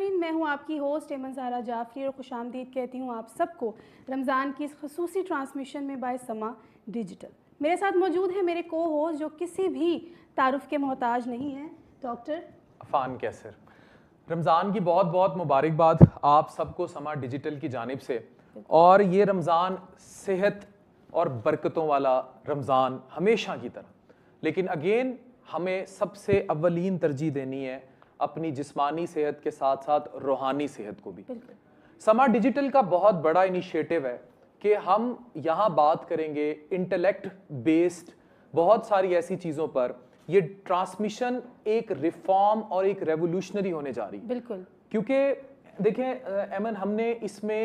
ناظرین، میں ہوں آپ کی ہوسٹ ایمن زہرا جعفری اور خوش آمدید کہتی ہوں آپ سب کو رمضان کی اس خصوصی ٹرانسمیشن میں باعث سما ڈیجیٹل۔ میرے ساتھ موجود ہیں میرے کو ہوسٹ جو کسی بھی تعارف کے محتاج نہیں ہیں، ڈاکٹر عفان کیسر۔ رمضان کی بہت بہت مبارکباد آپ سب کو سما ڈیجیٹل کی جانب سے، اور یہ رمضان صحت اور برکتوں والا رمضان ہمیشہ کی طرح، لیکن اگین ہمیں سب سے اولین ترجیح دینی ہے اپنی جسمانی صحت کے ساتھ ساتھ روحانی صحت کو بھی۔ سما ڈیجیٹل کا بہت بڑا انیشیٹو ہے کہ ہم یہاں بات کریں گے انٹلیکٹ بیسڈ بہت ساری ایسی چیزوں پر۔ یہ ٹرانسمیشن ایک ریفارم اور ایک ریولوشنری ہونے جا رہی ہے، بالکل، کیونکہ دیکھیں ایمن، ہم نے اس میں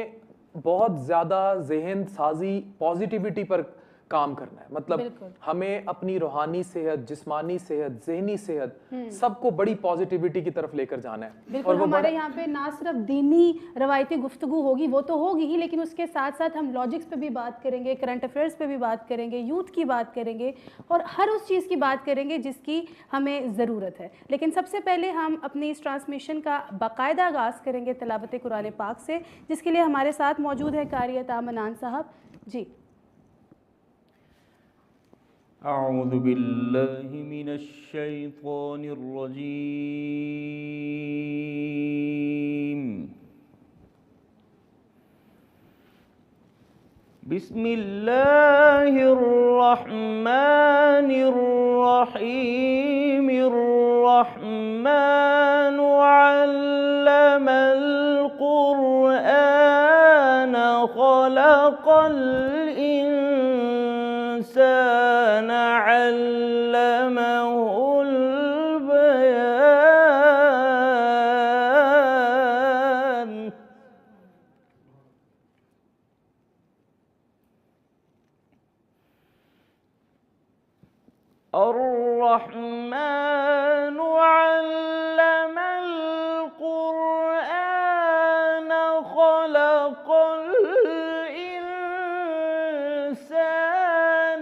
بہت زیادہ ذہن سازی پازیٹیوٹی پر کام کرنا ہے، مطلب ہمیں اپنی روحانی صحت، جسمانی صحت، ذہنی صحت سب کو بڑی پازیٹیوٹی کی طرف لے کر جانا ہے۔ بالکل، ہمارے یہاں پہ نہ صرف دینی روایتی گفتگو ہوگی، وہ تو ہوگی ہی، لیکن اس کے ساتھ ساتھ ہم لاجکس پہ بھی بات کریں گے، کرنٹ افیئرس پہ بھی بات کریں گے، یوتھ کی بات کریں گے، اور ہر اس چیز کی بات کریں گے جس کی ہمیں ضرورت ہے۔ لیکن سب سے پہلے ہم اپنی اس ٹرانسمیشن کا باقاعدہ آغاز کریں گے تلاوت قرآن پاک سے، جس کے لیے ہمارے ساتھ موجود ہے قاری عطا منان صاحب۔ جی، اعوذ باللہ من الشیطان الرجیم، بسم اللہ الرحمن الرحیم، الرحمن علم القرآن خلق الإنسان علمه البيان، الرحمن علم القرآن خلق الإنسان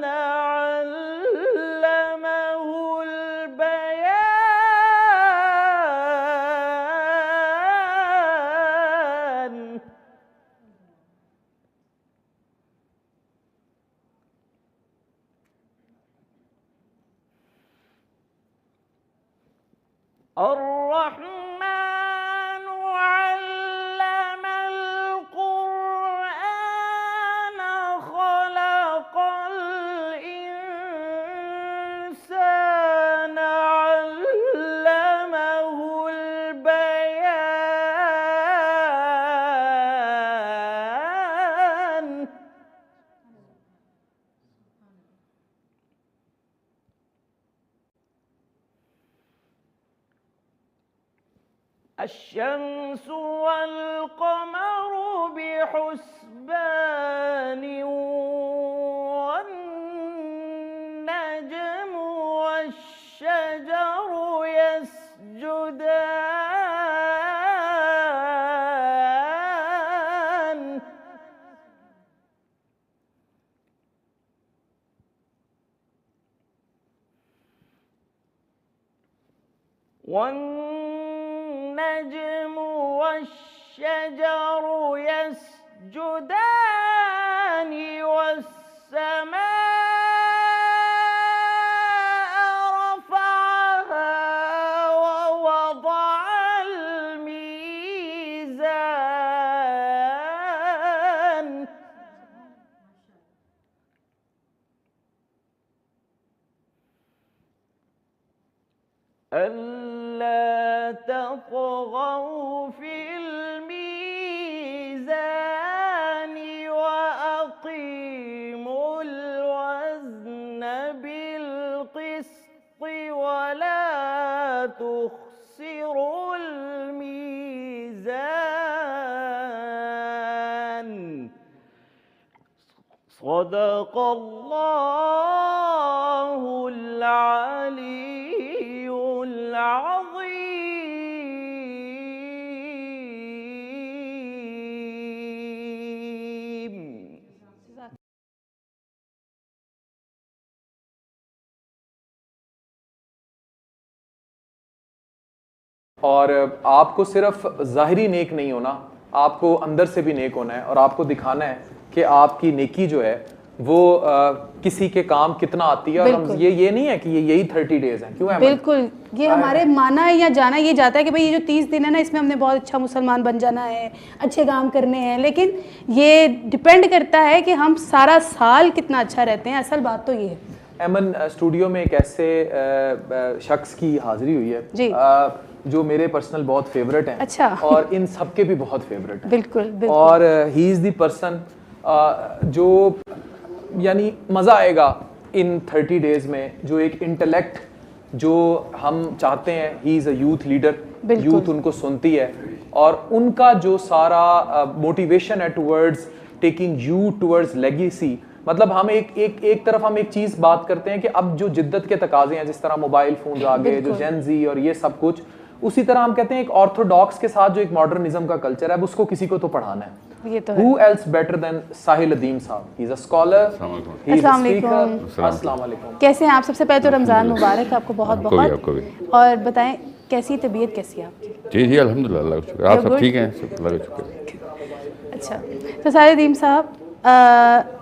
علمه البيان، الرحمن علم القرآن خلق الإنسان علمه البيان، الشمس والقمر بحسبان، والنجم والشجر يسجدان، والنجم والشجر يسجدان، والسماء رفعها ووضع الميزان، ألا تطغوا في الميزان وأقيموا الوزن بالقسط ولا تخسروا الميزان، صدق الله العلي العظيم۔ اور آپ کو صرف ظاہری نیک نہیں ہونا, آپ کو اندر سے بھی نیک ہونا ہے, اور آپ کو دکھانا ہے کہ آپ کی نیکی جو ہے وہ کسی کے کام کتنا آتی ہے. اور یہ نہیں ہے کہ یہی 30 days ہیں. کیوں ہے بالکل, یہ ہمارے مانا ہے یا جانا یہ جاتا ہے کہ بھئی یہ جو 30 دن ہے نا, اس میں ہم نے بہت اچھا مسلمان بن جانا ہے, اچھے کام کرنے ہیں, لیکن یہ ڈپینڈ کرتا ہے کہ ہم سارا سال کتنا اچھا رہتے ہیں. اصل بات تو یہ ہے. ایمن, اسٹوڈیو میں ایک ایسے شخص کی حاضری ہوئی ہے جی جو میرے پرسنل بہت فیوریٹ ہیں. اچھا. اور ان سب کے بھی بہت فیوریٹ ہیں. بالکل. اور ہی از دی پرسن جو یعنی مزہ آئے گا ان 30 days میں, جو ایک انٹلیکٹ جو ہم چاہتے ہیں. ہی از اے یوتھ لیڈر, یوتھ ان کو سنتی ہے, اور ان کا جو سارا موٹیویشن ہے towards taking you towards legacy. مطلب ہم ایک طرف ہم ایک چیز بات کرتے ہیں کہ اب جو جدت کے تقاضے ہیں, جس طرح موبائل فون آ گئے, جو جین زی اور یہ سب کچھ, اسی طرح ہم کہتے ہیں ایک آرتھوڈاکس کے ساتھ جو ایک ماڈرنزم کا کلچر ہے, اب اس کو کسی کو تو پڑھانا ہے. Who else better than ساحل ادیم صاحب؟ He is a scholar, he is a speaker. السلام علیکم. کیسے ہیں آپ؟ سب سے پہلے تو رمضان مبارک آپ کو بہت بہت. اور بتائیں کیسی طبیعت کیسی ہے آپ کی؟ جی الحمدللہ, اللہ کا شکر. آپ سب ٹھیک ہیں؟ سب اللہ کا شکر. اچھا, تو ساحل ادیم صاحب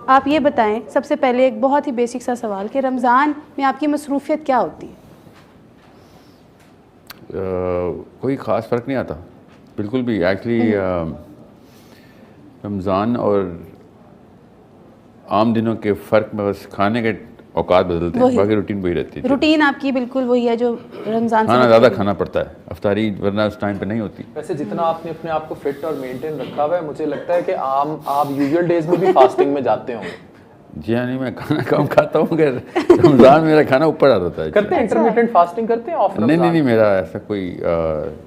آپ یہ بتائیں سب سے پہلے ایک بہت ہی بیسک سا سوال کہ رمضان میں آپ کی مصروفیت کیا ہوتی ہے؟ کوئی خاص فرق نہیں آتا بالکل بھی. ایکچولی رمضان اور عام دنوں کے فرق میں بس کھانے کے اوقات بدلتے ہیں, باقی روٹین وہی رہتی ہے. روٹین آپ کی بالکل وہی ہے جو رمضان کھانا زیادہ کھانا پڑتا ہے, افطاری ورنہ اس ٹائم پہ نہیں ہوتی. ویسے جتنا آپ نے اپنے آپ کو فٹ اور مینٹین رکھا ہوا ہے, مجھے لگتا ہے کہ آپ یوزول ڈیز میں بھی فاسٹنگ میں جاتے ہوں گے. جی ہاں, نہیں میں کھانا کم کھاتا ہوں کہ رمضان میرا کھانا اوپر آ جاتا ہے. کرتے ہیں انٹرمیٹنٹ فاسٹنگ کرتے ہیں آف رمضان؟ نہیں, میرا ایسا کوئی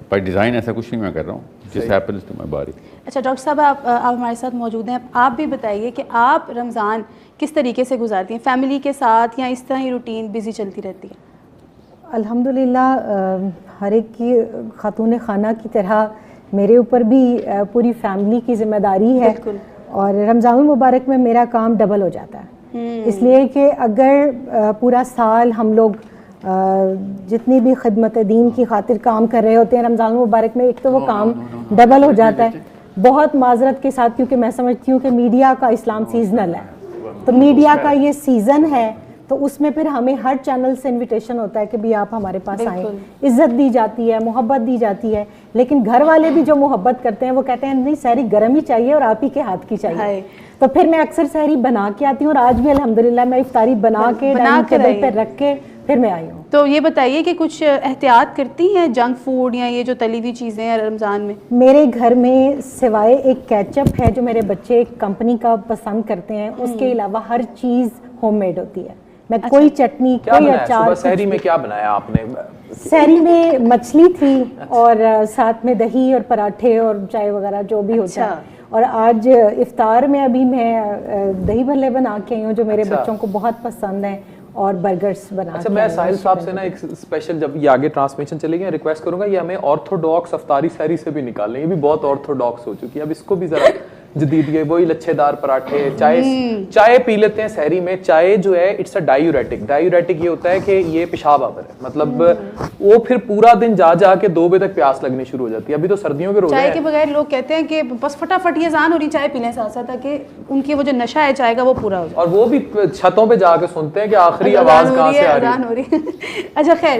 بائی ڈیزائن ایسا کچھ نہیں میں کر رہا ہوں. جس ہیپنس ٹو مائی باڈی. اچھا ڈاکٹر صاحب, آپ ہمارے ساتھ موجود ہیں. آپ بھی بتائیے کہ آپ رمضان کس طریقے سے گزارتی ہیں, فیملی کے ساتھ یا اس طرح ہی روٹین بزی چلتی رہتی ہے؟ الحمدللہ ہر ایک کی خاتون خانہ کی طرح میرے اوپر بھی پوری فیملی کی ذمہ داری ہے. اور رمضان المبارک میں میرا کام ڈبل ہو جاتا ہے, اس لیے کہ اگر پورا سال ہم لوگ جتنی بھی خدمت دین کی خاطر کام کر رہے ہوتے ہیں, رمضان المبارک میں ایک تو وہ کام ڈبل ہو جاتا ہے. بہت معذرت کے ساتھ, کیونکہ میں سمجھتی ہوں کہ میڈیا کا اسلام سیزنل ہے, تو میڈیا کا یہ سیزن ہے, تو اس میں پھر ہمیں ہر چینل سے انویٹیشن ہوتا ہے کہ بھی آپ ہمارے پاس آئیں. عزت دی جاتی ہے, محبت دی جاتی ہے, لیکن گھر والے بھی جو محبت کرتے ہیں وہ کہتے ہیں نہیں سحری گرم ہی چاہیے اور آپ ہی کے ہاتھ کی چاہیے. تو پھر میں اکثر سحری بنا کے آتی ہوں, اور آج بھی الحمدللہ میں افطاری بنا کے ڈائننگ ٹیبل پہ رکھ کے پھر میں آئی ہوں. تو یہ بتائیے کہ کچھ احتیاط کرتی ہیں جنک فوڈ یا یہ جو تلی ہوئی چیزیں ہیں رمضان میں؟ میرے گھر میں سوائے ایک کیچپ ہے جو میرے بچے ایک کمپنی کا پسند کرتے ہیں, اس کے علاوہ ہر چیز ہوم میڈ ہوتی ہے. میں کوئی چٹنی, کوئی اچار. سحری میں کیا بنایا آپ نے؟ سحری میں مچھلی تھی اور ساتھ میں دہی اور پراٹھے اور چائے وغیرہ جو بھی ہوتا ہے. اور آج افطار میں ابھی میں دہی بھلے بنا کے آئی ہوں جو میرے بچوں کو بہت پسند ہیں, اور برگرز بنا. اچھا, میں ساحل صاحب سے نا ایک اسپیشل, جب یہ آگے ٹرانسمیشن چلے گی, ریکویسٹ کروں گا یہ ہمیں آرتھوڈاکس افطاری سحری سے بھی نکالیں. یہ بھی بہت آرتھوڈاکس ہو چکی ہے, اب اس کو بھی ذرا جدید یہ وہی لچھے دار پراٹھے, چائے پی لیتے ہیں سحری میں. چائے جو ہے اٹس اے ڈائیوریٹک. ڈائیوریٹک یہ ہوتا ہے کہ یہ پیشاب آور ہے, مطلب وہ پھر پورا دن جا کے 2 بجے تک پیاس لگنی شروع ہو جاتی ہے. ابھی تو سردیوں کے روزے ہیں, چائے کے بغیر لوگ کہتے ہیں کہ بس فٹافٹ یہ اذان ہو رہی چائے پی لیں ساتھ ساتھ, تاکہ ان کی وہ جو نشہ ہے چائے کا وہ پورا ہو جائے. اور وہ بھی چھتوں پہ جا کے سنتے ہیں کہ آخری آواز کہاں سے آ رہی ہے. اچھا خیر,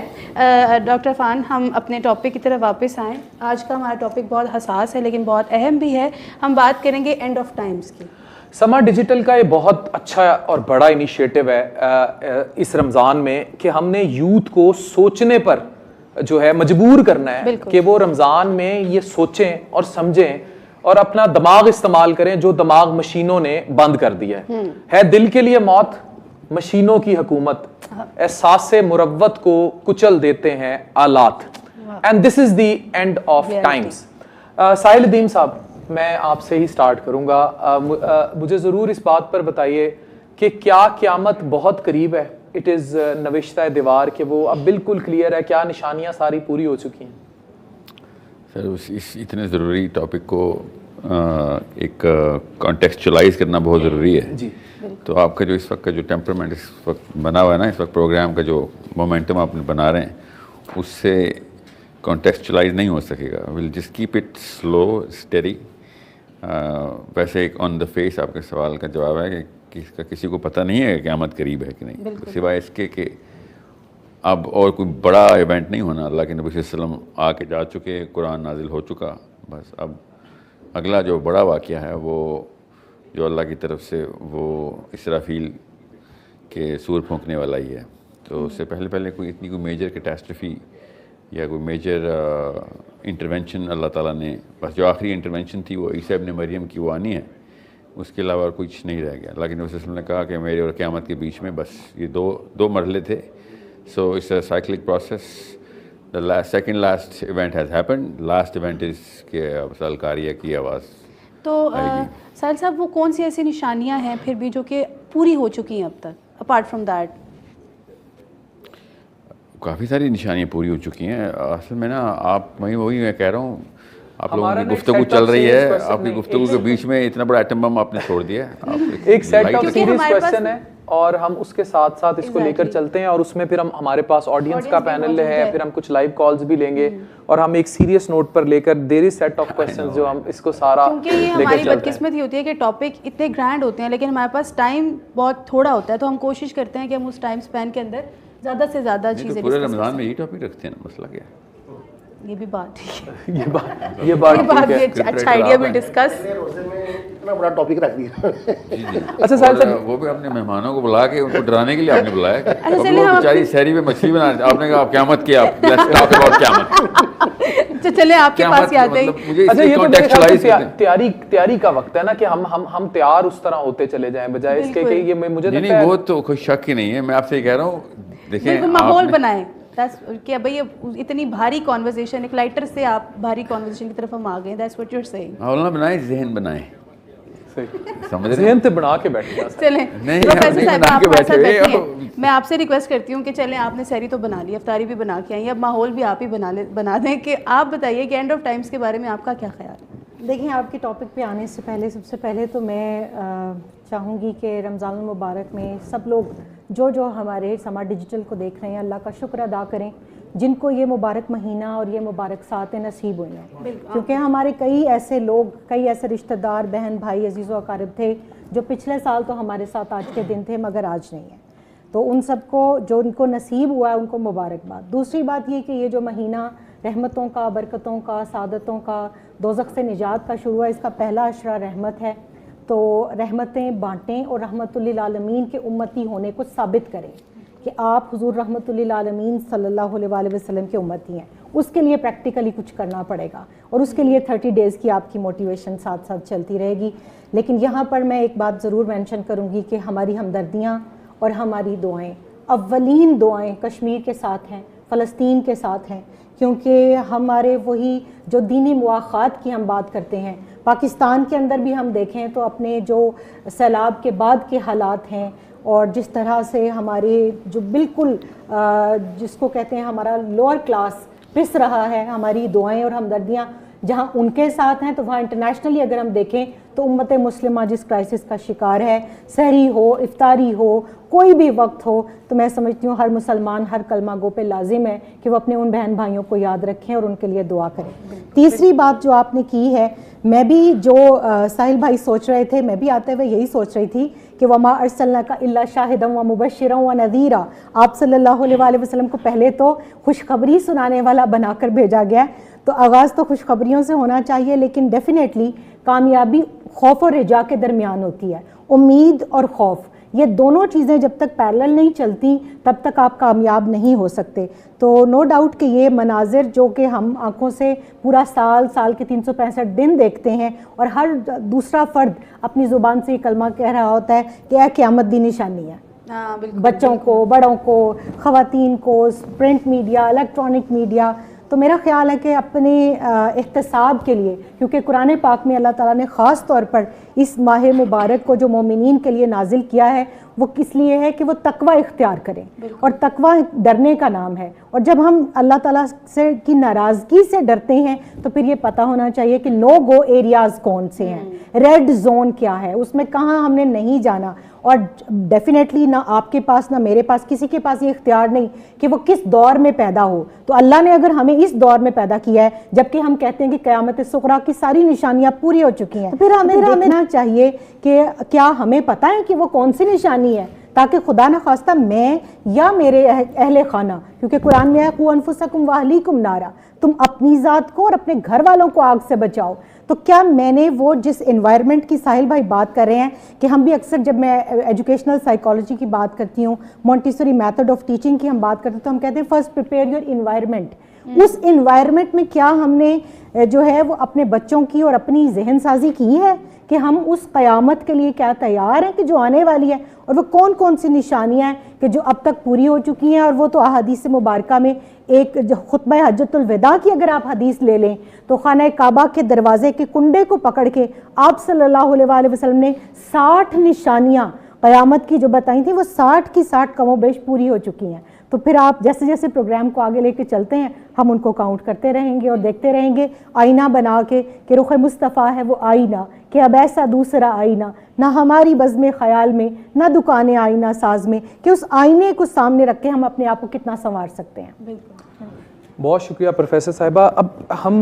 ڈاکٹر عرفان ہم اپنے ٹاپک کی طرف واپس آئیں. آج کا ہمارا ٹاپک بہت حساس ہے لیکن بہت اہم بھی ہے. ہم بات کریں گے اینڈ آف ٹائمز کی. سما ڈیجیٹل کا یہ بہت اچھا اور بڑا انیشیٹو ہے اس رمضان میں کہ ہم نے یوتھ کو سوچنے پر جو ہے مجبور کرنا ہے کہ وہ رمضان میں یہ سوچیں اور سمجھیں اور اپنا دماغ استعمال کریں, جو دماغ مشینوں نے بند کر دیا ہے. دل کے لیے موت, مشینوں کی حکومت, احساس مروت کو کچل دیتے ہیں آلات. And this is the end of times. Sahil Adeem صاحب, میں آپ سے ہی سٹارٹ کروں گا. مجھے ضرور اس بات پر بتائیے کہ کیا قیامت بہت قریب ہے؟ اٹ از نوشتہ دیوار کہ وہ اب بالکل کلیئر ہے, کیا نشانیاں ساری پوری ہو چکی ہیں؟ سر اس اتنے ضروری ٹاپک کو ایک کانٹیکسچولائز کرنا بہت ضروری ہے. جی, تو آپ کا جو اس وقت کا جو ٹیمپرمنٹ اس وقت بنا ہوا ہے نا, اس وقت پروگرام کا جو مومنٹم آپ بنا رہے ہیں, اس سے کانٹیکسچلائز نہیں ہو سکے گا. Will just keep it slow steady. ویسے ایک آن دا فیس آپ کے سوال کا جواب ہے کہ اس کا کسی کو پتہ نہیں ہے کہ قیامت قریب ہے کہ نہیں, سوائے اس کے کہ اب اور کوئی بڑا ایونٹ نہیں ہونا. اللہ کے نبی صلی اللہ علیہ وسلم آ کے جا چکے, قرآن نازل ہو چکا, بس اب اگلا جو بڑا واقعہ ہے وہ جو اللہ کی طرف سے وہ اسرافیل کے سور پھونکنے والا ہی ہے. تو اس سے پہلے کوئی اتنی کوئی میجر کیٹاسٹرفی یا کوئی میجر انٹرونشن اللہ تعالیٰ نے, بس جو آخری انٹرونشن تھی وہ عیسیٰ ابن مریم کی وہ آنی ہے, اس کے علاوہ کچھ نہیں رہ گیا. اللہ کے نبی صلی اللہ علیہ وسلم نے کہا کہ میرے اور قیامت کے بیچ میں بس یہ دو مرحلے تھے. So it's a cyclic process. The second last event has happened. Last event is کہ مثال کاریہ کی آواز. تو ساحل صاحب وہ کون سی ایسی نشانیاں ہیں پھر بھی جو کہ پوری ہو چکی ہیں اب تک اپارٹ فرام دیٹ؟ کافی ساری نشانیاں پوری ہو چکی ہیں اصل میں نا. آپ وہی میں کہہ رہا ہوں, آپ لوگوں کی گفتگو چل رہی ہے, آپ کی گفتگو کے بیچ میں اتنا بڑا ایٹم بم آپ نے چھوڑ دیا ہے. ایک سیٹ آف سیریز کویسچن ہے اور ہم اس کے ساتھ ساتھ اس کو لے کر چلتے ہیں, اور اس میں پھر ہمارے پاس آڈینس کا پینل ہے, پھر ہم کچھ لائیو کالز بھی لیں گے, اور ہم ایک سیریس نوٹ پر لے کر دیر از سیٹ آف کویسچنز جو ہم اس کو سارا کیونکہ یہ ہماری بدقسمتی ہوتی ہے کہ ٹاپک اتنے گرینڈ ہوتے ہیں لیکن ہمارے پاس ٹائم بہت تھوڑا ہوتا ہے, تو ہم کوشش کرتے ہیں کہ ہم اس ٹائم اسپین کے اندر زیادہ سے زیادہ چیزیں. پورے رمضان میں یہی ٹاپک رکھتے ہیں, مسئلہ کیا ہے؟ یہ بھی بات ہے, یہ بات اچھا آئیڈیا بھی ڈسکس. اتنا بڑا ٹاپک رکھ دیا. اچھا ساحل صاحب, وہ بھی اپنے مہمانوں کو بلا کے ان کو ڈرانے کے لیے آپ نے بلایا کہ بیچاری سحری میں مچھلی بنا, آپ نے کہا آپ قیامت کی, آپ لیٹس ٹاک اباؤٹ قیامت. چلے آپ کے پاس ہی آتے ہیں. اچھا یہ تو میرے خیال سے تیاری کا وقت ہے نا کہ ہم تیار اس طرح ہوتے چلے جائیں بجائے اس کے کہ یہ مجھے نہیں, وہ تو کوئی شک ہی نہیں ہے. میں آپ سے یہ کہہ رہا ہوں, دیکھیں ماحول بنائیں کہ بھئی اتنی بھاری کانورسیشن, ایک لائٹر سے آپ بھاری کانورسیشن کی طرف ہم آ گئے. That's what you are seeing. ماحول نہ بنائیں, ذہن بنائیں. ذہن تے بنا کے بیٹھے ہیں. چلیں پروفیسر صاحب آپ ہمارے ساتھ بیٹھیے, میں آپ سے ریکویسٹ کرتی ہوں کہ چلیں آپ نے سحری تو بنا لی, افطاری بھی بنا کے آئی, اب ماحول بھی آپ ہی بنا دیں کہ آپ بتائیے کہ اینڈ آف ٹائمس کے بارے میں آپ کا کیا خیال ہے؟ دیکھیں, آپ کے ٹاپک پہ آنے سے پہلے سب سے پہلے تو میں چاہوں گی کہ رمضان المبارک میں سب لوگ جو ہمارے سما ڈیجیٹل کو دیکھ رہے ہیں اللہ کا شکر ادا کریں جن کو یہ مبارک مہینہ اور یہ مبارک ساتیں نصیب ہوئی ہیں, کیونکہ ہمارے کئی ایسے لوگ, کئی ایسے رشتہ دار, بہن بھائی, عزیز و اقارب تھے جو پچھلے سال تو ہمارے ساتھ آج کے دن تھے مگر آج نہیں ہیں. تو ان سب کو جو ان کو نصیب ہوا ہے ان کو مبارکباد. دوسری بات یہ کہ یہ جو مہینہ رحمتوں کا, برکتوں کا, سعادتوں کا, دوزخ سے نجات کا شروع ہے, اس کا پہلا عشرہ رحمت ہے. تو رحمتیں بانٹیں اور رحمت للعالمین کے امتی ہونے کو ثابت کریں کہ آپ حضور رحمت للعالمین صلی اللہ علیہ وآلہ وسلم کے امتی ہیں. اس کے لیے پریکٹیکلی کچھ کرنا پڑے گا اور اس کے لیے 30 ڈیز کی آپ کی موٹیویشن ساتھ ساتھ چلتی رہے گی. لیکن یہاں پر میں ایک بات ضرور مینشن کروں گی کہ ہماری ہمدردیاں اور ہماری دعائیں, اولین دعائیں کشمیر کے ساتھ ہیں, فلسطین کے ساتھ ہیں, کیونکہ ہمارے وہی جو دینی مواخات کی ہم بات کرتے ہیں, پاکستان کے اندر بھی ہم دیکھیں تو اپنے جو سیلاب کے بعد کے حالات ہیں اور جس طرح سے ہمارے جو بالکل جس کو کہتے ہیں ہمارا لوور کلاس پس رہا ہے, ہماری دعائیں اور ہمدردیاں جہاں ان کے ساتھ ہیں تو وہاں انٹرنیشنلی اگر ہم دیکھیں تو امت مسلمہ جس کرائسس کا شکار ہے, سحری ہو, افطاری ہو, کوئی بھی وقت ہو, تو میں سمجھتی ہوں ہر مسلمان ہر کلمہ گو پہ لازم ہے کہ وہ اپنے ان بہن بھائیوں کو یاد رکھیں اور ان کے لیے دعا کریں. تیسری بات جو آپ نے کی ہے, میں بھی جو ساحل بھائی سوچ رہے تھے میں بھی آتے ہوئے یہی سوچ رہی تھی کہ وما ارسلناک الا شاہدا و مبشرا و نذیرا, آپ صلی اللہ علیہ وآلہ وسلم کو پہلے تو خوشخبری سنانے والا بنا کر بھیجا گیا. تو آغاز تو خوشخبریوں سے ہونا چاہیے, لیکن ڈیفینیٹلی کامیابی خوف اور رجا کے درمیان ہوتی ہے. امید اور خوف, یہ دونوں چیزیں جب تک پیرلل نہیں چلتی تب تک آپ کامیاب نہیں ہو سکتے. تو نو ڈاؤٹ کہ یہ مناظر جو کہ ہم آنکھوں سے پورا سال کے 365 دن دیکھتے ہیں اور ہر دوسرا فرد اپنی زبان سے یہ کلمہ کہہ رہا ہوتا ہے کہ اے قیامت دی نشانی ہے, بچوں کو, بڑوں کو, خواتین کو, پرنٹ میڈیا, الیکٹرانک میڈیا. تو میرا خیال ہے کہ اپنے احتساب کے لیے, کیونکہ قرآن پاک میں اللہ تعالیٰ نے خاص طور پر اس ماہ مبارک کو جو مومنین کے لیے نازل کیا ہے وہ کس لیے ہے کہ وہ تقوی اختیار کریں, اور تقوی ڈرنے کا نام ہے. اور جب ہم اللہ تعالیٰ سے کی ناراضگی سے ڈرتے ہیں تو پھر یہ پتہ ہونا چاہیے کہ نو گو ایریاز کون سے ہیں, ریڈ زون کیا ہے, اس میں کہاں ہم نے نہیں جانا. اور ڈیفینیٹلی نہ آپ کے پاس نہ میرے پاس کسی کے پاس یہ اختیار نہیں کہ وہ کس دور میں پیدا ہو. تو اللہ نے اگر ہمیں اس دور میں پیدا کیا ہے جبکہ ہم کہتے ہیں کہ قیامت صغریٰ کی ساری نشانیاں پوری ہو چکی ہیں, پھر ہمیں دیکھنا چاہیے کہ کیا ہمیں پتہ ہے کہ وہ کون سی نشانی ہے, تاکہ خدا نخواستہ میں یا میرے اہل خانہ, کیونکہ قرآن میں ہے قُوا انفسکم واہلیکم نارا, تم اپنی ذات کو اور اپنے گھر والوں کو آگ سے بچاؤ. تو کیا میں نے وہ جس انوائرمنٹ کی ساحل بھائی بات کر رہے ہیں کہ ہم بھی اکثر جب میں ایجوکیشنل سائیکالوجی کی بات کرتی ہوں, مونٹیسوری میتھڈ آف ٹیچنگ کی ہم بات کرتے ہیں, تو ہم کہتے ہیں فرسٹ پریپیئر یور انوائرمنٹ. اس انوائرمنٹ میں کیا ہم نے جو ہے وہ اپنے بچوں کی اور اپنی ذہن سازی کی ہے کہ ہم اس قیامت کے لیے کیا تیار ہیں کہ جو آنے والی ہے, اور وہ کون کون سی نشانیاں ہیں کہ جو اب تک پوری ہو چکی ہیں. اور وہ تو احادیث مبارکہ میں ایک خطبہ حجۃ الوداع کی اگر آپ حدیث لے لیں تو خانہ کعبہ کے دروازے کے کنڈے کو پکڑ کے آپ صلی اللہ علیہ وآلہ وسلم نے 60 نشانیاں قیامت کی جو بتائی تھیں, وہ 60 کی 60 کم و بیش پوری ہو چکی ہیں. تو پھر آپ جیسے جیسے پروگرام کو آگے لے کے چلتے ہیں ہم ان کو کاؤنٹ کرتے رہیں گے اور دیکھتے رہیں گے آئینہ بنا کے کہ رخ مصطفیٰ ہے وہ آئینہ, کہ اب ایسا دوسرا آئینہ نہ ہماری بزم خیال میں نہ دکان آئینہ ساز میں, کہ اس آئینے کو سامنے رکھ کے ہم اپنے آپ کو کتنا سنوار سکتے ہیں. بالکل. بہت شکریہ پروفیسر صاحبہ. اب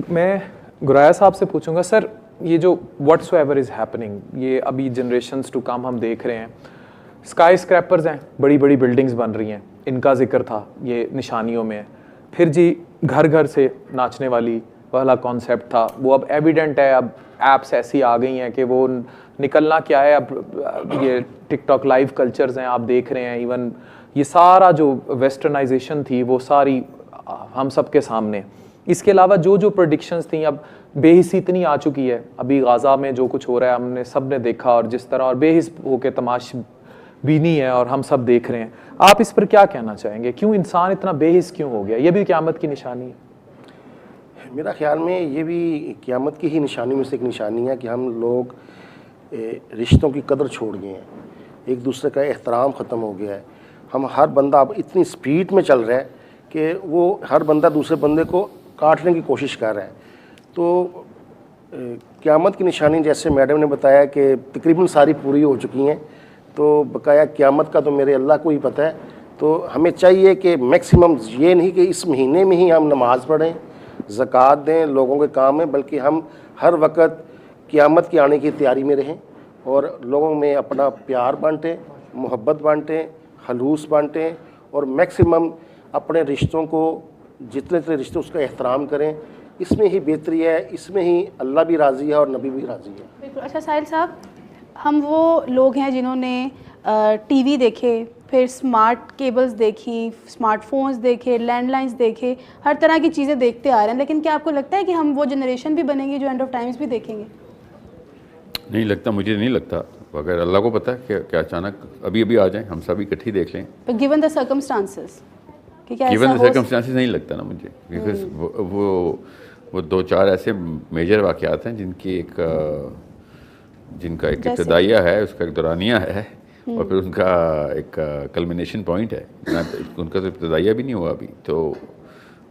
میں گریا صاحب سے پوچھوں گا, سر یہ جو واٹس ایور از ہیپننگ, یہ ابھی جنریشنز ٹو کم ہم دیکھ رہے ہیں, اسکائی اسکریپرز ہیں, بڑی بڑی بلڈنگز بن رہی ہیں, ان کا ذکر تھا, یہ نشانیوں میں ہے. پھر جی گھر گھر سے ناچنے والی والا کانسیپٹ تھا, وہ اب ایویڈنٹ ہے, اب ایپس ایسی آ گئی ہیں کہ وہ نکلنا کیا ہے. اب یہ ٹک ٹاک لائیو کلچرز ہیں, آپ دیکھ رہے ہیں, ایون یہ سارا جو ویسٹرنائزیشن تھی وہ ساری ہم سب کے سامنے. اس کے علاوہ جو جو پریڈکشنز تھیں, اب بے حسی اتنی آ چکی ہے, ابھی غازہ میں جو کچھ ہو رہا ہے ہم نے سب نے دیکھا, اور جس طرح اور بے حس ہو کے تماش بینی ہے اور ہم سب دیکھ رہے ہیں. آپ اس پر کیا کہنا چاہیں گے, کیوں انسان اتنا بے حس کیوں ہو گیا؟ یہ بھی قیامت کی نشانی ہے. میرا خیال میں یہ بھی قیامت کی ہی نشانی میں سے ایک نشانی ہے کہ ہم لوگ رشتوں کی قدر چھوڑ گئے ہیں, ایک دوسرے کا احترام ختم ہو گیا ہے. ہم ہر بندہ اب اتنی سپیڈ میں چل رہا ہے کہ وہ ہر بندہ دوسرے بندے کو کاٹنے کی کوشش کر رہا ہے. تو قیامت کی نشانی جیسے میڈم نے بتایا کہ تقریباً ساری پوری ہو چکی ہیں, تو بقایا قیامت کا تو میرے اللہ کو ہی پتہ ہے. تو ہمیں چاہیے کہ میکسیمم یہ نہیں کہ اس مہینے میں ہی ہم نماز پڑھیں, زکوٰۃ دیں, لوگوں کے کام میں, بلکہ ہم ہر وقت قیامت کے آنے کی تیاری میں رہیں اور لوگوں میں اپنا پیار بانٹیں, محبت بانٹیں, خلوص بانٹیں, اور میکسیمم اپنے رشتوں کو جتنے رشتے اس کا احترام کریں. اس میں ہی بہتری ہے, اس میں ہی اللہ بھی راضی ہے اور نبی بھی راضی ہے. بالکل. اچھا ساحل صاحب, ہم وہ لوگ ہیں جنہوں نے ٹی وی دیکھے, پھر اسمارٹ کیبلز دیکھی, اسمارٹ فونز دیکھے, لینڈ لائنز دیکھے, ہر طرح کی چیزیں دیکھتے آ رہے ہیں, لیکن کیا آپ کو لگتا ہے کہ ہم وہ جنریشن بھی بنیں گے جو اینڈ آف ٹائمز بھی دیکھیں گے؟ نہیں لگتا, مجھے نہیں لگتا. اگر اللہ کو پتہ ہے کہ کیا اچانک ابھی ابھی آ جائیں, ہم سب اکٹھی دیکھ لیں. Given the circumstances, given the circumstances نہیں لگتا نا مجھے, بیکاز وہ 2-4 ایسے میجر واقعات ہیں جن کا ایک ابتدائیہ ہے, اس کا ایک دورانیہ ہے, اور پھر ان کا ایک کلمنیشن پوائنٹ ہے. ان کا تو ابتدائیہ بھی نہیں ہوا ابھی تو,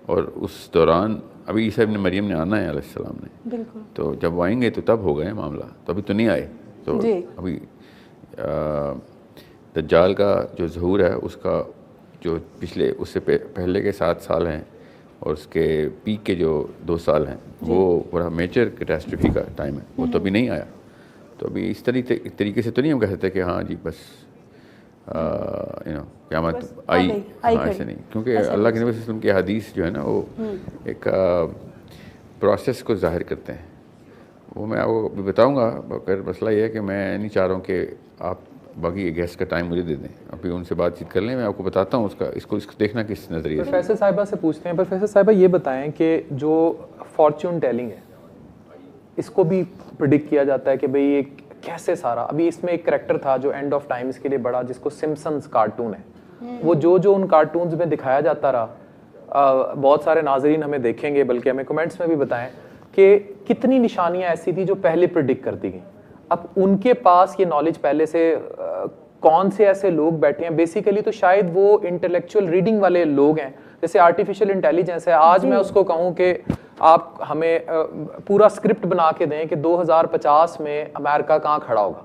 اور اس دوران ابھی عیسیٰ ابن مریم نے آنا ہے علیہ السلام نے, بالکل, تو جب آئیں گے تو تب ہو گئے معاملہ, تو ابھی تو نہیں آئے. تو ابھی دجال کا جو ظہور ہے اس کا جو پچھلے اس سے پہلے کے 7 سال ہیں اور اس کے پیک کے جو 2 سال ہیں وہ بڑا میجر کیٹاسٹرفی کا ٹائم ہے, وہ تو ابھی نہیں آیا. تو ابھی اس طریقے سے تو نہیں ہم کہہ سکتے کہ ہاں جی بس قیامت آئی, ہاں ایسے نہیں, کیونکہ اللہ کے نبی صلی اللہ علیہ وسلم کی حدیث جو ہے نا وہ ایک پروسیس کو ظاہر کرتے ہیں. وہ میں آپ کو ابھی بتاؤں گا, اگر مسئلہ یہ ہے کہ میں نہیں چاہ رہا ہوں کہ آپ باقی گیسٹ کا ٹائم مجھے دے دیں, ابھی ان سے بات چیت کر لیں, میں آپ کو بتاتا ہوں اس کو دیکھنا کس نظریے سے. پروفیسر صاحبہ سے پوچھتے ہیں. پروفیسر صاحبہ یہ بتائیں کہ جو فارچون ٹیلنگ ہے اس کو بھی پریڈکٹ کیا جاتا ہے کہ بھئی یہ کیسے سارا, ابھی اس میں ایک کریکٹر تھا جو اینڈ آف ٹائمز کے لیے بڑا, جس کو سمپسنز کارٹون ہے, وہ جو ان کارٹونز میں دکھایا جاتا رہا, بہت سارے ناظرین ہمیں دیکھیں گے, بلکہ ہمیں کمنٹس میں بھی بتائیں کہ کتنی نشانیاں ایسی تھی جو پہلے پریڈکٹ کرتی گئیں. اب ان کے پاس یہ نالج پہلے سے, کون سے ایسے لوگ بیٹھے ہیں بیسیکلی, تو شاید وہ انٹلیکچوئل ریڈنگ والے لوگ ہیں, جیسے آرٹیفیشیل انٹیلیجنس ہے. آج میں اس کو کہوں کہ آپ ہمیں پورا اسکرپٹ بنا کے دیں کہ 2050 میں امریکہ کہاں کھڑا ہوگا,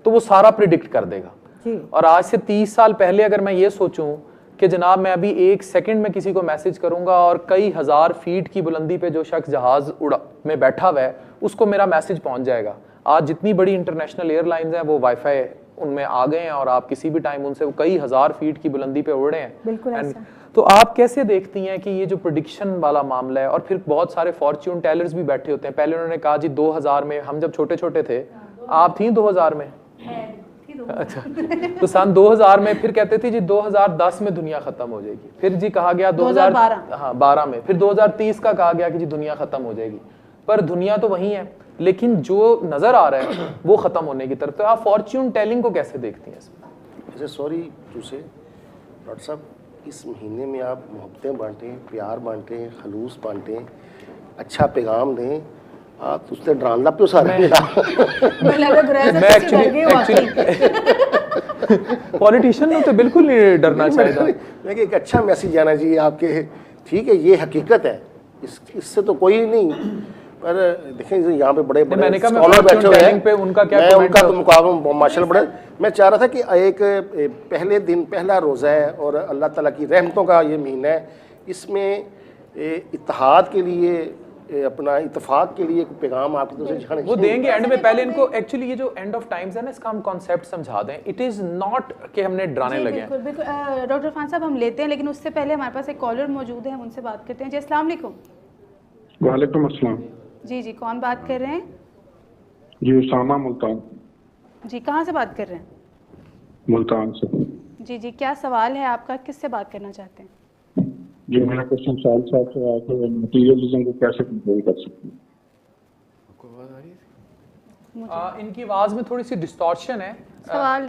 تو وہ سارا پریڈکٹ کر دے گا. جی. اور آج سے 30 سال پہلے اگر میں یہ سوچوں کہ جناب میں ابھی 1 سیکنڈ میں کسی کو میسج کروں گا اور کئی ہزار فیٹ کی بلندی پہ جو شخص جہاز میں بیٹھا ہوا ہے اس کو میرا میسج پہنچ جائے گا. آج جتنی بڑی انٹرنیشنل ایئر لائنز ہیں وہ وائی فائی ان میں آ گئے ہیں اور آپ کسی بھی ٹائم ان سے کئی ہزار فیٹ کی بلندی پہ اڑ رہے ہیں. بالکل ایسا. تو آپ کیسے دیکھتی ہیں کہ یہ جو پریڈکشن والا معاملہ ہے, اور پھر بہت سارے فارچون ٹیلرز بھی بیٹھے ہوتے ہیں. پہلے انہوں نے کہا جی 2000 میں, ہم جب چھوٹے چھوٹے تھے, آپ تھیں 2000 میں؟ اچھا, تو سن 2000 میں پھر کہتے تھے جی 2010 میں دنیا ختم ہو جائے گی, پھر جی کہا گیا 2012 میں, پھر 2030 کا کہا گیا کہ جی دنیا ختم ہو جائے گی. پر دنیا تو وہی ہے, لیکن جو نظر آ رہا ہے وہ ختم ہونے کی طرف. تو آپ فارچون ٹیلنگ کو کیسے دیکھتی ہیں اس میں؟ سوری ٹو سے ڈاکٹر صاحب, اس مہینے میں آپ محبتیں بانٹیں, پیار بانٹیں, خلوص بانٹیں, اچھا پیغام دیں, آپ اس سے ڈراندا پہ سارے میں پولیٹیشین نے تو بالکل نہیں ڈرنا چاہیے. میں کہ ایک اچھا میسج جانا چاہیے آپ کے. ٹھیک ہے, یہ حقیقت ہے, اس سے تو کوئی نہیں. پر دیکھیں یہاں پہ بڑے بڑے اسکالر بیٹھے ہوئے ہیں, میں ان کا تو مقابلہ ماشاء اللہ بڑا. میں چاہ رہا تھا کہ ایک پہلے دن پہلا روزہ ہے اور اللہ تعالیٰ کی رحمتوں کا یہ مہینہ ہے, اس میں اتحاد کے لیے, اپنا اتفاق کے لیے پیغام آپ کی طرف سے وہ دیں گے اینڈ میں. پہلے ان کو ایکچولی یہ جو اینڈ آف ٹائمز ہے نا, اس کا ہم کانسیپٹ سمجھا دیں. اٹ از ناٹ کہ ہم نے ڈرانے لگے ہیں. بالکل. ڈاکٹر عرفان صاحب ہم لیتے ہیں, لیکن اس سے پہلے ہمارے پاس ایک کالر موجود ہے, ہم ان سے بات کرتے ہیں. جی السلام علیکم. وعلیکم السلام. جی کون بات کر رہے ہیں؟ جی اسامہ, ملتان. جی کہاں سے بات کر رہے ہیں؟ ملتان سے. جی کیا سوال ہے آپ کا, کس سے بات کرنا چاہتے ہیں؟ جی میرا کوشچن سال صاحب سے ہے کہ مٹیریلزم کو کیسے کنٹرول کر سکتے ہیں. ان کی آواز میں تھوڑی سی ڈسٹورشن ہے, سوال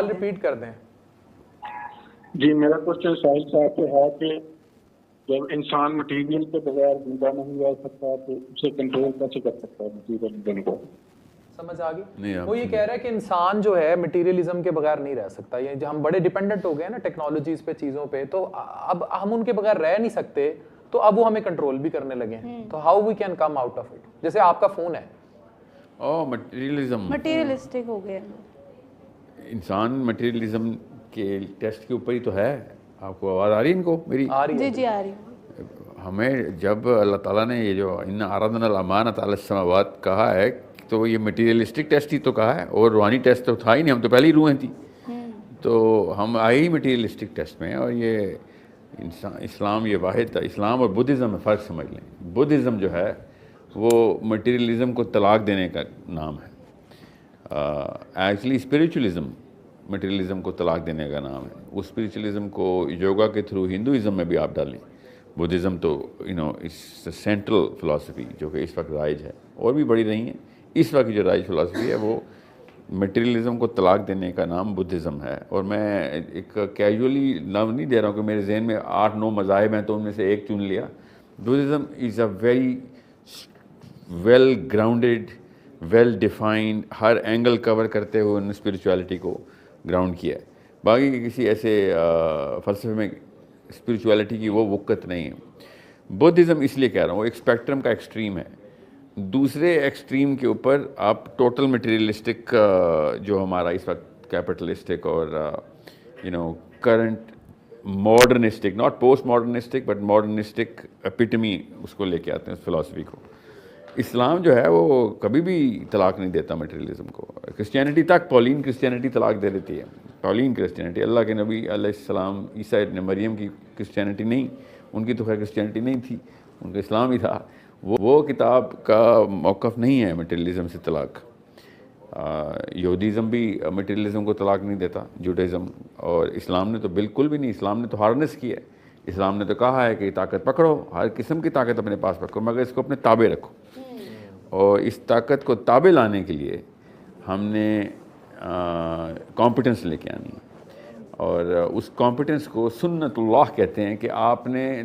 ریپیٹ کر دیں. جی میرا کوشچن سال صاحب سے ہے کہ جب انسان مٹیریل کے بغیر زندہ نہیں رہ سکتا تو اسے کنٹرول کیسے کر سکتا ہے مٹیریلزم کو؟ سمجھ آ گئی. وہ یہ کہہ رہا ہے کہ انسان جو ہے مٹیریلزم کے بغیر نہیں رہ سکتا. یہ جو ہم بڑے ڈیپینڈنٹ ہو گئے ہیں نا ٹیکنالوجیز پہ, چیزوں پہ, تو اب ہم ان کے بغیر رہ نہیں سکتے, تو اب وہ ہمیں کنٹرول بھی کرنے لگے ہیں. تو how we can come out of it. جیسے آپ کا فون ہے, مٹیریلسٹک ہو گیا. انسان مٹیریلزم کے ٹیسٹ کے اوپر ہی تو ہے. آپ کو آواز آ رہی ہے ان کو میری؟ آ رہی ہے. جی آ رہی. ہمیں جب اللہ تعالیٰ نے یہ جو ان عرضنا الامانۃ علی السماوات کہا ہے تو یہ مٹیریلسٹک ٹیسٹ ہی تو کہا ہے, اور روحانی ٹیسٹ تو تھا ہی نہیں. ہم تو پہلے ہی روحیں تھیں, تو ہم آئے ہی مٹیریلسٹک ٹیسٹ میں. اور یہ اسلام یہ واحد تھا. اسلام اور بدھزم میں فرق سمجھ لیں. بدھزم جو ہے وہ مٹیریلزم کو طلاق دینے کا نام ہے. ایکچولی اسپریچولزم مٹیریلزم کو طلاق دینے کا نام ہے. اس اسپریچولزم کو یوگا کے تھرو ہندوازم میں بھی آپ ڈالیں. بدھزم تو اس سینٹرل فلاسفی جو کہ اس وقت رائج ہے, اور بھی بڑی رہی ہیں. اس وقت جو رائج فلاسفی ہے وہ مٹیریلزم کو طلاق دینے کا نام بدھزم ہے. اور میں ایک کیجولی نام نہیں دے رہا ہوں کہ میرے ذہن میں 8-9 مذاہب ہیں تو ان میں سے ایک چن لیا. Buddhism is a very well grounded, well defined, ہر اینگل کور کرتے ہوئے انہوں نے اسپریچویلٹی کو گراؤنڈ کیا ہے. باقی کسی ایسے فلسفے میں اسپریچویلٹی کی وہ وقت نہیں ہے. بدھزم اس لیے کہہ رہا ہوں وہ ایک اسپیکٹرم کا ایکسٹریم ہے. دوسرے ایکسٹریم کے اوپر آپ ٹوٹل مٹیریلسٹک جو ہمارا اس وقت کیپٹلسٹک اور current modernistic, not post modernistic but modernistic ایپیٹمی اس کو لے کے آتے ہیں اس فلاسفی کو. اسلام جو ہے وہ کبھی بھی طلاق نہیں دیتا مٹیریلزم کو. کرسچینٹی تک, پولین کرسچینٹی طلاق دے دیتی ہے. پولین کرسچینٹی, اللہ کے نبی علیہ السلام عیسیٰ ابن مریم کی کرسچینٹی نہیں, ان کی تو خیر کرسچینٹی نہیں تھی, ان کا اسلام ہی تھا. وہ کتاب کا موقف نہیں ہے مٹیریلزم سے طلاق. یہودیزم بھی مٹیریلزم کو طلاق نہیں دیتا, جوڈائزم. اور اسلام نے تو بالکل بھی نہیں. اسلام نے تو ہارنس کی ہے. اسلام نے تو کہا ہے کہ یہ طاقت پکڑو, ہر قسم کی طاقت اپنے پاس پکڑو, مگر اس کو اپنے تابع رکھو. اور اس طاقت کو تابع لانے کے لیے ہم نے کمپیٹنس لے کے آنی ہے. اور اس کمپیٹنس کو سنت اللہ کہتے ہیں کہ آپ نے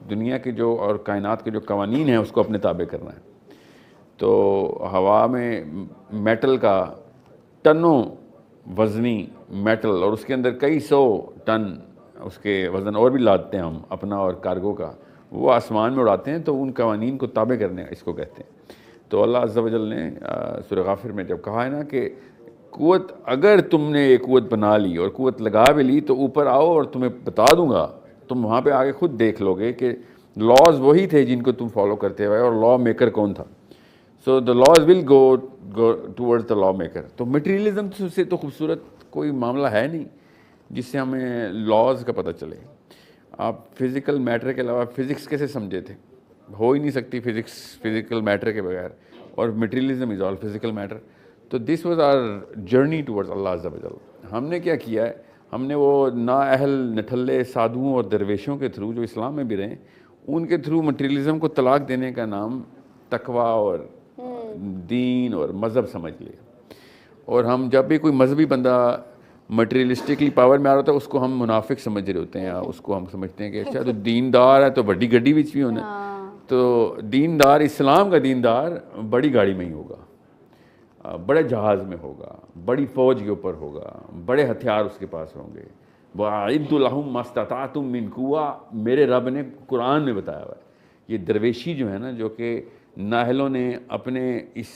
دنیا کے جو اور کائنات کے جو قوانین ہیں اس کو اپنے تابع کرنا ہے. تو ہوا میں میٹل کا ٹنوں وزنی میٹل, اور اس کے اندر کئی 100 ٹن اس کے وزن اور بھی لاتے ہیں ہم اپنا اور کارگو کا, وہ آسمان میں اڑاتے ہیں. تو ان قوانین کو تابع کرنے اس کو کہتے ہیں. تو اللہ عز و جل نے سورہ غافر میں جب کہا ہے نا کہ قوت اگر تم نے ایک قوت بنا لی اور قوت لگا بھی لی تو اوپر آؤ اور تمہیں بتا دوں گا, تم وہاں پہ آگے خود دیکھ لو گے کہ لاز وہی تھے جن کو تم فالو کرتے ہوئے, اور لا میکر کون تھا. So the laws will go toward the law maker. تو مٹیریلزم سے تو خوبصورت کوئی معاملہ ہے نہیں جس سے ہمیں لاز کا پتہ چلے. آپ فزیکل میٹر کے علاوہ فزکس کیسے سمجھے تھے؟ ہو ہی نہیں سکتی فزکس فزیکل میٹر کے بغیر, اور materialism is all physical matter. تو this was our journey towards اللہ عز و جل. ہم نے کیا کیا ہے, ہم نے وہ نااہل نٹھلے سادھوؤں اور درویشوں کے تھرو جو اسلام میں بھی رہے, ان کے تھرو مٹیریلزم کو طلاق دینے کا نام تقویٰ اور دین اور مذہب سمجھ لیا. اور ہم جب بھی کوئی مذہبی بندہ مٹیریلسٹکلی پاور میں آ رہا ہوتا ہے اس کو ہم منافق سمجھ رہے ہوتے ہیں, اس کو ہم سمجھتے ہیں کہ اچھا تو دیندار ہے تو بڑی گڈی وچ بھی ہونا ہے. تو دیندار, اسلام کا دیندار بڑی گاڑی میں ہی ہوگا, بڑے جہاز میں ہوگا, بڑی فوج کے اوپر ہوگا, بڑے ہتھیار اس کے پاس ہوں گے. وَأَعِدُّ لَهُم مَّا اسْتَطَعْتُم مِّن قُوَّةٍ, میرے رب نے قرآن میں بتایا ہوا ہے. یہ درویشی جو ہے نا, جو کہ نااہلوں نے اپنے اس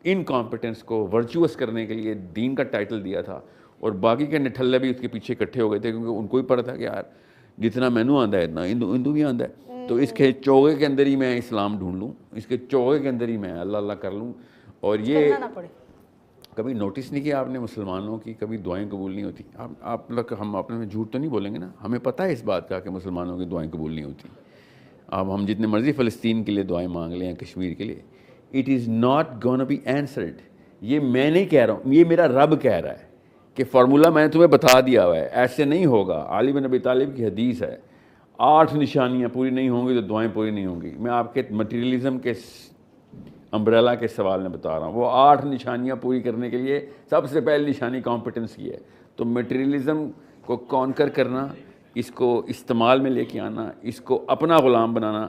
انکمپیٹنس کو ورچوئس کرنے کے لیے دین کا ٹائٹل دیا تھا, اور باقی کے نٹھلے بھی اس کے پیچھے اکٹھے ہو گئے تھے کیونکہ ان کو ہی پتا تھا کہ یار جتنا مینو آندا ہے اتنا ہندو بھی آندا ہے, تو اس کے چوغے کے اندر ہی میں اسلام ڈھونڈ لوں, اس کے چوغے کے اندر ہی میں اللہ اللہ کر لوں. اور یہ کبھی نوٹس نہیں کیا آپ نے, مسلمانوں کی کبھی دعائیں قبول نہیں ہوتی. آپ لوگ, ہم اپنے میں جھوٹ تو نہیں بولیں گے نا, ہمیں پتہ ہے اس بات کا کہ مسلمانوں کی دعائیں قبول نہیں ہوتی. اب ہم جتنے مرضی فلسطین کے لیے دعائیں مانگ لیں یا کشمیر کے لیے, it is not gonna be answered. یہ میں نہیں کہہ رہا ہوں, یہ میرا رب کہہ رہا ہے کہ فارمولہ میں نے تمہیں بتا دیا ہوا ہے, ایسے نہیں ہوگا. علی بن ابی طالب کی حدیث ہے, 8 نشانیاں پوری نہیں ہوں گی تو دعائیں پوری نہیں ہوں گی. میں آپ کے مٹیریلزم کے امبریلا کے سوال میں بتا رہا ہوں, وہ 8 نشانیاں پوری کرنے کے لیے سب سے پہلی نشانی کمپیٹنس کی ہے. تو مٹیریلزم کو کانکر کرنا, اس کو استعمال میں لے کے آنا, اس کو اپنا غلام بنانا,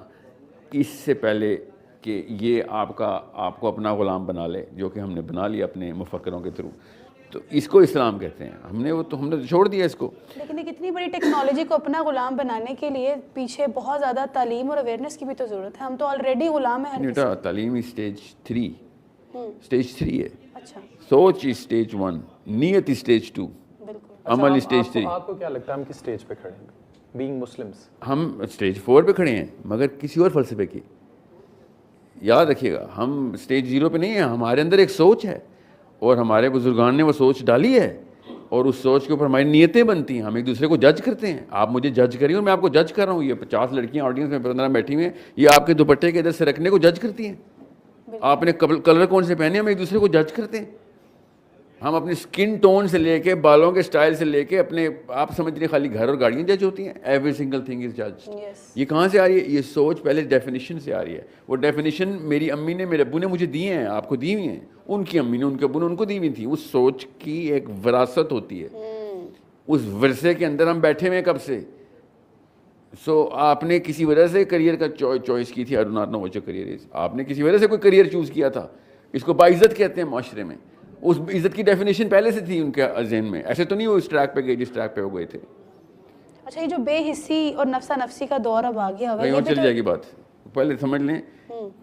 اس سے پہلے کہ یہ آپ کو اپنا غلام بنا لے, جو کہ ہم نے بنا لیا اپنے مفکروں کے تھرو, تو اس کو اسلام کہتے ہیں. ہم نے چھوڑ دیا اس کو. لیکن ایک اتنی بڑی ٹیکنالوجی کو اپنا غلام بنانے کے لیے پیچھے بہت زیادہ تعلیم اور اویئرنیس کی بھی تو ضرورت ہے. ہم تو آلریڈی غلام ہیں. بیٹا تعلیم اسٹیج 3 ہے. اچھا, سوچ اسٹیج 1, نیت اسٹیج 2, عمل اسٹیج 3. آپ کو کیا لگتا ہے ہم کس اسٹیج پہ کھڑے ہیں بینگ مسلمس؟ ہم اسٹیج 4 پہ کھڑے ہیں, مگر کسی اور فلسفے کی. یاد رکھیے گا, ہم اسٹیج 0 پہ نہیں ہیں. ہمارے اندر ایک سوچ ہے, اور ہمارے بزرگان نے وہ سوچ ڈالی ہے, اور اس سوچ کے اوپر ہماری نیتیں بنتی ہیں. ہم ایک دوسرے کو جج کرتے ہیں. آپ مجھے جج کریے اور میں آپ کو جج کر رہا ہوں. یہ 50 لڑکیاں آڈینس میں 15 بیٹھی ہوئی ہیں, یہ آپ کے دوپٹے کے ادھر سے رکھنے کو جج کرتی ہیں. آپ نے کلر کون سے پہنے, ہم ایک دوسرے کو جج کرتے ہیں. ہم اپنی سکن ٹون سے لے کے, بالوں کے سٹائل سے لے کے, اپنے آپ سمجھ رہے خالی گھر اور گاڑیاں جج ہوتی ہیں. ایوری سنگل تھنگ از جج. یہ کہاں سے آ رہی ہے؟ یہ سوچ پہلے ڈیفینیشن سے آ رہی ہے. وہ ڈیفینیشن میری امی نے, میرے ابو نے مجھے دی ہیں, آپ کو دی ہوئی ہیں, ان کی امی نے, ان کے ابو نے ان کو دی ہوئی تھی. اس سوچ کی ایک وراثت ہوتی ہے, اس ورثے کے اندر ہم بیٹھے ہوئے کب سے. سو آپ نے کسی وجہ سے کریئر کا چوائس کی تھی. I do not know what your career is. آپ نے کسی وجہ سے کوئی کریئر چوز کیا تھا, اس کو باعزت کہتے ہیں معاشرے میں. اس عزت کی ڈیفینیشن پہلے سے تھی ان کے ذہن میں. ایسے تو نہیں وہ اس ٹریک پہ گئے جس ٹریک پہ ہو گئے تھے. اچھا, یہ جو بے حسی اور نفسا نفسی کا دور اب آ گیا کہیں اور چل جائے گی بات. پہلے سمجھ لیں,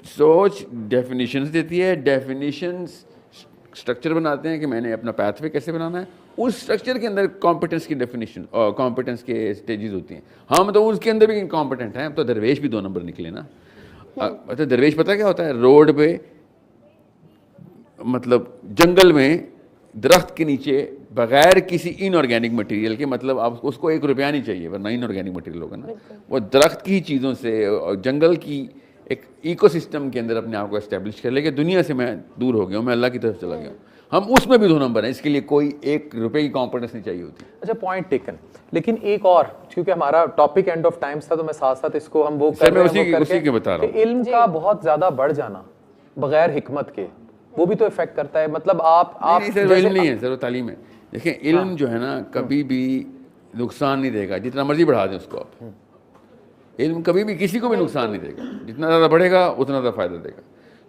سوچ ڈیفینیشنز دیتی ہے, ڈیفینیشنز اسٹرکچر بناتے ہیں کہ میں نے اپنا پیتھ وے کیسے بنانا ہے. اس اسٹرکچر کے اندر کمپیٹنس کی ڈیفینیشن اور کمپیٹنس کے اسٹیجز ہوتی ہیں. ہم تو اس کے اندر بھی انکمپیٹنٹ ہیں. ہم تو درویش بھی 2 نمبر نکلے نا. درویش پتہ کیا ہوتا ہے؟ روڈ پہ, مطلب جنگل میں, درخت کے نیچے, بغیر کسی ان آرگینک مٹیریل کے, مطلب آپ اس کو 1 روپیہ نہیں چاہیے ورنہ ان آرگینک مٹیریل ہوگا نا. وہ درخت کی چیزوں سے اور جنگل کی ایک ایکو سسٹم کے اندر اپنے آپ کو اسٹیبلش کر لے کہ دنیا سے میں دور ہو گیا ہوں, میں اللہ کی طرف چلا گیا ہوں. ہم اس میں بھی 2 نمبر ہیں. اس کے لیے کوئی 1 روپے کی کمپیٹنس نہیں چاہیے ہوتی. اچھا, پوائنٹ ٹیکن. لیکن ایک اور, کیونکہ ہمارا ٹاپک اینڈ آف ٹائمز تھا تو میں ساتھ ساتھ اس کو ہم وہ کر رہے ہیں, اسی کے بتا رہا ہوں. علم کا بہت زیادہ بڑھ جانا بغیر حکمت کے, وہ بھی تو افیکٹ کرتا ہے. مطلب آپ علم نہیں ہے, سر تعلیم ہے. دیکھیں, علم جو ہے نا کبھی بھی نقصان نہیں دے گا, جتنا مرضی بڑھا دیں اس کو آپ. علم کبھی بھی کسی کو بھی نقصان نہیں دے گا, جتنا زیادہ بڑھے گا اتنا زیادہ فائدہ دے گا.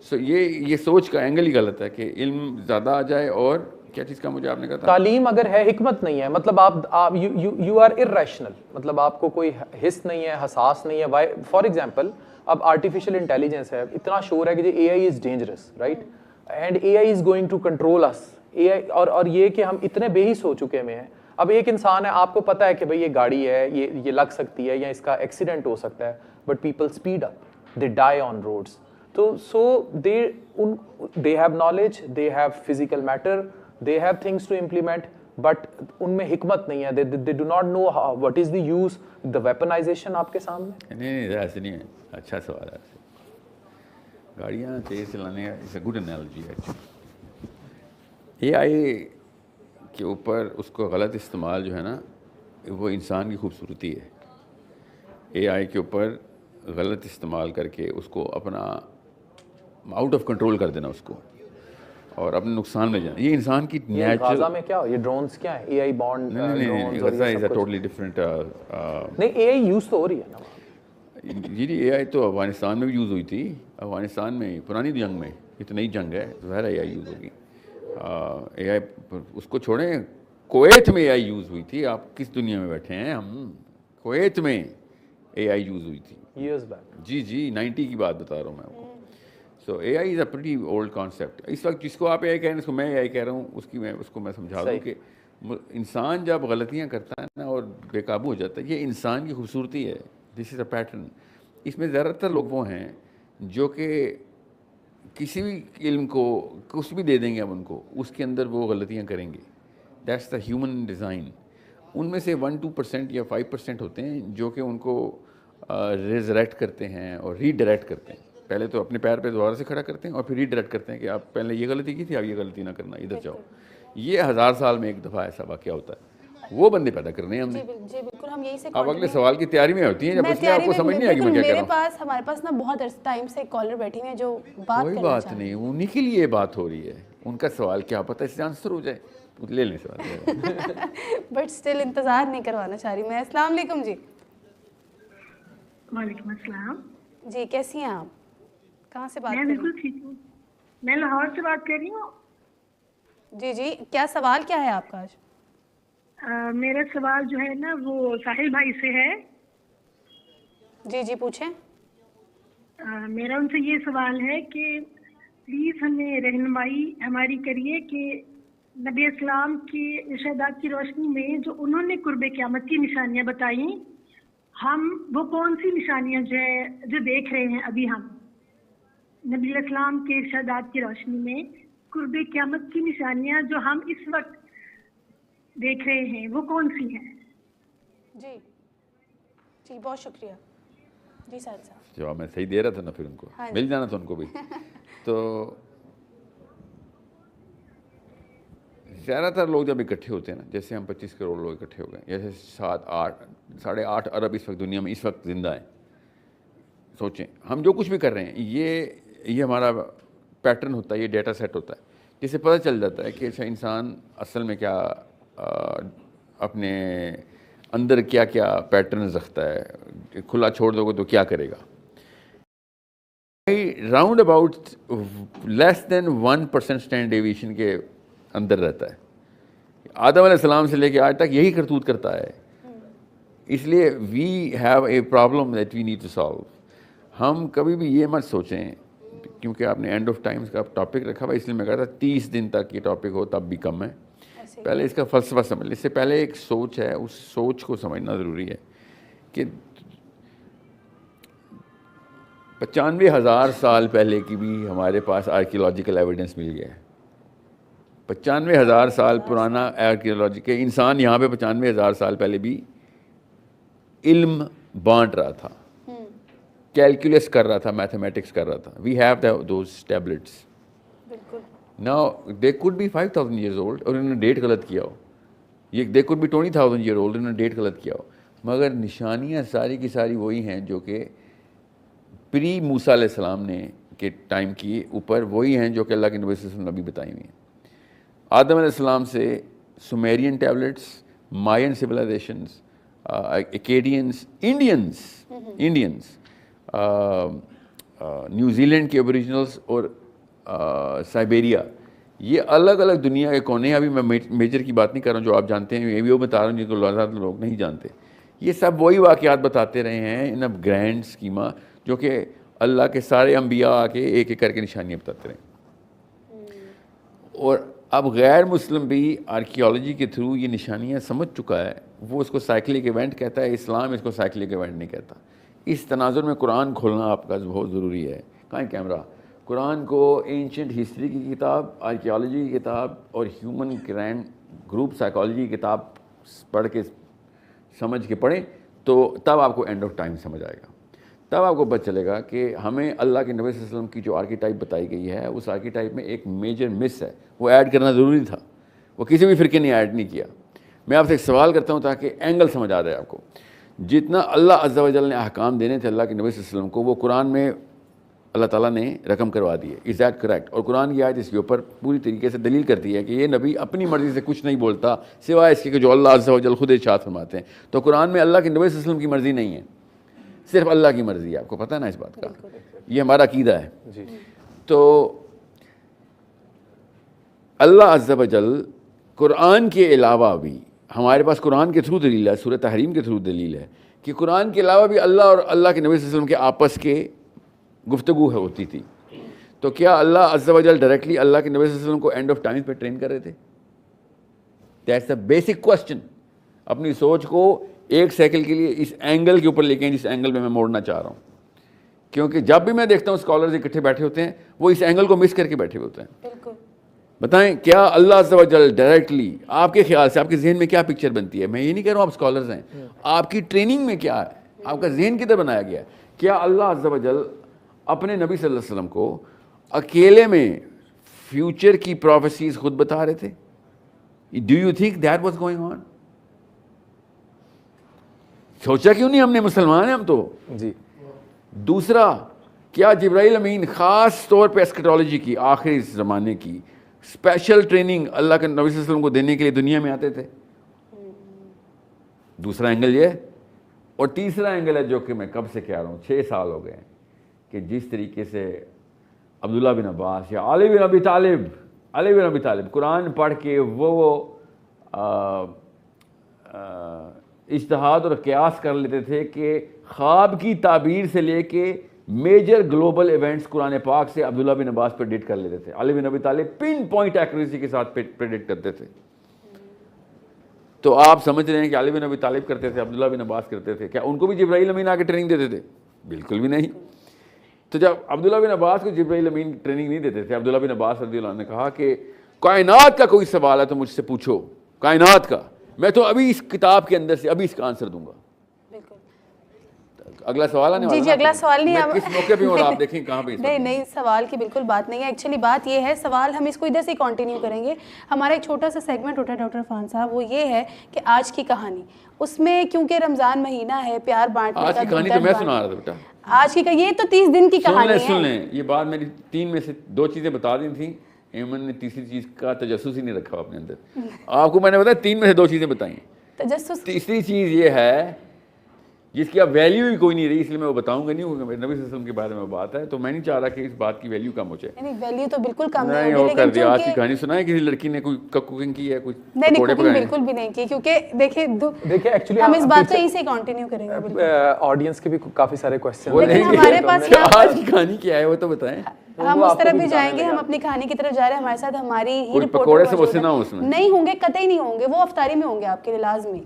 سو یہ سوچ کا اینگل ہی غلط ہے کہ علم زیادہ آ جائے. اور کیا چیز کا مجھے آپ نے کہا تھا, تعلیم اگر ہے, حکمت نہیں ہے, مطلب آپ یو آر ارریشنل, مطلب آپ کو کوئی حس نہیں ہے, حساس نہیں ہے. فار ایگزامپل, اب آرٹیفیشیل انٹیلیجنس ہے, اتنا شور ہے کہ A I is dangerous, right, and A I is going to control us. A I اور یہ کہ ہم اتنے بے حس ہو چکے میں ہیں. اب ایک انسان ہے, آپ کو پتہ ہے کہ بھئی یہ گاڑی ہے, یہ لگ سکتی ہے یا اس کا ایکسیڈنٹ ہو سکتا ہے, but people speed up, they die on roads. تو so they have knowledge, they have physical matter, they have things to implement, but ان میں حکمت نہیں ہے. They do not know what is the use, the weaponization آپ کے سامنے. نہیں ایسے نہیں ہے. اچھا سوال ہے. گاڑیاں تیز چلانے کا it's a good analogy actually. A I کے اوپر اس کو غلط استعمال جو ہے نا, وہ انسان کی خوبصورتی ہے. اے آئی کے اوپر غلط استعمال کر کے اس کو اپنا آؤٹ آف کنٹرول کر دینا اس کو, اور اپنے نقصان میں جانا, یہ انسان کی نیچرل. غازہ میں کیا یہ ڈرونز کیا ہے, اے آئی بانڈ نہیں غزہ از اے ٹوٹلی ڈفرینٹ. نہیں اے آئی یوز تو ہو رہی ہے نا. جی اے آئی تو افغانستان میں بھی یوز ہوئی تھی. افغانستان میں پرانی جنگ میں, یہ تو نئی جنگ ہے, ظاہر اے آئی یوز ہوگی. اے آئی اس کو چھوڑیں, کویت میں اے آئی یوز ہوئی تھی. آپ کس دنیا میں بیٹھے ہیں؟ ہم کویت میں اے آئی یوز ہوئی تھی ایئرز بیک. جی 90 کی بات بتا رہا ہوں میں آپ کو. سو اے I is a pretty old concept. اس وقت جس کو آپ اے آئی کہہ رہے ہیں, اس کو میں اے آئی کہہ رہا ہوں, اس کو میں سمجھا دوں کہ انسان جب غلطیاں کرتا ہے نا اور بے قابو ہو جاتا ہے, یہ انسان کی خوبصورتی ہے. دس از اے پیٹرن. اس میں زیادہ تر لوگ وہ ہیں جو کہ کسی بھی علم کو کچھ بھی دے دیں گے, ہم ان کو اس کے اندر وہ غلطیاں کریں گے. That's the human design. ان میں سے 1-2% یا 5% ہوتے ہیں جو کہ ان کو ریزریکٹ کرتے ہیں اور ری ڈائریکٹ کرتے ہیں. پہلے تو اپنے پیر پہ دوبارہ سے کھڑا کرتے ہیں اور پھر ری ڈائریکٹ کرتے ہیں کہ آپ پہلے یہ غلطی کی تھی, آپ یہ غلطی نہ کرنا, ادھر جاؤ. یہ 1000 سال میں ایک دفعہ ایسا واقعہ ہوتا ہے. وہ بندے پیدا کرنے ہیں ہم نے. جی بالکل, ہم یہی سے آپ اگلے سوال کی تیاری میں ہوتی ہیں, جب اس میں آپ کو سمجھ نہیں آئے گی میں کیا کر رہا ہوں. ہمارے پاس نا بہت ٹائم سے کالر بیٹھی ہوئی ہیں جو بات کوئی بات نہیں, انہیں کے لیے بات ہو رہی ہے. ان کا سوال کیا پتہ اس سے آنسر ہو جائے, لے لیں سوال. بٹ اسٹل انتظار نہیں کروانا چاہ رہی میں. السلام علیکم جی. وعلیکم السلام. جی کیسی ہیں آپ, کہاں سے بات کر میں رہی ہیں؟ بالکل ٹھیک ہوں, میں لاہور سے بات کر رہی ہوں. جی کیا سوال کیا ہے آپ کا آج؟ میرا سوال جو ہے نا وہ ساحل بھائی سے ہے. جی پوچھیں. میرا ان سے یہ سوال ہے کہ پلیز ہمیں رہنمائی ہماری کریے کہ نبی اسلام کی ارشادات کی روشنی میں جو انہوں نے قرب قیامت کی نشانیاں بتائیں, ہم وہ کون سی نشانیاں جو دیکھ رہے ہیں ابھی ہم نبی اسلام کے ارشادات کی روشنی میں, قرب قیامت کی نشانیاں جو ہم اس وقت دیکھ رہے ہیں وہ کون سی ہیں؟ جی بہت شکریہ. جی سر صاحب جواب میں صحیح دے رہا تھا نا, پھر ان کو مل جانا تھا ان کو بھی. تو زیادہ تر لوگ جب اکٹھے ہوتے ہیں نا, جیسے ہم 25 کروڑ لوگ اکٹھے ہو گئے, جیسے 7-8 ارب اس وقت دنیا میں اس وقت زندہ ہیں. سوچیں ہم جو کچھ بھی کر رہے ہیں, یہ ہمارا پیٹرن ہوتا ہے, یہ ڈیٹا سیٹ ہوتا ہے, جس سے پتہ چل جاتا ہے کہ اچھا انسان اصل میں کیا اپنے اندر کیا پیٹرنز رکھتا ہے. کھلا چھوڑ دو گے تو کیا کرے گا. Round about less than 1% standard deviation کے اندر رہتا ہے. آدم علیہ السلام سے لے کے آج تک یہی کرتوت کرتا ہے. اس لیے we have a problem that we need to solve. ہم کبھی بھی یہ مت سوچیں, کیونکہ آپ نے اینڈ آف ٹائمز کا ٹاپک رکھا ہوا, اس لیے میں کہا تھا 30 دن تک یہ ٹاپک ہو تب بھی کم ہے. پہلے اس کا فلسفہ سمجھ. اس سے پہلے ایک سوچ ہے, اس سوچ کو سمجھنا ضروری ہے کہ 95,000 سال پہلے کی بھی ہمارے پاس آرکیولوجیکل ایویڈنس مل گیا ہے. 95,000 سال پرانا آرکیولوجیکل انسان یہاں پہ 95,000 سال پہلے بھی علم بانٹ رہا تھا, کیلکولیس کر رہا تھا, میتھمیٹکس کر رہا تھا. We have those tablets. Now they could be 5,000 years old اور انہوں نے ڈیٹ غلط کیا ہو. یہ they could be 20,000 years old, انہوں نے ڈیٹ غلط کیا ہو. مگر نشانیاں ساری کی ساری وہی ہیں جو کہ پری موسیٰ علیہ السلام نے کے ٹائم کی اوپر وہی ہیں جو کہ اللہ کے نبی صلی اللہ علیہ وسلم نے بھی بتائی ہوئی ہیں. آدم علیہ السلام سے سومیرین tablets, ماین civilisations, ایکیڈینس, Indians, New Zealand کے اوریجنلس اور سائبیریا, یہ الگ الگ دنیا کے کونے ہیں. ابھی میں میجر کی بات نہیں کر رہا ہوں جو آپ جانتے ہیں, یہ بھی وہ بتا رہا ہوں جن کو زیادہ لوگ نہیں جانتے. یہ سب وہی واقعات بتاتے رہے ہیں ان گرینڈ اسکیما, جو کہ اللہ کے سارے انبیاء آ کے ایک ایک کر کے نشانیاں بتاتے رہے. اور اب غیر مسلم بھی آرکیالوجی کے تھرو یہ نشانیاں سمجھ چکا ہے, وہ اس کو سائیکلک ایونٹ کہتا ہے, اسلام اس کو سائیکلک ایونٹ نہیں کہتا. اس تناظر میں قرآن کھولنا آپ کا بہت ضروری ہے. کہاں ہے کیمرہ؟ قرآن کو اینشنٹ ہسٹری کی کتاب, آرکیالوجی کی کتاب اور ہیومن گرینڈ گروپ سائیکالوجی کی کتاب پڑھ کے سمجھ کے پڑھیں تو تب آپ کو اینڈ آف ٹائم سمجھ آئے گا. تب آپ کو پتہ چلے گا کہ ہمیں اللہ کے نبی صلی اللہ علیہ وسلم کی جو آرکیٹائپ بتائی گئی ہے, اس آرکیٹائپ میں ایک میجر مس ہے, وہ ایڈ کرنا ضروری تھا, وہ کسی بھی فرقے نے ایڈ نہیں کیا. میں آپ سے ایک سوال کرتا ہوں تاکہ اینگل سمجھ آ جائے آپ کو. جتنا اللہ عز و جل نے احکام دینے تھے اللہ کے نبی صلی اللہ علیہ وسلم کو, وہ قرآن میں اللہ تعالیٰ نے رقم کروا دی ہے. Is that correct? اور قرآن کی آیت اس کے اوپر پوری طریقے سے دلیل کرتی ہے کہ یہ نبی اپنی مرضی سے کچھ نہیں بولتا سوائے اس کے کہ جو اللہ عز و جل خود ارشاد فرماتے ہیں. تو قرآن میں اللہ کے نبی صلی اللہ علیہ وسلم کی مرضی نہیں ہے, صرف اللہ کی مرضی ہے. آپ کو پتہ ہے نا اس بات کا, یہ ہمارا عقیدہ ہے. تو اللہ عز و جل قرآن کے علاوہ بھی ہمارے پاس قرآن کے تھرو دلیل ہے, سورہ تحریم کے تھرو دلیل ہے کہ قرآن کے علاوہ بھی اللہ اور اللہ کے نبی صلی اللہ علیہ وسلم کے آپس کے گفتگو ہوتی تھی. تو کیا اللہ عز و جل ڈائریکٹلی اللہ کے نبی صلی اللہ علیہ وسلم کو اینڈ آف ٹائم پہ ٹرین کر رہے تھے؟ That's a basic question. اپنی سوچ کو ایک سیکنڈ کے لیے اس اینگل کے اوپر لے کے جس اینگل میں موڑنا چاہ رہا ہوں, کیونکہ جب بھی میں دیکھتا ہوں اسکالرز اکٹھے بیٹھے ہوتے ہیں وہ اس اینگل کو مس کر کے بیٹھے ہوتے ہیں. بالکل. بتائیں کیا اللہ عز و جل ڈائریکٹلی آپ کے خیال سے آپ کے ذہن میں کیا پکچر بنتی ہے؟ میں یہ نہیں کہہ رہا ہوں آپ اسکالرز ہیں, آپ کی ٹریننگ میں کیا ہے, آپ کا ذہن کدھر بنایا گیا ہے؟ کیا اللہ عز و جل اپنے نبی صلی اللہ علیہ وسلم کو اکیلے میں فیوچر کی پروفیسیز خود بتا رہے تھے؟ Do you think that was going on? سوچا کیوں نہیں ہم نے؟ مسلمان ہیں ہم تو. جی. دوسرا, کیا جبرائیل امین خاص طور پہ اسکیٹالوجی کی آخری زمانے کی اسپیشل ٹریننگ اللہ کے نبی صلی اللہ علیہ وسلم کو دینے کے لیے دنیا میں آتے تھے؟ دوسرا اینگل یہ. اور تیسرا اینگل ہے جو کہ میں کب سے کہہ رہا ہوں, 6 سال ہو گئے کہ جس طریقے سے عبداللہ بن عباس یا علی بن ابی طالب قرآن پڑھ کے وہ اجتہاد اور قیاس کر لیتے تھے کہ خواب کی تعبیر سے لے کے میجر گلوبل ایونٹس قرآن پاک سے عبداللہ بن عباس پریڈکٹ کر لیتے تھے. علی بن ابی طالب پن پوائنٹ ایکوریسی کے ساتھ پریڈکٹ کرتے تھے. تو آپ سمجھ رہے ہیں کہ علی بن ابی طالب کرتے تھے, عبداللہ بن عباس کرتے تھے, کیا ان کو بھی جبرائیل امین آ کے ٹریننگ دیتے تھے؟ بالکل بھی نہیں. تو جب عبداللہ بن عباس کو جبرائیل امین ٹریننگ نہیں دیتے تھے, عبداللہ بن عباس رضی اللہ عنہ نے کہا کہ کائنات کا کوئی سوال ہے تو مجھ سے پوچھو, کائنات کا, میں تو ابھی اس کتاب کے اندر سے ابھی اس کا آنسر دوں گا. اگلا سوال آنے والا. جی اگلا سوال نہیں, کس موقع پہ اور آپ دیکھیں کہاں پہ. نہیں سوال کی بالکل بات نہیں ہے. ایکچولی بات یہ ہے, سوال ہم اس کو ادھر سے کنٹینیو کریں گے. ہمارا ایک چھوٹا سا سیگمنٹ ہوتا ہے ڈاکٹر عرفان صاحب, وہ یہ ہے کہ آج کی کہانی, اس میں کیونکہ رمضان مہینہ ہے, پیار بانٹنے کا. آج کی کہانی تو میں سنا رہا تھا بیٹا. آج کی یہ تو 30 دن کی کہانی ہے. سن لیں, یہ بات میری 3 میں سے 2 چیزیں بتا دی تھیں, ایمن نے تیسری چیز کا تجسس ہی نہیں رکھا اپنے اندر. آپ کو میں نے بتایا 3 میں سے 2 چیزیں بتائیں. تجسس. تیسری چیز یہ ہے جس کی اب ویلیو ہی کوئی نہیں رہی, اس لیے میں وہ بتاؤں گا نہیں, کیونکہ نبی صلی اللہ علیہ وسلم کے بارے میں بات ہے تو میں نہیں چاہ رہا کہ اس بات کی ویلیو کم ہو جائے. نہیں ویلیو تو بالکل کم نہیں ہو کر دیا. آج کی کہانی سنا ہے کسی لڑکی نے کوئی کوکنگ کی ہے, کوئی نہیں کوکنگ بالکل بھی نہیں کی, کیونکہ دیکھیں ایکچولی ہم اس بات کو یہیں سے کنٹینیو کریں گے. آڈینس کے بھی کافی سارے کوسچن لیکن ہمارے پاس آج کی کہانی کیا ہے وہ تو بتائیں. ہم اس طرف بھی جائیں گے, ہم اپنی کہانی کی طرف جا رہے ہیں. ہمارے ساتھ ہماری ہی پکوڑے سے وہ نہ اس میں نہیں ہوں گے, قطعی نہیں ہوں گے, وہ افطاری میں ہوں گے آپ کے لیے لازمی.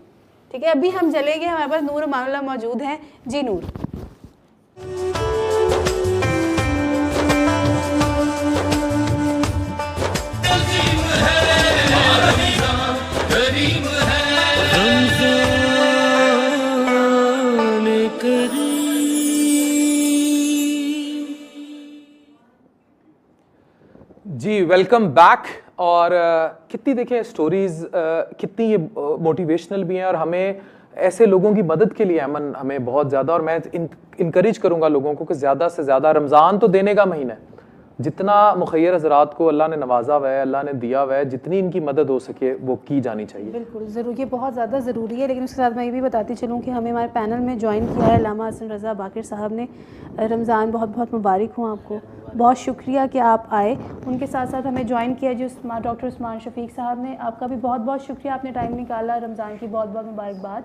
ٹھیک ہے, ابھی ہم چلیں گے, ہمارے پاس نور معاملہ موجود ہیں. جی نور. جی ویلکم بیک. اور کتنی دیکھیں سٹوریز کتنی یہ موٹیویشنل بھی ہیں, اور ہمیں ایسے لوگوں کی مدد کے لیے امن ہمیں بہت زیادہ, اور میں انکریج کروں گا لوگوں کو کہ زیادہ سے زیادہ, رمضان تو دینے کا مہینہ ہے, جتنا مخیر حضرات کو اللہ نے نوازا ہوا ہے, اللہ نے دیا ہوا ہے, جتنی ان کی مدد ہو سکے وہ کی جانی چاہیے. بالکل ضرور, یہ بہت زیادہ ضروری ہے. لیکن اس کے ساتھ میں یہ بھی بتاتی چلوں کہ ہمیں ہمارے پینل میں جوائن کیا ہے علامہ حسن رضا باقر صاحب نے. رمضان بہت بہت مبارک ہوں آپ کو, بہت شکریہ کہ آپ آئے. ان کے ساتھ ساتھ ہمیں جوائن کیا جو ڈاکٹر عثمان شفیق صاحب نے, آپ کا بھی بہت بہت شکریہ, آپ نے ٹائم نکالا. رمضان کی بہت بہت مبارکباد.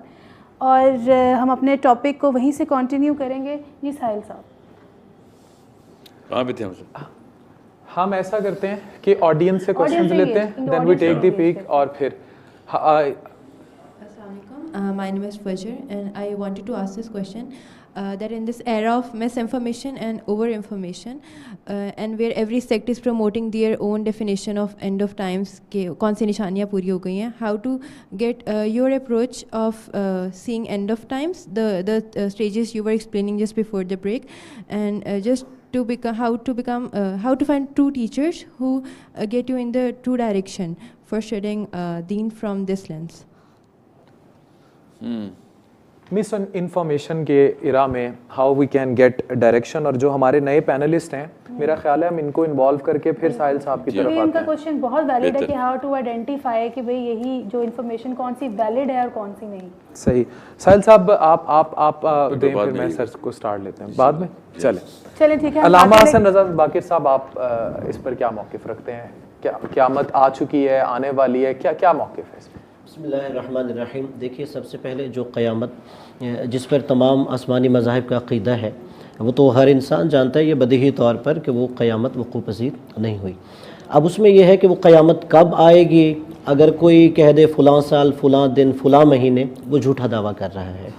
اور ہم اپنے ٹاپک کو وہیں سے کنٹینیو کریں گے. جی ساحل صاحب کہاں پہ تھے ہم؟ ہم ایسا کرتے ہیں کہ آڈینس سے کوشچنز لیتے ہیں, دین وی ٹیک دی پیک, اور پھر My name is Fajr and I wanted to ask this question that in this era of misinformation and over information and where every sect is promoting their own definition of end of times ke kaun si nishaniyan puri ho gayi hain, how to get your approach of seeing end of times, the stages you were explaining just before the break, and just to become how to find true teachers who get you in the true direction for studying deen from this lens. Misinformation کے era میں how we can get direction, اور جو ہمارے نئے panellist ہیں میرا خیال ہے ہم ان کو انوالو کر کے پھر ساحل صاحب کی طرف آتے ہیں. ان کا کوشچن بہت ویلڈ ہے کہ ہاؤ ٹو آئیڈینٹیفائی کہ بھئی یہی جو انفارمیشن کون سی ویلڈ ہے اور کون سی نہیں. صحیح. ساحل صاحب آپ دیں, پھر میں سر کو سٹارٹ لیتے ہیں بعد میں. چلیں ٹھیک ہے. علامہ حسن رضا باقر صاحب, آپ اس پر کیا موقف رکھتے ہیں؟ کیا قیامت آ چکی ہے, آنے والی ہے, کیا موقف ہے اس پر؟ بسم اللہ الرحمن الرحیم. دیکھیے سب سے پہلے جو قیامت جس پر تمام آسمانی مذاہب کا عقیدہ ہے وہ تو ہر انسان جانتا ہے یہ بدیہی طور پر کہ وہ قیامت وقوع پذیر نہیں ہوئی. اب اس میں یہ ہے کہ وہ قیامت کب آئے گی, اگر کوئی کہہ دے فلاں سال فلاں دن فلاں مہینے, وہ جھوٹا دعویٰ کر رہا ہے.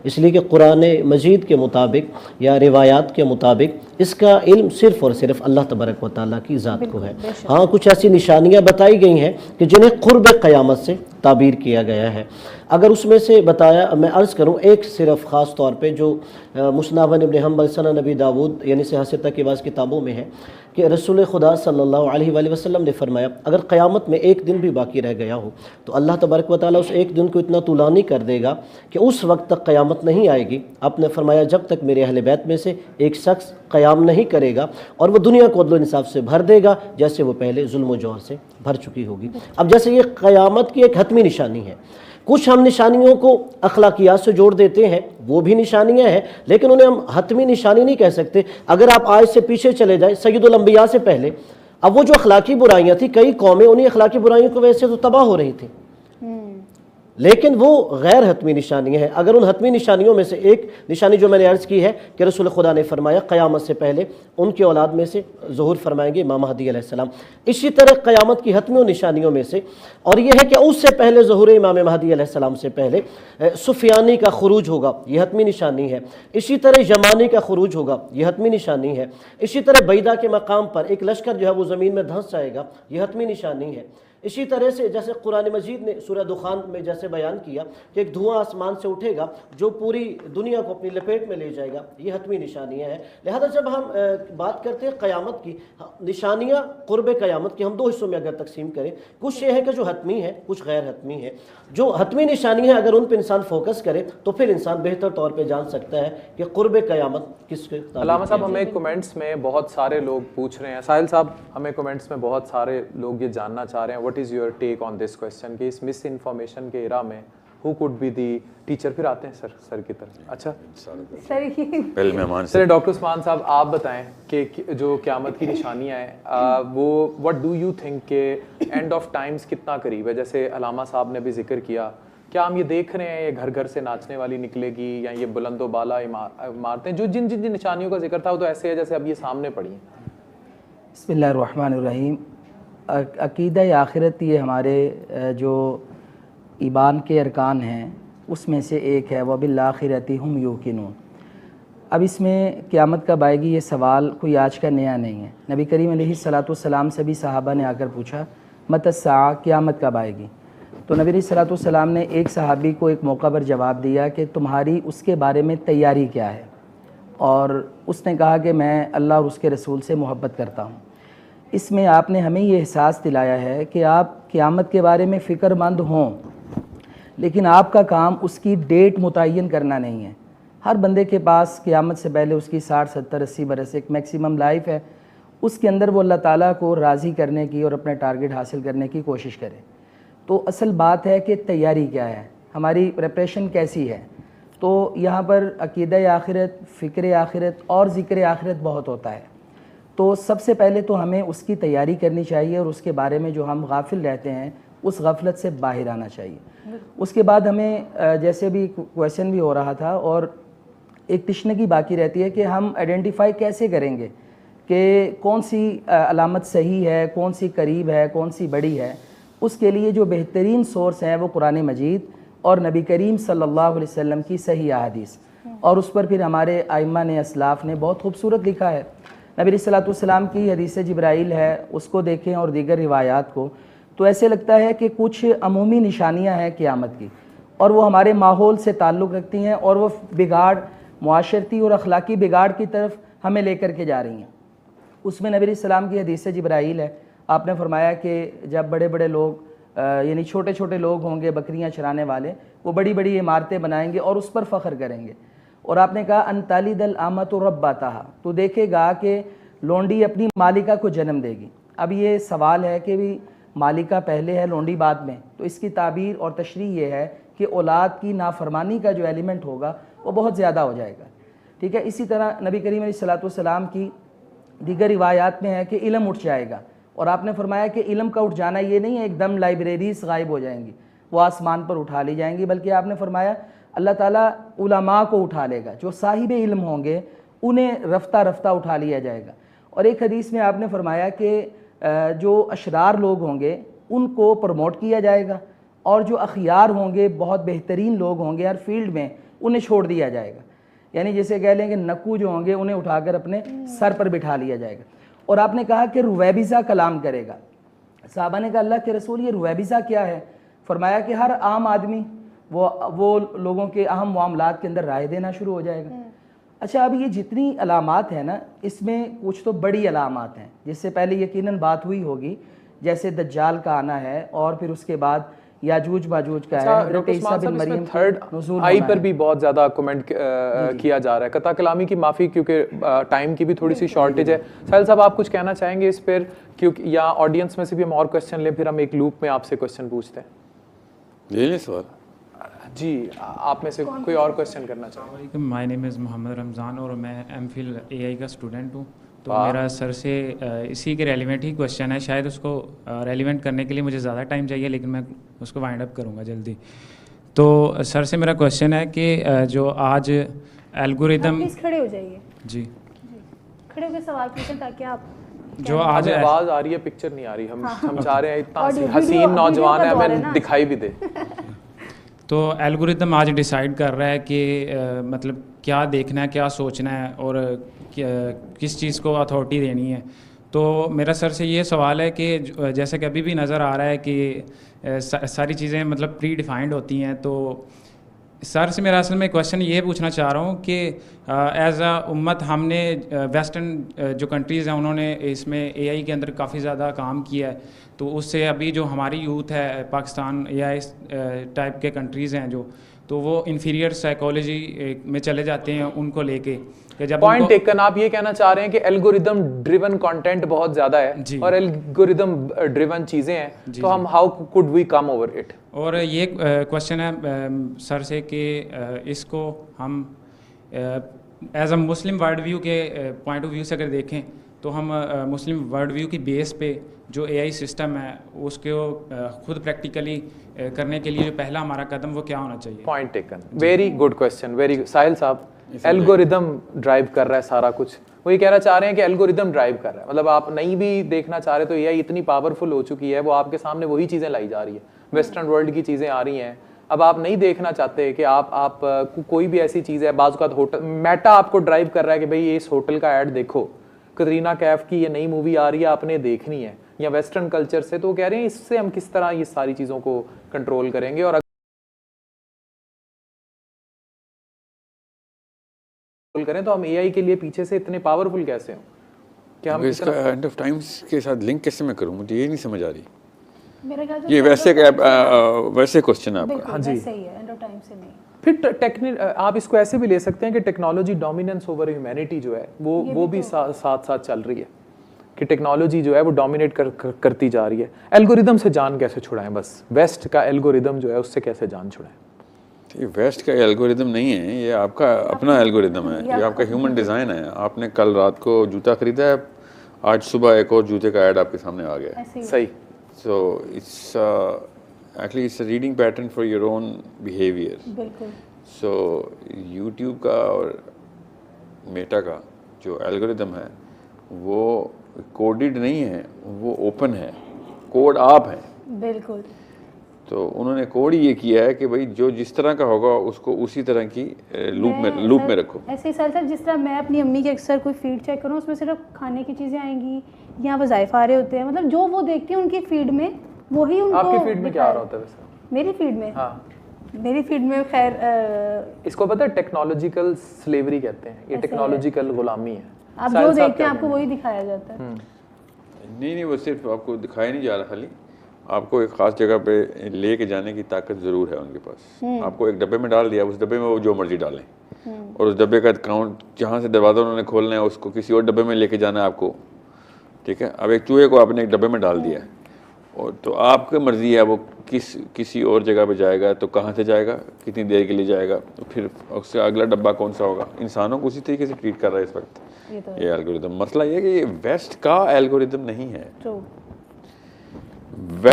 اس لیے کہ قرآن مجید کے مطابق یا روایات کے مطابق اس کا علم صرف اور صرف اللہ تبارک و تعالیٰ کی ذات کو ہے. ہاں کچھ ایسی نشانیاں بتائی گئی ہیں کہ جنہیں قرب قیامت سے تعبیر کیا گیا ہے. اگر اس میں سے بتایا میں عرض کروں ایک صرف خاص طور پہ جو مسند ابن حنبل سنن نبی داود یعنی صحیح ستہ کی بعض کتابوں میں ہے کہ رسول خدا صلی اللہ علیہ وآلہ وسلم نے فرمایا اگر قیامت میں ایک دن بھی باقی رہ گیا ہو تو اللہ تبارک و تعالیٰ اس ایک دن کو اتنا طولانی کر دے گا کہ اس وقت تک قیامت نہیں آئے گی. آپ نے فرمایا جب تک میرے اہل بیت میں سے ایک شخص قیام نہیں کرے گا اور وہ دنیا کو عدل و انصاف سے بھر دے گا جیسے وہ پہلے ظلم و جور سے بھر چکی ہوگی. اب جیسے یہ قیامت کی ایک حتمی نشانی ہے, کچھ ہم نشانیوں کو اخلاقیات سے جوڑ دیتے ہیں, وہ بھی نشانیاں ہیں لیکن انہیں ہم حتمی نشانی نہیں کہہ سکتے. اگر آپ آج سے پیچھے چلے جائیں سید الانبیاء سے پہلے, اب وہ جو اخلاقی برائیاں تھیں کئی قومیں انہیں اخلاقی برائیوں کی وجہ سے تو تباہ ہو رہی تھیں, لیکن وہ غیر حتمی نشانیاں ہیں. اگر ان حتمی نشانیوں میں سے ایک نشانی جو میں نے عرض کی ہے کہ رسول خدا نے فرمایا قیامت سے پہلے ان کی اولاد میں سے ظہور فرمائیں گے امام مہدی علیہ السلام. اسی طرح قیامت کی حتمی نشانیوں میں سے اور یہ ہے کہ اس سے پہلے ظہور امام مہدی علیہ السلام سے پہلے سفیانی کا خروج ہوگا, یہ حتمی نشانی ہے. اسی طرح یمانی کا خروج ہوگا, یہ حتمی نشانی ہے. اسی طرح بیدا کے مقام پر ایک لشکر جو ہے وہ زمین میں دھنس جائے گا, یہ حتمی نشانی ہے. اسی طرح سے جیسے قرآن مجید نے سورہ دخان میں جیسے بیان کیا کہ ایک دھواں آسمان سے اٹھے گا جو پوری دنیا کو اپنی لپیٹ میں لے جائے گا, یہ حتمی نشانیاں ہیں. لہذا جب ہم بات کرتے ہیں قیامت کی نشانیاں قرب قیامت کی ہم دو حصوں میں اگر تقسیم کریں, کچھ یہ ہے کہ جو حتمی ہے کچھ غیر حتمی ہے. جو حتمی نشانی ہے اگر ان پہ انسان فوکس کرے تو پھر انسان بہتر طور پہ جان سکتا ہے کہ قرب قیامت کس کے. علامہ صاحب ہمیں کمنٹس میں بہت سارے لوگ پوچھ رہے ہیں, ساحل صاحب ہمیں کمنٹس میں بہت سارے لوگ یہ جاننا چاہ رہے ہیں what is your take on this question کہ اس مس انفارمیشن کے ایرا میں who could be the teacher. پھر آتے ہیں سر کی طرف. اچھا پہلے مہمان سر ڈاکٹر عثمان صاحب آپ بتائیں کہ جو قیامت کی نشانیاں ہیں وہ وٹ ڈو یو تھنک کہ اینڈ آف ٹائمز کتنا قریب ہے؟ جیسے علامہ صاحب نے بھی ذکر کیا, کیا ہم یہ دیکھ رہے ہیں یہ گھر گھر سے ناچنے والی نکلے گی یا یہ بلند و بالا عمارتیں جو جن نشانیوں کا ذکر تھا وہ تو ایسے ہے جیسے اب یہ سامنے پڑی ہیں. بسم اللہ الرحمن الرحیم. عقیدہ آخرت یہ ہمارے جو ایمان کے ارکان ہیں اس میں سے ایک ہے وبالآخرۃ هم یوقنون. اب اس میں قیامت کب آئے گی یہ سوال کوئی آج کا نیا نہیں ہے. نبی کریم علیہ الصلاۃ والسلام سے بھی صحابہ نے آ کر پوچھا متی الساعہ, قیامت کب آئے گی؟ تو نبی علیہ الصلاۃ والسلام نے ایک صحابی کو ایک موقع پر جواب دیا کہ تمہاری اس کے بارے میں تیاری کیا ہے, اور اس نے کہا کہ میں اللہ اور اس کے رسول سے محبت کرتا ہوں. اس میں آپ نے ہمیں یہ احساس دلایا ہے کہ آپ قیامت کے بارے میں فکر مند ہوں, لیکن آپ کا کام اس کی ڈیٹ متعین کرنا نہیں ہے. ہر بندے کے پاس قیامت سے پہلے اس کی 60 70 80 برس ایک میکسیمم لائف ہے, اس کے اندر وہ اللہ تعالیٰ کو راضی کرنے کی اور اپنے ٹارگٹ حاصل کرنے کی کوشش کرے. تو اصل بات ہے کہ تیاری کیا ہے, ہماری پریپریشن کیسی ہے. تو یہاں پر عقیدہ آخرت, فکر آخرت اور ذکر آخرت بہت ہوتا ہے. تو سب سے پہلے تو ہمیں اس کی تیاری کرنی چاہیے اور اس کے بارے میں جو ہم غافل رہتے ہیں اس غفلت سے باہر آنا چاہیے. اس کے بعد ہمیں جیسے بھی کویشچن بھی ہو رہا تھا اور ایک تشنگی باقی رہتی ہے کہ ہم آئیڈینٹیفائی کیسے کریں گے کہ کون سی علامت صحیح ہے, کون سی قریب ہے, کون سی بڑی ہے, اس کے لیے جو بہترین سورس ہیں وہ قرآن مجید اور نبی کریم صلی اللہ علیہ وسلم کی صحیح احادیث, اور اس پر پھر ہمارے ائمہ نے اسلاف نے بہت خوبصورت لکھا ہے. نبی علیہ الصلوۃ والسلام کی حدیث جبرائیل ہے, اس کو دیکھیں اور دیگر روایات کو, تو ایسے لگتا ہے کہ کچھ عمومی نشانیاں ہیں قیامت کی, اور وہ ہمارے ماحول سے تعلق رکھتی ہیں, اور وہ بگاڑ, معاشرتی اور اخلاقی بگاڑ کی طرف ہمیں لے کر کے جا رہی ہیں. اس میں نبی علیہ السلام کی حدیث جبرائیل ہے, آپ نے فرمایا کہ جب بڑے بڑے لوگ یعنی چھوٹے چھوٹے لوگ ہوں گے بکریاں چرانے والے, وہ بڑی بڑی عمارتیں بنائیں گے اور اس پر فخر کریں گے, اور آپ نے کہا ان تالد الامۃ رباتہا, تو دیکھے گا کہ لونڈی اپنی مالکہ کو جنم دے گی. اب یہ سوال ہے کہ بھی مالکہ پہلے ہے لونڈی بعد میں, تو اس کی تعبیر اور تشریح یہ ہے کہ اولاد کی نافرمانی کا جو ایلیمنٹ ہوگا وہ بہت زیادہ ہو جائے گا. ٹھیک ہے, اسی طرح نبی کریم علیہ الصلوۃ والسلام کی دیگر روایات میں ہے کہ علم اٹھ جائے گا, اور آپ نے فرمایا کہ علم کا اٹھ جانا یہ نہیں ہے ایک دم لائبریریز غائب ہو جائیں گی, وہ آسمان پر اٹھا لی جائیں گی, بلکہ آپ نے فرمایا اللہ تعالیٰ علماء کو اٹھا لے گا, جو صاحب علم ہوں گے انہیں رفتہ رفتہ اٹھا لیا جائے گا. اور ایک حدیث میں آپ نے فرمایا کہ جو اشرار لوگ ہوں گے ان کو پروموٹ کیا جائے گا, اور جو اخیار ہوں گے, بہت بہترین لوگ ہوں گے ہر فیلڈ میں, انہیں چھوڑ دیا جائے گا. یعنی جیسے کہہ لیں کہ نکو جو ہوں گے انہیں اٹھا کر اپنے سر پر بٹھا لیا جائے گا. اور آپ نے کہا کہ رویبضہ کلام کرے گا. صحابہ نے کہا اللہ کے رسول یہ رویبضہ کیا ہے؟ فرمایا کہ ہر عام آدمی وہ لوگوں کے اہم معاملات کے اندر رائے دینا شروع ہو جائے گا. اچھا, اب یہ جتنی علامات ہیں نا, اس میں کچھ تو بڑی علامات ہیں جس سے پہلے یقیناً بات ہوئی ہوگی, جیسے دجال کا آنا ہے, اور پھر اس کے بعد یاجوج ماجوج کا ہے, حضرت عیسیٰ بن مریم تھرڈ آئی پر بھی بہت زیادہ کمنٹ کیا جا رہا ہے. قطع کلامی کی معافی, کیونکہ ٹائم کی بھی تھوڑی سی شارٹیج ہے. ساحل صاحب آپ کچھ کہنا چاہیں گے اس پر, کیونکہ یا آڈینس میں سے بھی ہم اور کوشچن لیں, پھر ہم ایک لوپ میں آپ سے کوشچن پوچھتے ہیں. لے لیں سوال. جی, آپ میں سے کوئی اور کوشچن کرنا چاہیں گے؟ مائی نیم از محمد رمضان, اور میں ایم فل اے آئی کا اسٹوڈنٹ ہوں. تو میرا سر سے اسی کے ریلیونٹ ہی کوشچن ہے, شاید اس کو ریلیونٹ کرنے کے لیے مجھے زیادہ ٹائم چاہیے, لیکن میں اس کو وائنڈ اپ کروں گا جلدی. تو سر سے میرا کوشچن ہے کہ جو آج الگوریدم, کھڑے ہو جائیے, جی کھڑے ہو کے سوال پوچھیں تاکہ آپ, جو آج آواز آ رہی ہے, پکچر نہیں آ رہی, ہم چاہ رہے ہیں اتنا حسین نوجوان ہے ہمیں دکھائی بھی دے. تو الگوریدم آج ڈیسائیڈ کر رہا ہے کہ مطلب کیا دیکھنا ہے, کیا سوچنا ہے, اور کس چیز کو اتھارٹی دینی ہے. تو میرا سر سے یہ سوال ہے کہ جیسے کہ ابھی بھی نظر آ رہا ہے کہ ساری چیزیں مطلب پری ڈیفائنڈ ہوتی ہیں, تو سر سے میرا اصل میں کویشچن یہ پوچھنا چاہ رہا ہوں کہ ایز اے امت ہم نے ویسٹرن جو کنٹریز ہیں انہوں نے اس میں اے آئی کے اندر کافی زیادہ کام کیا ہے, تو اس سے ابھی جو ہماری یوتھ ہے پاکستان یا اس ٹائپ کے کنٹریز ہیں جو, تو وہ انفیریئر سائیکالوجی میں چلے جاتے ہیں ان کو لے کے. پوائنٹ ٹیکن, آپ یہ کہنا چاہ رہے ہیں کہ الگوریدم ڈریون کنٹینٹ بہت زیادہ ہے اور الگوریدم ڈریون چیزیں ہیں, تو ہم how could we come over it. اور یہ کوشچن ہے سر سے کہ اس کو ہم as a Muslim world view کے پوائنٹ آف ویو سے اگر دیکھیں تو ہم مسلم ورلڈ ویو کی بیس پہ جو اے آئی سسٹم ہے اس کو خود پریکٹیکلی کرنے کے لیے جو پہلا ہمارا قدم وہ کیا ہونا چاہیے؟ Point taken, very good question, very. Sahil صاحب, الگوریدم ڈرائیو کر رہا ہے سارا کچھ, وہ یہ کہنا چاہ رہے ہیں کہ الگوریدم ڈرائیو کر رہا ہے, مطلب آپ نہیں بھی دیکھنا چاہ رہے تو یہ اتنی پاورفل ہو چکی ہے, وہ آپ کے سامنے وہی چیزیں لائی جا رہی ہے, ویسٹرن ورلڈ کی چیزیں آ رہی ہیں. اب آپ نہیں دیکھنا چاہتے کہ آپ کوئی بھی ایسی چیز ہے, بعض اوقات ہوٹل میٹا آپ کو ڈرائیو کر رہا ہے کہ بھائی اس ہوٹل کا ایڈ دیکھو, کترینہ کیف کی یہ نئی مووی آ رہی ہے آپ نے دیکھنی ہے, یا ویسٹرن کلچر سے, تو وہ کہہ رہے ہیں اس سے ہم کس طرح یہ ساری چیزوں کو کنٹرول کریں گے. اور کریں تو ہم اے آئی کے لیے پیچھے سے اتنے پاورفل کیسے ہوں؟ کیا ہم اس کا اینڈ آف ٹائمز کے ساتھ لنک کیسے میں کروں, مجھے یہ نہیں سمجھ آ رہی. میرے خیال یہ ویسے کوسچن ہے آپ کا. ہاں جی, صحیح ہے, اینڈ آف ٹائم سے نہیں. پھر آپ اس کو ایسے بھی لے سکتے ہیں کہ ٹیکنالوجی ڈومیننس اوور ہیومینٹی جو ہے وہ بھی ساتھ ساتھ چل رہی ہے, کہ ٹیکنالوجی جو ہے وہ ڈومینیٹ کرتی جا رہی ہے. الگوریدم سے جان کیسے چھڑائیں, بس ویسٹ کا الگوریدم جو ہے اس سے کیسے جان چھڑائیں؟ یہ ویسٹ کا الگوریدم نہیں ہے, یہ آپ کا اپنا الگوریدم ہے, یہ آپ کا ہیومن ڈیزائن ہے. آپ نے کل رات کو جوتا خریدا ہے, آج صبح ایک اور جوتے کا ایڈ آپ کے سامنے آ گیا ہے. صحیح. So it's actually it's a reading pattern for your own behaviour. بالکل. سو یوٹیوب کا اور میٹا کا جو الگوریدم ہے وہ کوڈڈ نہیں ہے, وہ اوپن ہے, کوڈ آپ ہیں. بالکل. تو انہوں نے کوڈ یہ کیا ہے کہ بھائی جو جس طرح کا ہوگا اس کو اسی طرح کی لوپ میں رکھو. ایسے ہی صاحب جس طرح میں اپنی امی کے اکثر کوئی فیڈ چیک کروں اس میں صرف کھانے کی چیزیں آئیں گی یا وظائف آ رہے ہوتے ہیں, مطلب جو وہ دیکھتے ہیں ان کی فیڈ میں وہی ان کو. آپ کی فیڈ میں کیا آ رہا ہوتا ہے ویسے؟ میری فیڈ میں, ہاں میری فیڈ میں خیر اس کو پتہ ہے ٹیکنالوجیکل سلیوری کہتے ہیں, یہ ٹیکنالوجیکل غلامی ہے. آپ جو دیکھتے ہیں آپ کو وہی دکھایا جاتا ہے. نہیں وہ صرف آپ کو دکھایا نہیں جا رہا, خالی آپ کو ایک خاص جگہ پہ لے کے جانے کی طاقت ضرور ہے ان کے پاس. آپ کو ایک ڈبے میں ڈال دیا, اس ڈبے میں وہ جو مرضی ڈالیں, اور اس ڈبے کا اکاؤنٹ جہاں سے دروازہ انہوں نے کھولنا ہے اس کو کسی اور ڈبے میں لے کے جانا ہے آپ کو, ٹھیک ہے. اب ایک چوہے کو آپ نے ایک ڈبے میں ڈال دیا ہے, اور تو آپ کی مرضی ہے وہ کسی اور جگہ پہ جائے گا تو کہاں سے جائے گا, کتنی دیر کے لیے جائے گا, تو پھر اس سے اگلا ڈبہ کون سا ہوگا. انسانوں کو اسی طریقے سے ٹریٹ کر رہا ہے اس وقت یہ الگوریتم. مسئلہ یہ ہے کہ یہ ویسٹ کا الگوریتم نہیں ہے.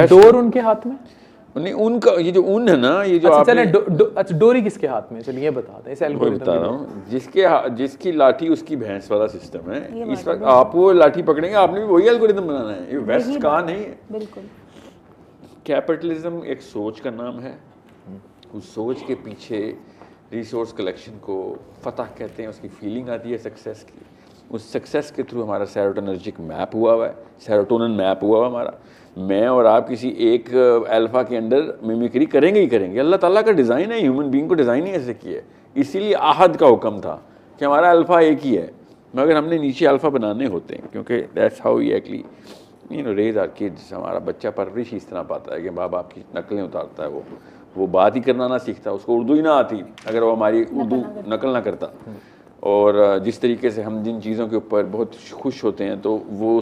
ڈور ان کے ہاتھ میں نہیں, ان کا یہ جو اون ہے نا, یہ جو اچھا ڈوری کس کے ہاتھ میں, چلیے بتا دیں اس الگوریتم. بتا رہا ہوں, جس کی لاٹھی اس کی بھینس والا سسٹم ہے. اس وقت آپ وہ لاٹھی پکڑیں گے, آپ نے بھی وہی الگوریتم بنانا ہے. یہ ویسٹ کا نہیں ہے. بالکل. کیپٹلزم ایک سوچ کا نام ہے, اس سوچ کے پیچھے ریسورس کلیکشن کو فتح کہتے ہیں. اس کی فیلنگ آتی ہے سکسیس کی, اس سکسیس کے تھرو ہمارا سیروٹونرجک میپ ہوا ہوا ہے, سیروٹونن میپ ہوا ہوا ہمارا. میں اور آپ کسی ایک الفا کے انڈر میمیکری کریں گے ہی کریں گے. اللہ تعالیٰ کا ڈیزائن ہے, ہیومن بینگ کو ڈیزائن ہی ایسے کیا ہے. اسی لیے احد کا حکم تھا کہ ہمارا الفا ایک ہی ہے, مگر ہم نے نیچے الفا بنانے ہوتے ہیں, کیونکہ that's how we actually raise our kids. ہمارا بچہ پرورش اس طرح پاتا ہے کہ ماں باپ کی نقلیں اتارتا ہے, وہ بات ہی کرنا نہ سیکھتا, اس کو اردو ہی نہ آتی اگر وہ ہماری اردو نقل نہ کرتا. اور جس طریقے سے ہم جن چیزوں کے اوپر بہت خوش ہوتے ہیں تو وہ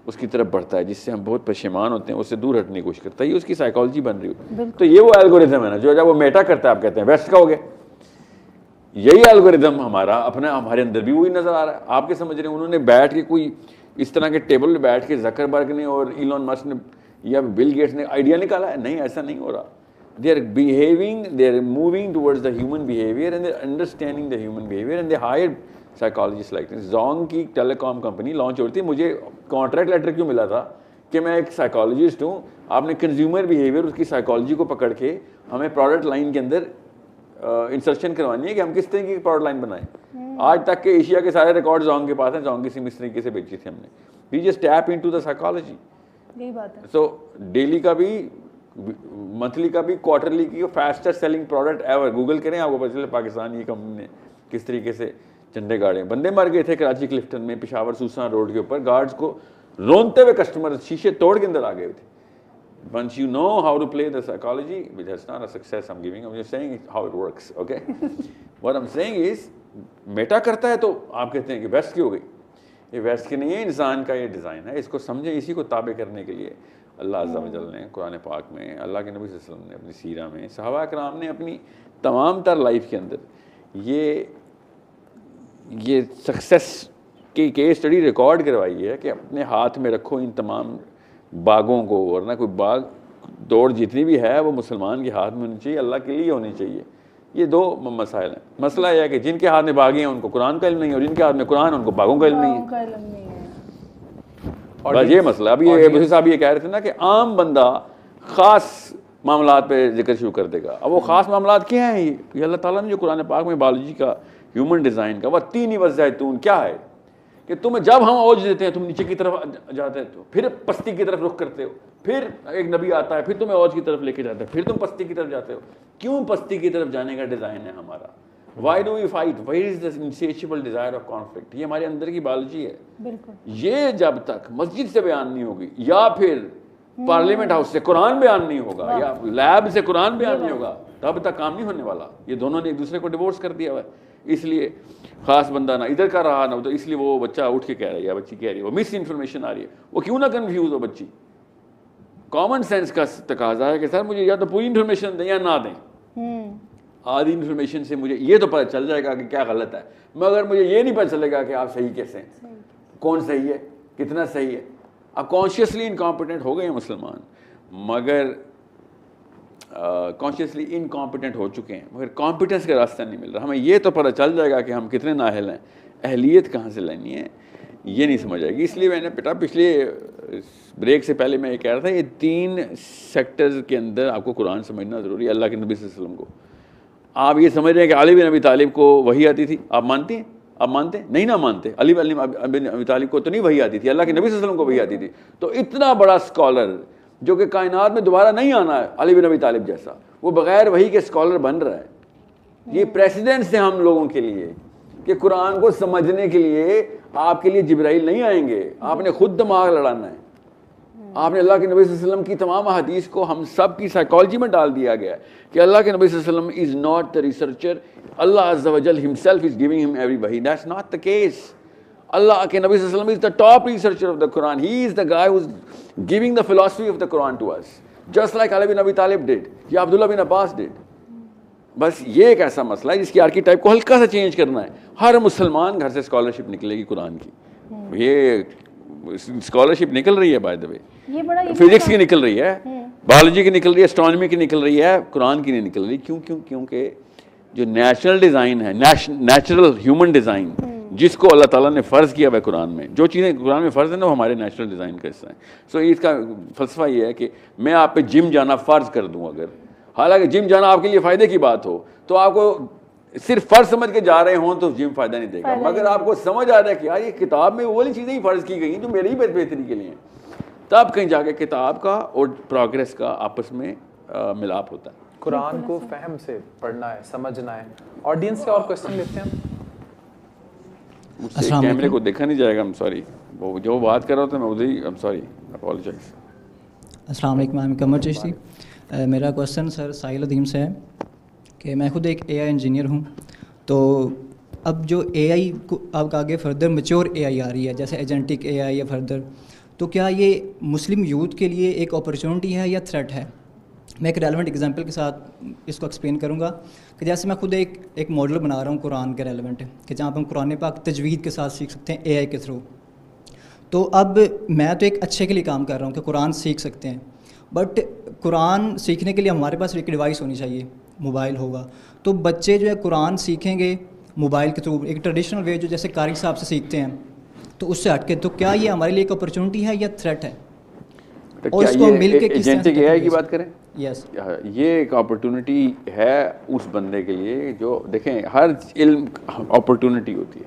اس کی طرف بڑھتا ہے, جس سے ہم بہت پشیمان ہوتے ہیں اس سے دور ہٹنے کی کوشش کرتا ہے. یہ اس کی سائیکالوجی بن رہی ہو. تو یہ وہ الگوریتم ہے نا جو جب وہ میٹا کرتا ہے, آپ کہتے ہیں ویسٹ کا ہو گیا. یہی الگوریتم ہمارے اندر بھی وہی نظر آ رہا ہے. آپ کے سمجھ رہے ہیں انہوں نے بیٹھ کے کوئی اس طرح کے ٹیبل پہ بیٹھ کے زکربرگ نے اور ایلون مسک نے یا بل گیٹس نے آئیڈیا نکالا ہے؟ نہیں, ایسا نہیں ہو رہا. they are behaving, they are moving towards the human behavior and they are understanding the human behavior and they hired psychologists like this. Zong کی ٹیلی کام کمپنی لانچ ہو رہی تھی, مجھے کانٹریکٹ لیٹر کیوں ملا تھا کہ میں ایک سائیکالوجسٹ ہوں, آپ نے کنزیومر بیہیویئر اس کی سائیکالوجی کو پکڑ کے ہمیں پروڈکٹ لائن کے اندر انسرشن کروانی ہے کہ ہم کس طریقے کی پروڈکٹ لائن بنائیں. آج تک کے ایشیا کے سارے ریکارڈ زونگ کے پاس ہیں, زونگ کی سم اس طریقے سے بیچی تھی ہم نے. We just tap into the psychology. یہی بات ہے. سو ڈیلی کا بھی, منتھلی کا بھی, کوارٹرلی کی fastest selling product ever. Google کریں آپ کو پتہ چلے پاکستان یہ کمپنی نے کس طریقے سے جھنڈے گاڑے. بندے مر گئے تھے کراچی کلفٹن میں, پشاور سوسان روڈ کے اوپر, گارڈز کو رونتے ہوئے کسٹمر شیشے توڑ کے اندر آ گئے تھے. Once you know how to play the psychology, which is not a success I'm giving, I'm just saying how it works, okay? What I'm saying is, meta کرتا ہے تو آپ کہتے ہیں کہ ویسٹ کی ہو گئی. یہ ویسٹ کی نہیں ہے, انسان کا یہ ڈیزائن ہے. اس کو سمجھیں, اسی کو تابع کرنے کے لیے اللہ عز و جل نے قرآن پاک میں, اللہ کے نبی صلی اللہ علیہ وسلم نے اپنی سیرہ میں, صحابہ کرام نے اپنی تمام تر لائف کے اندر یہ سکسیس کی کیس اسٹڈی ریکارڈ کروائی ہے کہ اپنے ہاتھ میں رکھو ان تمام باغوں کو, ورنہ کوئی باغ دوڑ جتنی بھی ہے وہ مسلمان کے ہاتھ میں ہونی چاہیے, اللہ کے لیے ہونی چاہیے. یہ دو مسائل ہیں. مسئلہ یہ ہے کہ جن کے ہاتھ میں باغیں ہیں ان کو قرآن کا علم نہیں ہے, اور جن کے ہاتھ میں قرآن ان کو باغوں کا علم نہیں ہے. بس یہ مسئلہ. ابھی یہ صاحب یہ کہہ رہے تھے نا کہ عام بندہ خاص معاملات پہ ذکر شروع کر دے گا. اب وہ خاص معاملات کیا ہیں؟ یہ اللہ تعالیٰ نے جو قرآن پاک میں بایولوجی کا, ہیومن ڈیزائن کا, وہ تین وزیتون کیا ہے کہ تمہیں جب ہم اوج دیتے ہیں تم نیچے کی طرف جاتے ہو, پھر پستی کی طرف رخ کرتے ہو, پھر ایک نبی آتا ہے پھر تمہیں اوج کی طرف لے کے جاتا ہے, پھر تم پستی کی طرف جاتے ہو. کیوں پستی کی طرف جانے کا ڈیزائن ہے ہمارا؟ Why do we fight? Where is the insatiable desire of conflict? یہ ہمارے اندر کی بایولوجی ہے. بالکل. یہ جب تک مسجد سے بیان نہیں ہوگی, یا پھر پارلیمنٹ ہاؤس سے قرآن بیان نہیں ہوگا, یا لیب سے قرآن بیان نہیں ہوگا, تب تک کام نہیں ہونے والا. یہ دونوں نے ایک دوسرے کو ڈیورس کر دیا ہوا ہے. اس لیے خاص بندہ نہ ادھر کا رہا نہ ادھر, اس لیے وہ بچہ اٹھ کے کہہ رہا ہے یا بچی کہہ رہی ہے, وہ مس انفارمیشن آ رہی ہے. وہ کیوں نہ کنفیوز ہو بچی؟ کامن سینس کا تقاضا ہے کہ سر مجھے یا تو پوری انفارمیشن دیں یا نہ دیں. آدھی انفارمیشن سے مجھے یہ تو پتہ چل جائے گا کہ کیا غلط ہے, مگر مجھے یہ نہیں پتہ چلے گا کہ آپ صحیح کیسے ہیں, کون صحیح ہے, کتنا صحیح ہے. آپ کانشیسلی انکمپیٹنٹ ہو گئے ہیں مسلمان, مگر کانشیسلی انکمپیٹنٹ ہو چکے ہیں, مگر کمپیٹنس کا راستہ نہیں مل رہا. ہمیں یہ تو پتہ چل جائے گا کہ ہم کتنے نااہل ہیں, اہلیت کہاں سے لینی ہے. یہ نہیں سمجھ آئے گی. اس لیے میں نے پچھلے بریک سے پہلے میں یہ کہہ رہا تھا, یہ 3 سیکٹرز کے اندر آپ کو قرآن سمجھنا ضروری ہے. اللہ کے نبی صلی اللہ علیہ وسلم کو آپ یہ سمجھ رہے ہیں کہ علی بن ابی طالب کو وحی آتی تھی, آپ مانتے ہیں؟ آپ مانتے ہیں؟ نہیں نہ مانتے. علی بن ابی طالب کو تو نہیں وحی آتی تھی, اللہ کے نبی صلی اللہ علیہ وسلم کو وحی آتی تھی. تو اتنا بڑا اسکالر جو کہ کائنات میں دوبارہ نہیں آنا ہے, علی بن ابی طالب جیسا, وہ بغیر وحی کے اسکالر بن رہا ہے. یہ پریسیڈنٹس ہیں ہم لوگوں کے لیے کہ قرآن کو سمجھنے کے لیے آپ کے لیے جبرائیل نہیں آئیں گے, آپ نے خود دماغ لڑانا ہے. آپ نے اللہ کے نبی صلی اللہ علیہ وسلم کی تمام احادیث کو ہم سب کی سائیکالوجی میں ڈال دیا گیا ہے کہ اللہ کے نبی صلی اللہ علیہ وسلم از ناٹ دا ریسرچر, اللہ عز و جل himself is giving him every wahyi. That's not the case. اللہ کے نبی صلی اللہ علیہ وسلم is the top researcher of the Quran. He is the guy who's giving the philosophy of the Quran to us, just like Ali bin Abi Talib did, یا عبداللہ بن عباس did. بس یہ ایک ایسا مسئلہ ہے جس کی آرکیٹائپ کو ہلکا سا چینج کرنا ہے. ہر مسلمان گھر سے اسکالرشپ نکلے گی قرآن کی. یہ اسکالرشپ نکل رہی ہے بائی دا وے, فزکس کی نکل رہی ہے, بایولوجی کی نکل رہی ہے, اسٹرانومی کی نکل رہی ہے, قرآن کی نہیں نکل رہی. کیونکہ جو نیچرل ڈیزائن ہے, نیچرل ہیومن ڈیزائن جس کو اللہ تعالیٰ نے فرض کیا ہے قرآن میں, جو چیزیں قرآن میں فرض ہیں نا وہ ہمارے نیچرل ڈیزائن کا حصہ ہیں. سو اس کا فلسفہ یہ ہے کہ میں آپ پہ جم جانا فرض کر دوں, اگر حالانکہ جم جانا آپ کے لیے فائدے کی بات ہو, تو آپ کو صرف فرض سمجھ کے جا رہے ہوں تو جم فائدہ نہیں دے گا. مگر آپ کو سمجھ آ رہا ہے کہ یار یہ کتاب میں وہ والی چیزیں ہی فرض کی گئی ہیں جو میری ہی بہتری کے لیے ہیں, تب کہیں جا کے کتاب کا اور پروگریس کا آپس میں ملاپ ہوتا ہے. قرآن کو فہم سے پڑھنا ہے, سمجھنا ہے. آڈینس سے اور کوسچن لیتے ہیں. مجھ سے کیمرے کو دیکھا نہیں جائے گا, سوری, وہ جو بات کر رہا تھا میں ادھر ہی, سوری, اپولوجائز. السلام علیکم, میں قمر چشتی. میرا کوسچن سر ساحل ادیم سے ہے کہ میں خود ایک اے آئی انجینئر ہوں. تو اب جو اے آئی کو اب آگے فردر میچور اے آئی آ رہی ہے, جیسے ایجنٹک اے آئی یا فردر, تو کیا یہ مسلم یوتھ کے لیے ایک اپرچونٹی ہے یا تھریٹ ہے؟ میں ایک ریلیونٹ ایگزامپل کے ساتھ اس کو ایکسپلین کروں گا کہ جیسے میں خود ایک ماڈل بنا رہا ہوں قرآن کے ریلیونٹ, کہ جہاں پہ ہم قرآن پاک تجوید کے ساتھ سیکھ سکتے ہیں اے آئی کے تھرو. تو اب میں تو ایک اچھے کے لیے کام کر رہا ہوں کہ قرآن سیکھ سکتے ہیں, بٹ قرآن سیکھنے کے لیے ہمارے پاس ایک ڈیوائس ہونی چاہیے, موبائل ہوگا. تو بچے جو ہے قرآن سیکھیں گے موبائل کے تھرو, ایک ٹریڈیشنل وے جو جیسے قاری صاحب سے سیکھتے ہیں, تو اس سے ہٹ کے, تو کیا یہ ہمارے لیے ایک اپرچونٹی ہے یا تھریٹ ہے؟ اور اس کو مل کے ایجنٹک اے آئی کی بات کریں, یس, یہ ایک اپرچونٹی ہے اس بندے کے لیے جو, دیکھیں ہر علم اپرچونٹی ہوتی ہے,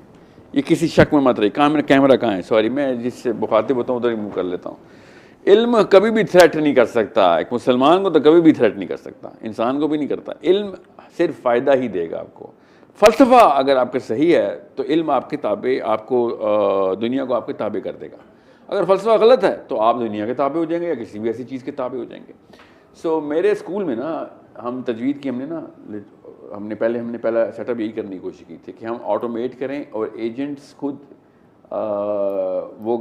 یہ کسی شک میں مت رہی. کیمرہ کہاں ہے, سوری, میں جس سے مخاطب ہوتا ہوں ادھر ہی منہ کر لیتا ہوں. علم کبھی بھی تھریٹ نہیں کر سکتا, ایک مسلمان کو تو کبھی بھی تھریٹ نہیں کر سکتا, انسان کو بھی نہیں کرتا. علم صرف فائدہ ہی دے گا آپ کو. فلسفہ اگر آپ کا صحیح ہے تو علم آپ کے تابع, آپ کو دنیا کو آپ کے تابع کر دے گا. اگر فلسفہ غلط ہے تو آپ دنیا کے تابع ہو جائیں گے یا کسی بھی ایسی چیز کے تابع ہو جائیں گے. سو میرے اسکول میں نا ہم تجوید کی ہم نے پہلا سیٹ اپ یہی کرنے کی کوشش کی تھی کہ ہم آٹومیٹ کریں اور ایجنٹس خود وہ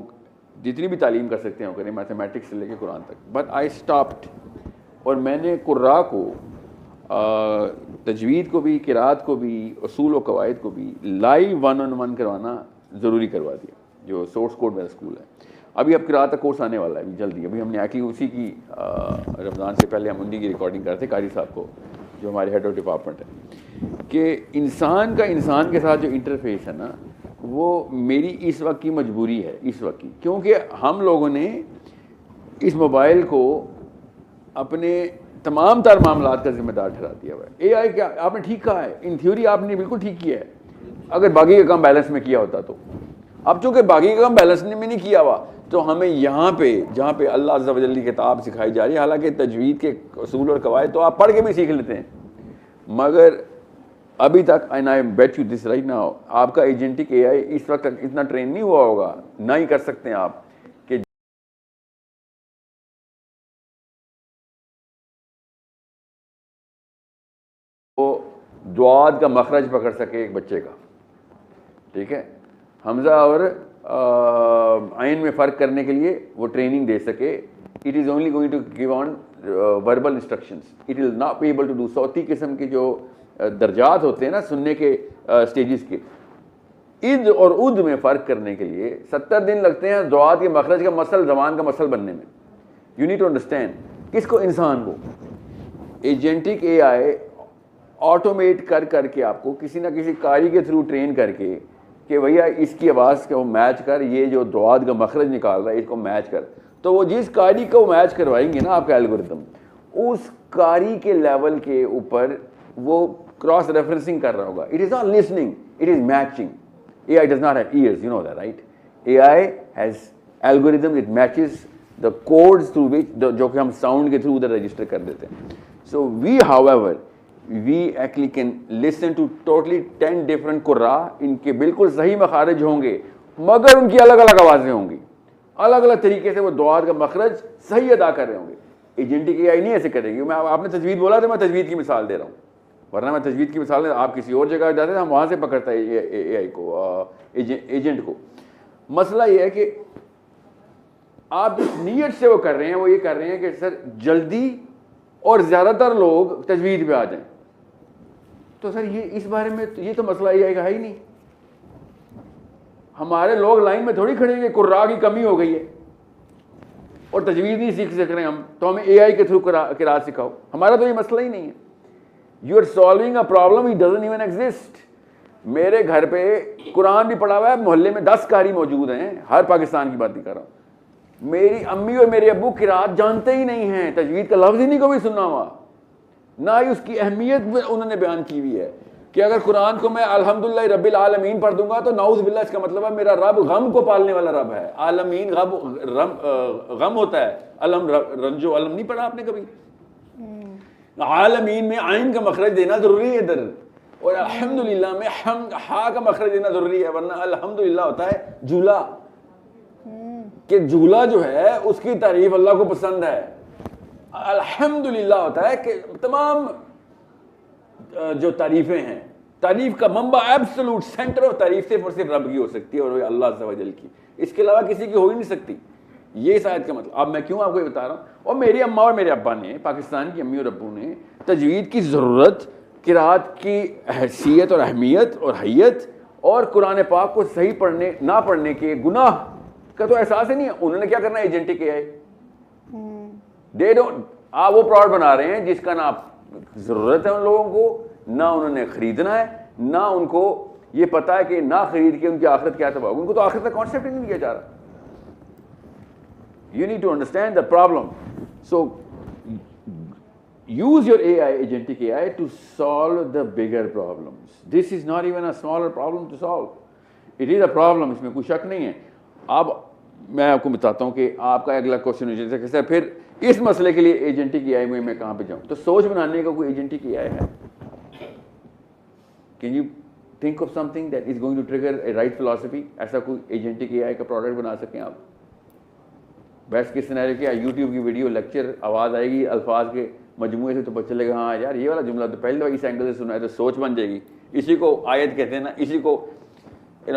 جتنی بھی تعلیم کر سکتے ہیں وہ کریں, میتھمیٹکس سے لے کے قرآن تک. بٹ آئی اسٹاپڈ, اور میں نے قراء کو تجوید کو بھی, قراءت کو بھی, اصول و قواعد کو بھی لائیو 1-on-1 کروانا ضروری کروا دیا, جو سورس کوڈ میرا اسکول ہے. ابھی اب قراءت کا کورس آنے والا ہے جلدی. ابھی ہم نے اسی کی رمضان سے پہلے ہم انہیں کی ریکارڈنگ کرتے قاری صاحب کو, جو ہمارے ہیڈ آف ڈپارٹمنٹ ہے, کہ انسان کا انسان کے ساتھ جو انٹرفیس ہے نا, وہ میری اس وقت کی مجبوری ہے, اس وقت کی, کیونکہ ہم لوگوں نے اس موبائل کو اپنے تمام تر معاملات کا ذمہ دار ٹھہرا دیا ہوا ہے. اے آئی کیا آپ نے ٹھیک کہا ہے, ان تھیوری آپ نے بالکل ٹھیک کیا ہے, اگر باقی کا کام بیلنس میں کیا ہوتا تو. اب چونکہ باقی کا کام بیلنس میں نہیں کیا ہوا تو ہمیں یہاں پہ جہاں پہ اللہ عز و جل کی کتاب سکھائی جا رہی ہے, حالانکہ تجوید کے اصول اور قواعد تو آپ پڑھ کے بھی سیکھ لیتے ہیں, مگر ابھی تک, and I bet you this right now, آپ کا ایجنٹک اے آئی اس وقت تک اتنا ٹرین نہیں ہوا ہوگا, نہ ہی کر سکتے ہیں آپ, کہ وہ دعات کا مخرج پکڑ سکے ایک بچے کا, ٹھیک ہے, حمزہ اور عین میں فرق کرنے کے لیے وہ ٹریننگ دے سکے. It is only going to give on verbal instructions, it will not be able to do. صوتی قسم کے جو درجات ہوتے ہیں نا سننے کے اسٹیجز کے, عد اور اد میں فرق کرنے کے لیے 70 دن لگتے ہیں دعات کے مخرج کا مسل, زبان کا مسل بننے میں. یو نیڈ ٹو انڈرسٹینڈ کس کو, انسان کو. ایجنٹک اے آئی آٹومیٹ کر کے آپ کو کسی نہ کسی قاری کے تھرو ٹرین کر کے کہ بھیا اس کی آواز کو میچ کر, یہ جو دعات کا مخرج نکال رہا ہے اس کو میچ کر, تو وہ جس قاری کو میچ کروائیں گے نا آپ کا الگوریتم, اس قاری کے لیول کے اوپر وہ کراس ریفرنسنگ کر رہا ہوگا. It is not listening, it is matching. AI does not have ears, you know that, right? AI has algorithm, it matches the codes through which جو کہ ہم sound کے through ادھر register کر دیتے ہیں. So we however we actually can listen to totally 10 different قراء, ان کے بالکل صحیح مخارج ہوں گے مگر ان کی الگ الگ آوازیں ہوں گی, الگ الگ طریقے سے وہ دعات کا مخرج صحیح ادا کر رہے ہوں گے. ایجنٹک AI نہیں ایسے کرے گی. آپ نے تجوید بولا تو میں تجوید کی مثال دے رہا ہوں, ورنہ میں تجوید کی مثال نہیں, آپ کسی اور جگہ جاتے ہیں ہم وہاں سے پکڑتا ہے AI کو, ایجنٹ کو. مسئلہ یہ ہے کہ آپ جس نیت سے وہ کر رہے ہیں وہ یہ کر رہے ہیں کہ سر جلدی اور زیادہ تر لوگ تجوید پہ آ جائیں. تو سر یہ اس بارے میں یہ تو مسئلہ AI کا ہے ہی نہیں. ہمارے لوگ لائن میں تھوڑی کھڑے ہیں کہ قراء کی کمی ہو گئی ہے اور تجوید نہیں سیکھ سک رہے ہم, تو ہمیں AI کے تھرو قراءت سکھاؤ. ہمارا تو یہ مسئلہ ہی نہیں ہے. You are solving a problem it doesn't even exist. میرے گھر پہ قرآن بھی پڑھا ہوا ہے, محلے میں 10 قاری موجود ہیں, ہر پاکستان کی بات نہیں کر رہا ہوں. میری امی اور میرے ابو قراءت جانتے ہی نہیں ہیں, تجوید کا لفظ ہی نہیں کوئی سننا ہوا, نہ ہی اس کی اہمیت انہوں نے بیان کی ہوئی ہے کہ اگر قرآن کو میں الحمدللہ رب العالمین پڑھ دوں گا تو نعوذ باللہ اس کا مطلب ہے میرا رب غم کو پالنے والا رب ہے. عالمین غم ہوتا ہے, علم رنجو علم نہیں پڑھا آپ نے کبھی؟ عالمین میں عین کا مخرج دینا ضروری ہے ادھر, اور الحمدللہ میں ہا کا مخرج دینا ضروری ہے, ورنہ الحمدللہ ہوتا ہے جھولا, کہ جھولا جو ہے اس کی تعریف اللہ کو پسند ہے. الحمدللہ ہوتا ہے کہ تمام جو تعریفیں ہیں, تعریف کا منبع ایبسولوٹ سینٹر آف تعریف صرف رب کی ہو سکتی ہے, اور وہ اللہ عز و جل کی, اس کے علاوہ کسی کی ہو ہی نہیں سکتی. یہ اس آیت کا مطلب. اب میں کیوں آپ کو یہ بتا رہا ہوں, اور میری اماں اور میرے ابا نے, پاکستان کی امی اور ابو نے تجوید کی ضرورت, قراءت کی حیثیت اور اہمیت اور حیت اور قرآن پاک کو صحیح پڑھنے نہ پڑھنے کے گناہ کا تو احساس ہی نہیں ہے. انہوں نے کیا کرنا ہے, ایجنٹک AI. دے ڈونٹ, آپ وہ پروڈکٹ بنا رہے ہیں جس کا نہ ضرورت ہے ان لوگوں کو, نہ انہوں نے خریدنا ہے, نہ ان کو یہ پتا ہے کہ نہ خرید کے ان کی آخرت کیا تباہ ہوگی. ان کو تو آخرت کا کانسیپٹ ہی نہیں دیا جا رہا. You need to understand the problem. So use your AI, agentic AI, to solve the bigger problems. This is not even a smaller problem to solve. It is a problem, اس میں کوئی شک نہیں ہے. اب میں آپ کو بتاتا ہوں کہ آپ کا اگلا کوشچن ہو جائے کہ پھر اس مسئلے کے لیے ایجنٹک AI میں کہاں پہ جاؤں. تو سوچ بنانے کا کوئی ایجنٹک AI ہے؟ Can you think of something that is going to trigger a right philosophy? ایسا کوئی ایجنٹک AI کا پروڈکٹ بنا سکیں آپ؟ بیسٹ کس سینیریو کیا, یوٹیوب کی ویڈیو لیکچر آواز آئے گی الفاظ کے مجموعے سے, تو پتہ چلے گا ہاں یار یہ والا جملہ تو پہلے دفعہ اس اینگل سے سنا ہے, تو سوچ بن جائے گی. اسی کو آیت کہتے ہیں نا, اسی کو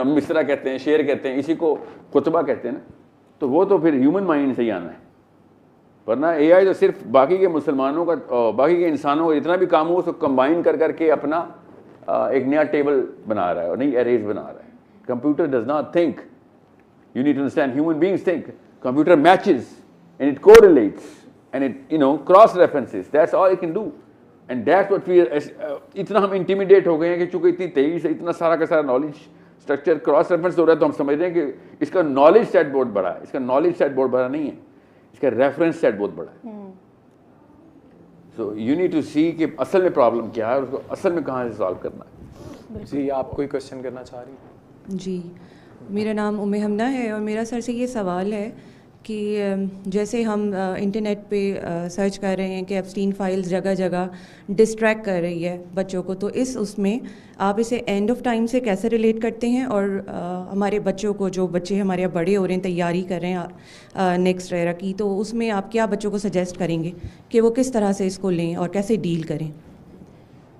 مصرع کہتے ہیں, شعر کہتے ہیں, اسی کو خطبہ کہتے ہیں نا. تو وہ تو پھر ہیومن مائنڈ سے ہی آنا ہے, ورنہ AI تو صرف باقی کے مسلمانوں کا, باقی کے انسانوں کا جتنا بھی کام ہو اس کو کمبائن کر کے اپنا ایک نیا ٹیبل بنا رہا ہے اور نئی ایریز بنا رہا ہے. Computer does not think, you need to understand, human beings think. Computer matches and it correlates and it cross references. That's all it can do. And that's what we اتنا ہم intimidate ہو گئے ہیں کہ چونکہ اتنی تیزی سے اتنا سارا کا سارا knowledge structure cross reference ہو رہا ہے, تو ہم سمجھ رہے ہیں کہ اس کا knowledge set بہت بڑا ہے. اس کا knowledge set بہت بڑا نہیں ہے, اس کا reference set بہت بڑا ہے. So you need to see کہ اصل میں problem کیا ہے اور اس کو اصل میں کہاں سے solve کرنا ہے. جی آپ کوئی question کرنا چاہ رہی ہیں؟ جی میرا نام حمدہ ہے, اور میرا سر سے یہ سوال ہے کہ جیسے ہم انٹرنیٹ پہ سرچ کر رہے ہیں کہ ایپسٹین فائلز جگہ جگہ ڈسٹریکٹ کر رہی ہے بچوں کو, تو اس میں آپ اسے اینڈ آف ٹائم سے کیسے ریلیٹ کرتے ہیں, اور ہمارے بچوں کو, جو بچے ہمارے یہاں بڑے ہو رہے ہیں, تیاری کر رہے ہیں نیکسٹ ایرا کی, تو اس میں آپ کیا بچوں کو سجیسٹ کریں گے کہ وہ کس طرح سے اس کو لیں اور کیسے ڈیل کریں؟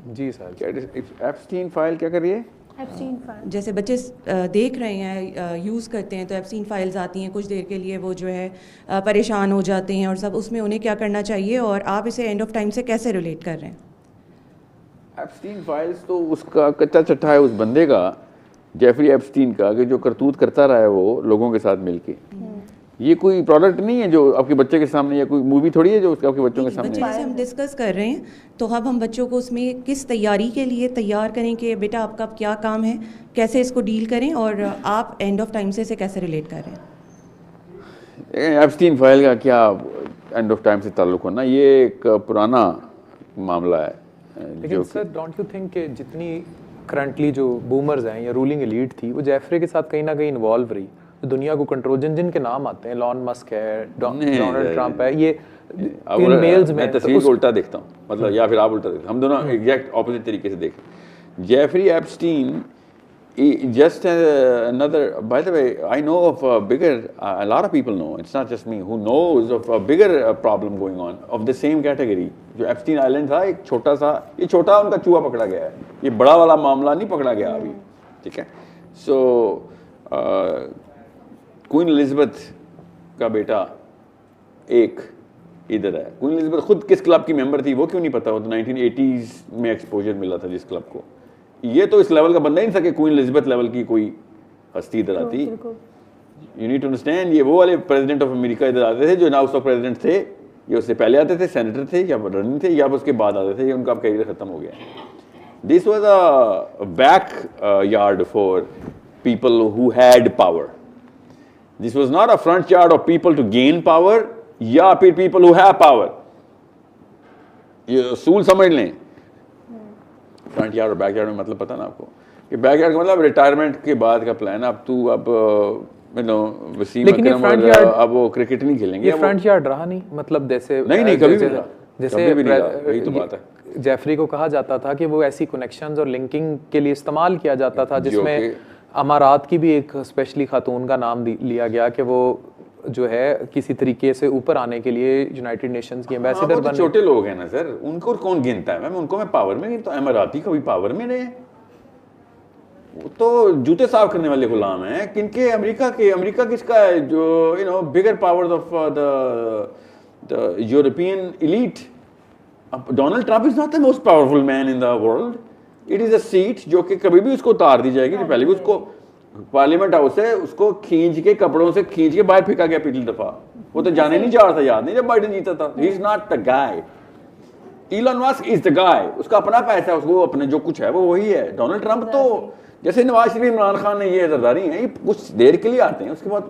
جی سر, ایپسٹین فائل کیا کر رہی ہے؟ جیسے بچے دیکھ رہے ہیں, یوز کرتے ہیں, تو ایپسٹین فائلز آتی ہیں کچھ دیر کے لیے, وہ جو ہے پریشان ہو جاتے ہیں اور سب, اس میں انہیں کیا کرنا چاہیے, اور آپ اسے اینڈ آف ٹائم سے کیسے ریلیٹ کر رہے ہیں؟ ایپسٹین فائلز تو اس کا کچا چٹھا ہے اس بندے کا, جیفری ایپسٹین کا, کہ جو کرتوت کرتا رہا ہے وہ لوگوں کے ساتھ مل کے. یہ کوئی پروڈکٹ نہیں ہے جو آپ کے بچے کے سامنے, یا کوئی مووی تھوڑی ہے جو آپ کے بچوں کے سامنے. بچے جیسے ہم ڈسکس کر رہے ہیں تو اب ہم بچوں کو اس میں کس تیاری کے لیے تیار کریں کہ بیٹا آپ کا کیا کام ہے, کیسے اس کو ڈیل کریں, اور آپ اینڈ آف ٹائم سے اسے کیسے ریلیٹ کر رہے ہیں. ایپسٹین فائل کا کیا اینڈ آف ٹائم سے تعلق ہونا, یہ ایک پرانا معاملہ ہے. لیکن سر ڈونٹ یو تھنک کہ جتنی کرنٹلی جو بومرز ہیں یا رولنگ ایلیٹ تھی وہ جیفری کے ساتھ کہیں نہ کہیں انوالو رہی, دنیا کو کنٹرول جن کے نام آتے ہیں, ایلون مسک ہے, ڈونلڈ ٹرمپ ہے, یہ میلز میں تصویر کو الٹا دیکھتا ہوں, مطلب یا پھر آپ الٹا دیکھتے, ہم دونوں ایگزیکٹ اپوزٹ طریقے سے دیکھیں. Jeffrey Epstein just another, by the way, I know of a bigger, a lot of people know, it's not just me, who knows of a bigger problem going on of the same category. جو Epstein island تھا ایک چھوٹا سا, یہ چھوٹا ان کا چوہا پکڑا گیا ہے, یہ بڑا والا معاملہ نہیں پکڑا گیا ابھی, ٹھیک ہے. سو کوئین الزبتھ کا بیٹا ایک ادھر ہے, کوئین الزبتھ خود کس کلب کی ممبر تھی وہ کیوں نہیں پتا, وہ تو 1980s میں ایکسپوجر ملا تھا جس کلب کو. یہ تو اس لیول کا بندہ ہی نہیں تھا کہ کوئین الزبتھ لیول کی کوئی ہستی ادھر آتی. یو نیڈ ٹو انڈرسٹینڈ, یہ وہ والے پریزیڈنٹ آف امریکہ ادھر آتے تھے جو ہاؤس آف پریزیڈنٹ تھے, یہ اس سے پہلے آتے تھے, سینیٹر تھے یا رننگ تھے, یا اس کے بعد آتے تھے, یہ ان کا کیریئر ختم ہو گیا. This was a back yard for people who had power. This was not a front yard of people to gain power یا پھر پیپل ہو ہیو پاور. یہ اصول سمجھ لیں. فرنٹ یارڈ اور بیک یارڈ میں مطلب پتہ نا آپ کو, کہ بیک یارڈ کا مطلب ریٹائرمنٹ کے بعد کا پلان. اب تو اب وسیم اکرم اور اب وہ کرکٹ نہیں کھیلیں گے. یہ فرنٹ یارڈ رہا نہیں, مطلب جیسے نہیں کبھی بھی رہا, جیسے یہی تو بات ہے. جیفری کو کہا جاتا تھا کہ وہ ایسی کنیکشنز اور لنکنگ کے لیے استعمال کیا جاتا تھا جس میں امارات کی بھی ایک اسپیشلی خاتون کا نام لیا گیا کہ وہ جو ہے کسی طریقے سے اوپر آنے کے لیے یونائٹڈ نیشنز کی ایمبیسڈر بنے. چھوٹے لوگ ہیں نا سر, ان کو کون گنتا ہے, ان کو میں پاور میں گنتا ہوں. اماراتی کبھی پاور میں رہے, وہ تو جوتے صاف کرنے والے غلام ہیں. کن کے, امریکہ کس کا ہے جو you know bigger powers of the European elite. Donald Trump is not the most powerful man in the world. It is a set جو کہ کبھی بھی اس کو اتار دی جائے گی. جو پہلے بھی اس کو پارلیمنٹ ہاؤس ہے, اس کو کھینچ کے کپڑوں سے کھینچ کے باہر پھینکا گیا پچھلی دفعہ. وہ تو جانے نہیں چاہ رہا تھا, یاد نہیں جب بائیڈن جیتا تھا. He is not the guy. Elon Musk is the guy. اس کا اپنا پیسہ ہے, اس کو اپنے جو کچھ ہے وہ وہی ہے. ڈونلڈ ٹرمپ تو جیسے نواز شریف, عمران خان نے یہ زرداری ہیں, یہ کچھ دیر کے لیے آتے ہیں, اس کے بعد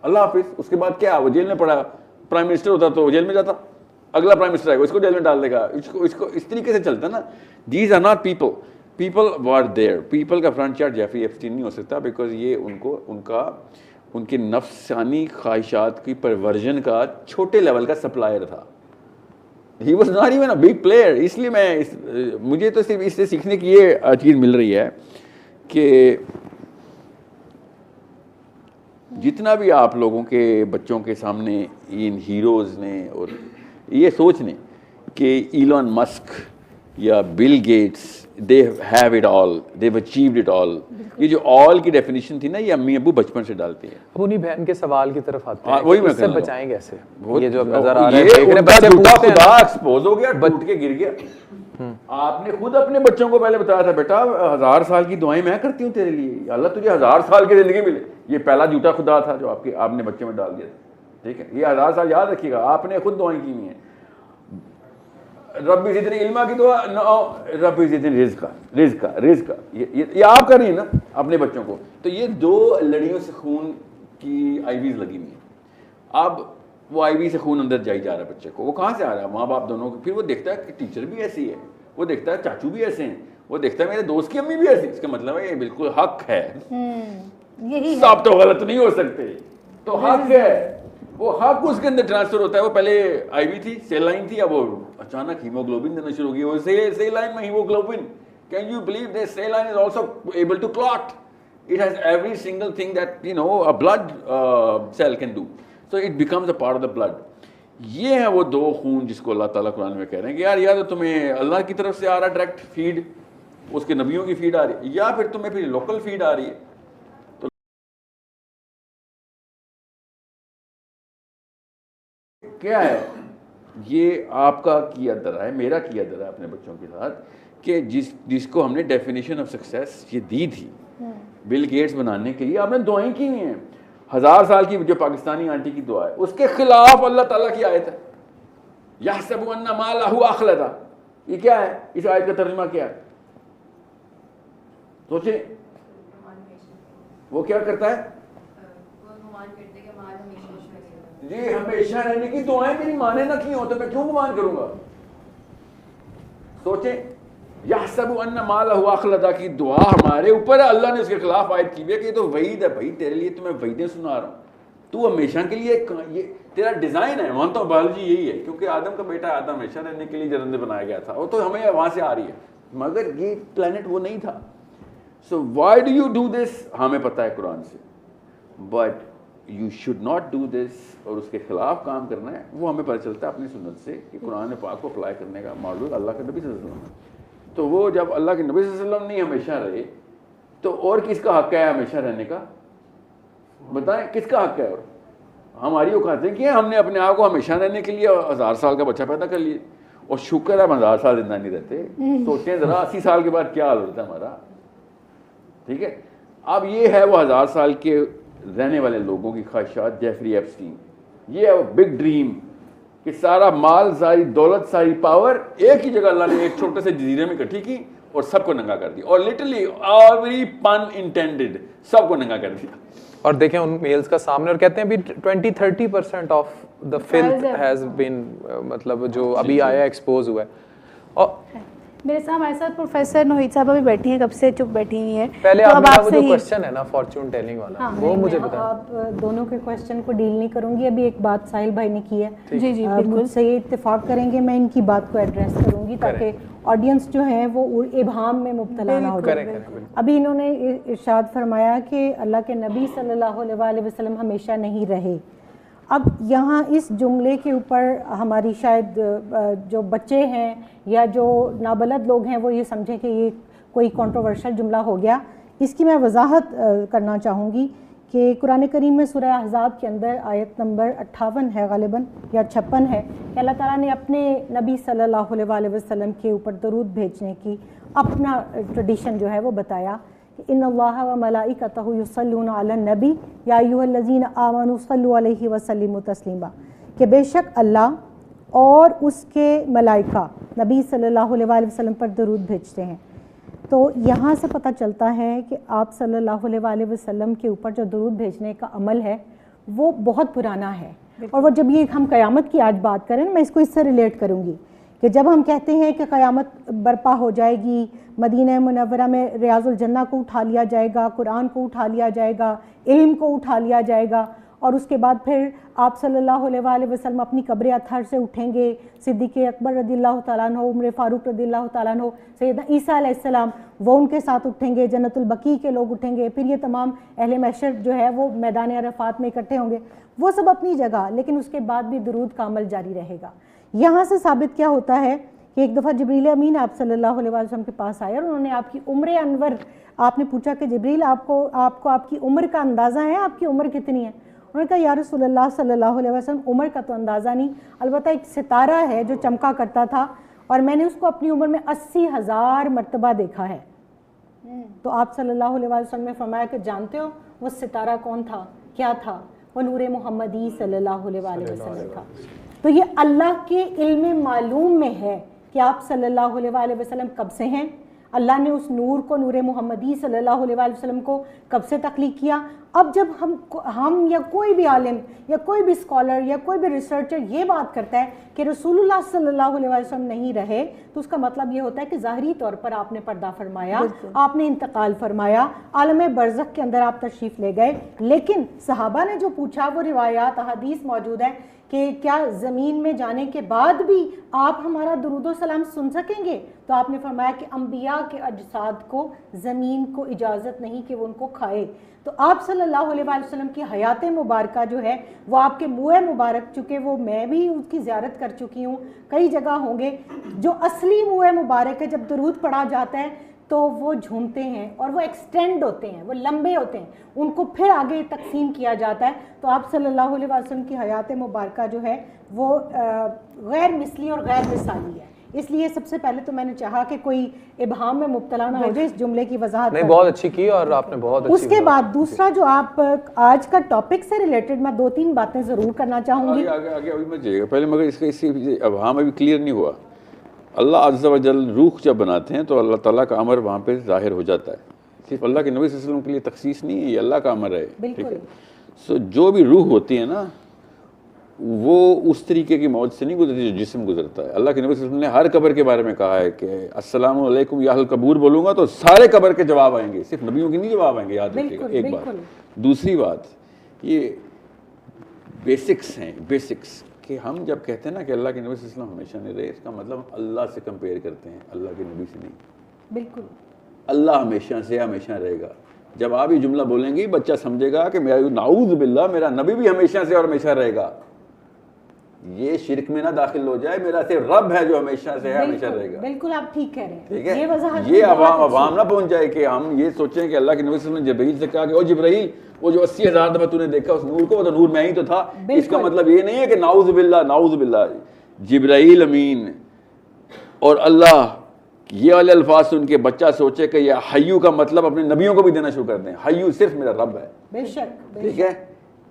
اللہ حافظ. اس کے بعد کیا, وہ جیل میں پڑا. پرائم منسٹر ہوتا تو جیل میں جاتا, اگلا پرائم منسٹر آئے گا اس کو جیل میں ڈال دے گا. اس کو اس طریقے سے چلتا نا. These are not people were there. People کا فرنٹ یارڈ جیفری ایپسٹین نہیں ہو سکتا, بیکاز یہ ان کے نفسانی خواہشات کی پرورژن کا چھوٹے لیول کا سپلائر تھا. He was not even a big player. اس لیے مجھے تو صرف اس سے سیکھنے کی یہ چیز مل رہی ہے کہ جتنا بھی آپ لوگوں کے بچوں کے سامنے ان ہیروز نے اور یہ سوچ لیں کہ ایلون مسک یا Bill Gates, they have it all, they've achieved it all. یہ جو all کی ڈیفینیشن تھی نا, یہ امی ابو بچپن سے ڈالتے ہیں. اب انہیں بہن کے سوال کی طرف آتے ہیں, وہی میں اس سے بچائیں کیسے. یہ جو نظر آ رہا ہے بچے خدا ایکسپوز ہو گیا, ٹوٹ کے گر گیا. آپ نے خود اپنے بچوں کو پہلے بتایا تھا, بیٹا 1000 سال کی دعائیں میں کرتی ہوں تیرے لیے, اللہ تجھے 1000 سال کی زندگی ملے. یہ پہلا جھوٹا خدا تھا جو آپ نے بچے میں ڈال دیا تھا. ٹھیک ہے, یہ 1000 سال یاد رکھیے گا, آپ نے خود دعائیں کی ہوئی ہیں. ربی زدنی علما کی دعا, ربی زدنی رزقا, یہ آپ کر رہی ہیں نا اپنے بچوں کو. تو یہ 2 لڑیوں سے خون کی آئی ویز لگی ہوئی ہیں. اب وہ آئی وی سے خون اندر جائی جا رہا ہے بچے کو. وہ کہاں سے آ رہا ہے, ماں باپ دونوں کو. پھر وہ دیکھتا ہے کہ ٹیچر بھی ایسی ہے, وہ دیکھتا ہے چاچو بھی ایسے ہیں, وہ دیکھتا ہے میرے دوست کی امی بھی ایسی. اس کا مطلب ہے یہ بالکل حق ہے, سب تو غلط نہیں ہو سکتے, تو حق ہے. وہ حق اس کے اندر ٹرانسفر ہوتا ہے. وہ پہلے آئی وی تھی, سیل لائن تھی, اب وہ اچانک ہیموگلوبن دینا شروع ہو گئی. وہ سیل لائن میں haemoglobin, can you believe this cell line is also able to clot. It has every single thing that a blood cell can do. So it becomes a part of the blood. یہ ہے وہ 2 خون جس کو اللہ تعالیٰ قرآن میں کہہ رہے ہیں کہ یار یا تو تمہیں اللہ کی طرف سے آ رہا ڈائریکٹ فیڈ, اس کے نبیوں کی فیڈ آ رہی ہے, یا پھر تمہیں پھر لوکل فیڈ آ رہی ہے. تو کیا ہے یہ آپ کا کیا درا ہے, میرا کیا درا ہے اپنے بچوں کے ساتھ, کہ جس کو ہم نے ڈیفینیشن آف سکسیس یہ دی تھی بل گیٹس بنانے کے لیے, آپ نے دعائیں کی ہیں. 1000 سال کی جو پاکستانی آنٹی کی دعا ہے اس کے خلاف اللہ تعالیٰ کی آیت ہے یحسب ان مالہ اخلدا. یہ کیا ہے؟ اس آیت کا ترجمہ کیا ہے؟ سوچیں وہ کیا کرتا ہے؟ جی ہمیشہ رہنے کی دعائیں میری مانے نہ کی ہوں تو میں کیوں گمان کروں گا؟ سوچیں یحسب ان مالہ اخلدا کی دعا ہمارے اوپر ہے, اللہ نے اس کے خلاف آیت کی ہے کہ یہ تو وعید ہے بھائی تیرے لیے, تو میں وعیدیں سنا رہا ہوں, تو ہمیشہ کے لیے یہ تیرا ڈیزائن ہے. مانتا ہوں بایولوجی یہی ہے کیونکہ آدم کا بیٹا آدم ہمیشہ رہنے کے لیے جنت بنایا گیا تھا, اور تو ہمیں وہاں سے آ رہی ہے, مگر یہ پلانٹ وہ نہیں تھا. So why do you do this? ہمیں پتہ ہے قرآن سے, but you should not do this, اور اس کے خلاف کام کرنا ہے وہ ہمیں پتہ چلتا ہے اپنی سنت سے کہ قرآن پاک کو اپلائی کرنے کا ماڈل اللہ کے نبی صلی اللہ علیہ وسلم. تو وہ جب اللہ کے نبی صلی اللہ علیہ وسلم نہیں ہمیشہ رہے تو اور کس کا حق ہے ہمیشہ رہنے کا؟ بتائیں کس کا حق ہے؟ اور ہماری اوقات ہے کہ ہم نے اپنے آپ کو ہمیشہ رہنے کے لیے 1000 سال کا بچہ پیدا کر لیے, اور شکر ہے ہم 1000 سال زندہ نہیں رہتے. سوچیں ذرا 80 سال کے بعد کیا حال ہوتا ہے ہمارا. ٹھیک ہے, اب یہ ہے وہ 1000 سال کے رہنے والے لوگوں کی خواہشات. جیفری ایپسٹین, یہ ہے وہ بگ ڈریم کہ سارا مال, ساری دولت, ساری پاور ایک ہی جگہ اللہ نے ایک چھوٹے سے جزیرے میں اکٹھی کی اور سب کو ننگا کر دیا, اور لٹرلی ایوری پن انٹینڈڈ سب کو ننگا کر دیا. اور دیکھیں ان میلز کا سامنے, اور کہتے ہیں ابھی 20-30% آف دا فلتھ ہیز بین, مطلب جو ابھی آیا ایکسپوز ہوا ہے. اور میرے ساتھ ہمارے ساتھ پروفیسر نوحید صاحب ابھی بیٹھی ہیں, کب سے چپ بیٹھی ہوئی ہیں. پہلے آپ میرا وہ جو کوسچن ہے نا فارچون ٹیلنگ والا, وہ مجھے بتائیں. آپ دونوں کے کوسچن کو ڈیل نہیں کروں گی, ابھی ایک بات ساحل بھائی نے کی ہے, جی جی بالکل سے یہ اتفاق کریں گے, میں ان کی بات کو ایڈریس کروں گی تاکہ آڈینس جو ہے وہ ابہام میں مبتلا نہ ہو جائے. ابھی انہوں نے ارشاد فرمایا کہ اللہ کے نبی صلی اللہ علیہ وسلم ہمیشہ نہیں رہے. اب یہاں اس جملے کے اوپر ہماری شاید جو بچے ہیں یا جو نابلد لوگ ہیں وہ یہ سمجھیں کہ یہ کوئی کنٹروورشل جملہ ہو گیا. اس کی میں وضاحت کرنا چاہوں گی کہ قرآن کریم میں سورہ احزاب کے اندر آیت نمبر 58 ہے غالباً یا 56 ہے کہ اللہ تعالیٰ نے اپنے نبی صلی اللہ علیہ وسلم کے اوپر درود بھیجنے کی اپنا ٹریڈیشن جو ہے وہ بتایا کہ ان اللہ و ملائکتہ یصلون علی النبی یا ایھا الذین آمنوا صلوا علیہ وسلموا تسلیما, کہ بے شک اللہ اور اس کے ملائکہ نبی صلی اللہ علیہ وسلم پر درود بھیجتے ہیں. تو یہاں سے پتہ چلتا ہے کہ آپ صلی اللہ علیہ وسلم کے اوپر جو درود بھیجنے کا عمل ہے وہ بہت پرانا ہے. اور وہ جب یہ ہم قیامت کی آج بات کریں, میں اس کو اس سے ریلیٹ کروں گی کہ جب ہم کہتے ہیں کہ قیامت برپا ہو جائے گی, مدینہ منورہ میں ریاض الجنہ کو اٹھا لیا جائے گا, قرآن کو اٹھا لیا جائے گا, علم کو اٹھا لیا جائے گا, اور اس کے بعد پھر آپ صلی اللہ علیہ وسلم اپنی قبر اطہر سے اٹھیں گے, صدیق اکبر رضی اللہ تعالیٰ عنہ, عمر فاروق رضی اللہ تعالیٰ عنہ, سیدنا عیسیٰ علیہ السلام وہ ان کے ساتھ اٹھیں گے, جنت البقیع کے لوگ اٹھیں گے, پھر یہ تمام اہل محشر جو ہے وہ میدان عرفات میں اکٹھے ہوں گے. وہ سب اپنی جگہ, لیکن اس کے بعد بھی درود کا عمل جاری رہے گا. یہاں سے ثابت کیا ہوتا ہے کہ ایک دفعہ جبریل امین آپ صلی اللہ علیہ وسلم کے پاس آئے اور انہوں نے آپ کی عمر انور, آپ نے پوچھا کہ جبریل آپ کو آپ کی عمر کا اندازہ ہے, آپ کی عمر کتنی ہے؟ انہوں نے کہا یا رسول اللہ صلی اللہ علیہ وسلم عمر کا تو اندازہ نہیں, البتہ ایک ستارہ ہے جو چمکا کرتا تھا اور میں نے اس کو اپنی عمر میں 80,000 مرتبہ دیکھا ہے. تو آپ صلی اللہ علیہ وسلم نے فرمایا کہ جانتے ہو وہ ستارہ کون تھا, کیا تھا؟ وہ نور محمدی صلی اللہ علیہ وسلم تھا. تو یہ اللہ کے علم معلوم میں ہے کہ آپ صلی اللہ علیہ وسلم کب سے ہیں. اللہ نے اس نور کو, نور محمدی صلی اللہ علیہ وسلم کو کب سے تخلیق کیا. اب جب ہم یا کوئی بھی عالم یا کوئی بھی اسکالر یا کوئی بھی ریسرچر یہ بات کرتا ہے کہ رسول اللہ صلی اللہ علیہ وسلم نہیں رہے, تو اس کا مطلب یہ ہوتا ہے کہ ظاہری طور پر آپ نے پردہ فرمایا, آپ نے انتقال فرمایا, عالم برزخ کے اندر آپ تشریف لے گئے. لیکن صحابہ نے جو پوچھا وہ روایات احادیث موجود ہیں کہ کیا زمین میں جانے کے بعد بھی آپ ہمارا درود و سلام سن سکیں گے؟ تو آپ نے فرمایا کہ انبیاء کے اجساد کو زمین کو اجازت نہیں کہ وہ ان کو کھائے. تو آپ صلی اللہ علیہ وسلم کی حیات مبارکہ جو ہے وہ آپ کے منہ مبارک, چونکہ وہ میں بھی اس کی زیارت کر چکی ہوں, کئی جگہ ہوں گے, جو اصلی منہ مبارک ہے جب درود پڑھا جاتا ہے تو وہ جھومتے ہیں اور وہ ایکسٹینڈ ہوتے ہیں, وہ لمبے ہوتے ہیں, ان کو پھر آگے تقسیم کیا جاتا ہے. تو آپ صلی اللہ علیہ وسلم کی حیات مبارکہ جو ہے وہ غیر مثلی اور غیر مثالی ہے. اس لیے سب سے پہلے تو میں نے چاہا کہ کوئی ابہام میں مبتلا نہ ہو جائے اس جملے کی وضاحت. نہیں بہت اچھی کی اور آپ نے بہت اچھی. اس کے بعد دوسرا جو آپ آج کا ٹاپک سے ریلیٹڈ میں 2-3 باتیں ضرور کرنا چاہوں گی. آگے ابھی مت جائیے گا پہلے، مگر اس کا ابہام ابھی کلیئر نہیں ہوا. اللہ عز و جل روح جب بناتے ہیں تو اللہ تعالیٰ کا امر وہاں پہ ظاہر ہو جاتا ہے. صرف اللہ کے نبی صلی اللہ علیہ وسلم کے لیے تخصیص نہیں ہے، یہ اللہ کا امر ہے. بالکل. سو جو بھی روح ہوتی ہے نا وہ اس طریقے کی موت سے نہیں گزرتی جو جسم گزرتا ہے. اللہ کے نبی صلی اللہ علیہ وسلم نے ہر قبر کے بارے میں کہا ہے کہ السلام علیکم یا اہل قبور بولوں گا تو سارے قبر کے جواب آئیں گے، صرف نبیوں کے نہیں جواب آئیں گے. یاد رکھیے گا ایک بات. دوسری بات یہ بیسکس ہیں، بیسکس کہ ہم جب کہتے ہیں نا کہ اللہ کے نبی صلی اللہ علیہ وسلم ہمیشہ نہیں رہے، اس کا مطلب اللہ سے کمپیئر کرتے ہیں، اللہ کے نبی سے نہیں. بالکل. اللہ ہمیشہ سے ہمیشہ رہے گا. جب آپ یہ جملہ بولیں گے بچہ سمجھے گا کہ میرا نعوذ باللہ میرا نبی بھی ہمیشہ سے اور ہمیشہ رہے گا. یہ شرک میں نہ داخل ہو جائے، میرا صرف رب ہے جو ہمیشہ سے ہے ہمیشہ رہے گا. بالکل آپ ٹھیک کہہ رہے ہیں. ٹھیک ہے، یہ وضاحت یہ عوام نہ پہنچ جائے کہ ہم یہ سوچیں کہ اللہ کے نبی صلی اللہ علیہ وسلم نے جبرائیل سے کہا کہ او جبرائیل وہ جو 80,000 دفعہ تو نے دیکھا اس نور کو، وہ تو نور میں ہی تو تھا. اس کا مطلب یہ نہیں ہے کہ نعوذ باللہ نعوذ باللہ. جبرائیل امین اور اللہ یہ والے الفاظ سن کے بچہ سوچے کہ یہ حیو کا مطلب اپنے نبیوں کو بھی دینا شروع کر دیں. حیو صرف میرا رب ہے. بے شک. ٹھیک ہے،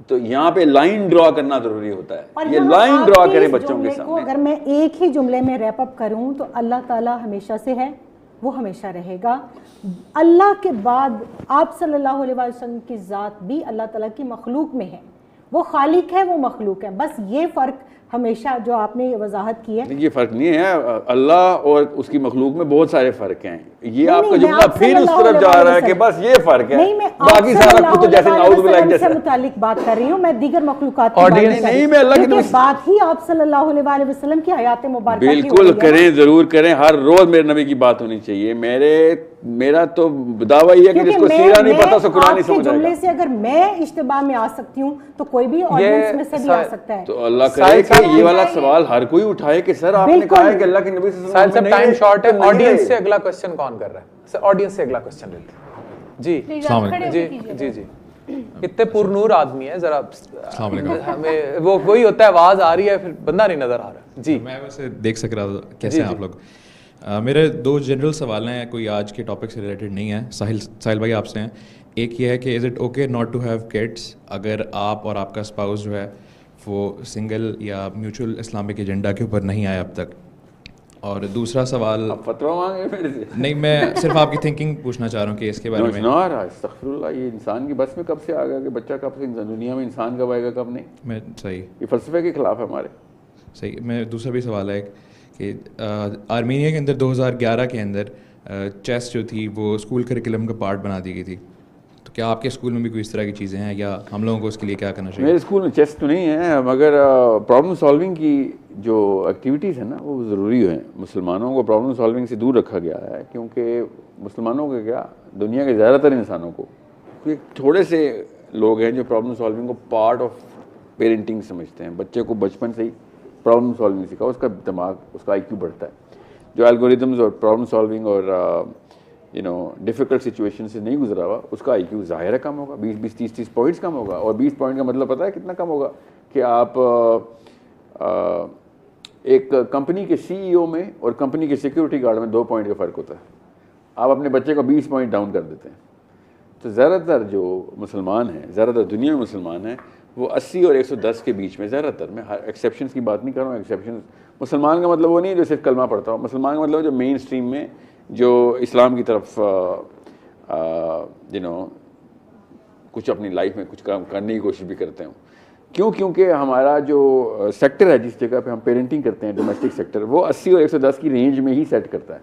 تو یہاں پہ لائن ڈرا کرنا ضروری ہوتا ہے. یہ لائن ڈرا کریں بچوں کے سامنے. اگر میں ایک ہی جملے میں ریپ اپ کروں تو اللہ تعالیٰ ہمیشہ سے ہے، وہ ہمیشہ رہے گا. اللہ کے بعد آپ صلی اللہ علیہ وسلم کی ذات بھی اللہ تعالیٰ کی مخلوق میں ہے. وہ خالق ہے، وہ مخلوق ہے. بس یہ فرق ہمیشہ جو آپ نے وضاحت کی ہے. یہ فرق نہیں ہے، اللہ اور اس کی مخلوق میں بہت سارے فرق ہیں. یہ آپ کا جملہ پھر اس طرف جا رہا ہے کہ بس یہ فرق ہے، باقی سارا کچھ تو جیسے نعوذ باللہ جیسے متعلق بات کر رہی ہوں میں، دیگر مخلوقات کی نہیں میں اللہ کی بات ہی آپ صلی اللہ علیہ وسلم کی حیات مبارکہ. بالکل کریں، ضرور کریں. ہر روز میرے نبی کی بات ہونی چاہیے. میرا تو دعویٰ یہ ہے کہ جس کو سیرہ نہیں پتا سو قرآن نہیں سمجھ آئے گا. جملے سے اگر میں اشتباہ میں آ سکتی ہوں تو کوئی بھی آڈینس میں سے بھی آ سکتا ہے. تو اللہ کرے کہ یہ والا سوال ہر کوئی اٹھائے کہ سر آپ نے کہا ہے کہ اللہ کے نبی صلی اللہ علیہ وسلم. ٹائم شارٹ ہے. آڈینس سے اگلا کوسچن کون کر رہا ہے؟ سر آڈینس سے اگلا کوسچن لیتے ہیں. جی السلام علیکم. جی جی کتنے پر نور آدمی ہے، ذرا السلام علیکم. ہمیں وہ وہی ہوتا ہے آواز آ رہی ہے پھر بندہ نہیں نظر آ رہا. جی میں ویسے دیکھ سک رہا تھا کیسے ہیں آپ لوگ. میرے 2 جنرل سوال ہیں، کوئی آج کے ٹاپک سے ریلیٹڈ نہیں ہے. ساحل بھائی آپ سے ہیں. ایک یہ ہے کہ is it okay not to have kids اگر آپ اور آپ کا اسپاؤس جو ہے وہ سنگل یا میوچل اسلامک ایجنڈا کے اوپر نہیں آیا اب تک. اور دوسرا سوال فتویٰ مانگے میرے سے؟ نہیں، میں صرف آپ کی تھنکنگ پوچھنا چاہ رہا ہوں کہ اس کے بارے میں. استغفر اللہ، یہ انسان کی بس میں کب سے آ گیا کہ بچہ کب سے دنیا میں انسان کب آئے گا کب نہیں. میں صحیح، یہ فلسفے کے خلاف ہے ہمارے. صحیح. میں دوسرا بھی سوال ہے کہ آرمینیا کے اندر 2011 کے اندر چیس جو تھی وہ اسکول کریکولم کا پارٹ بنا دی گئی تھی. تو کیا آپ کے اسکول میں بھی کوئی اس طرح کی چیزیں ہیں یا ہم لوگوں کو اس کے لیے کیا کرنا چاہیے؟ میرے اسکول میں چیس تو نہیں ہے، مگر پرابلم سالونگ کی جو ایکٹیویٹیز ہیں نا وہ ضروری ہیں. مسلمانوں کو پرابلم سالونگ سے دور رکھا گیا ہے کیونکہ مسلمانوں کو کیا دنیا کے زیادہ تر انسانوں کو تھوڑے سے لوگ ہیں جو پرابلم سالونگ کو پارٹ آف پیرنٹنگ سمجھتے ہیں. بچے کو بچپن سے ہی پرابلم سالونگ سکھاؤ، اس کا دماغ، اس کا آئی کیو بڑھتا ہے. جو الگوریدمز اور پرابلم سالونگ اور ڈیفیکلٹ سچویشن سے نہیں گزرا ہوا اس کا آئی کیو ظاہر ہے کم ہوگا. 20-30 پوائنٹس کم ہوگا. اور 20 پوائنٹ کا مطلب پتہ ہے کتنا کم ہوگا کہ آپ ایک کمپنی کے سی ای او میں اور کمپنی کے سیکورٹی گارڈ میں 2 پوائنٹ کا فرق ہوتا ہے. آپ اپنے بچے کو 20 پوائنٹ ڈاؤن کر دیتے ہیں. تو زیادہ تر جو مسلمان ہیں، زیادہ تر دنیا میں مسلمان ہیں، وہ 80 اور 110 کے بیچ میں زیادہ تر. میں ایکسیپشنس کی بات نہیں کر رہا ہوں. ایکسیپشن مسلمان کا مطلب وہ نہیں جو صرف کلمہ پڑھتا ہو. مسلمان کا مطلب جو مین اسٹریم میں جو اسلام کی طرف کچھ اپنی لائف میں کچھ کام کرنے کی کوشش بھی کرتے ہوں. کیونکہ ہمارا جو سیکٹر ہے جس جگہ پہ ہم پیرنٹنگ کرتے ہیں، ڈومیسٹک سیکٹر، وہ 80 اور 110 کی رینج میں ہی سیٹ کرتا ہے.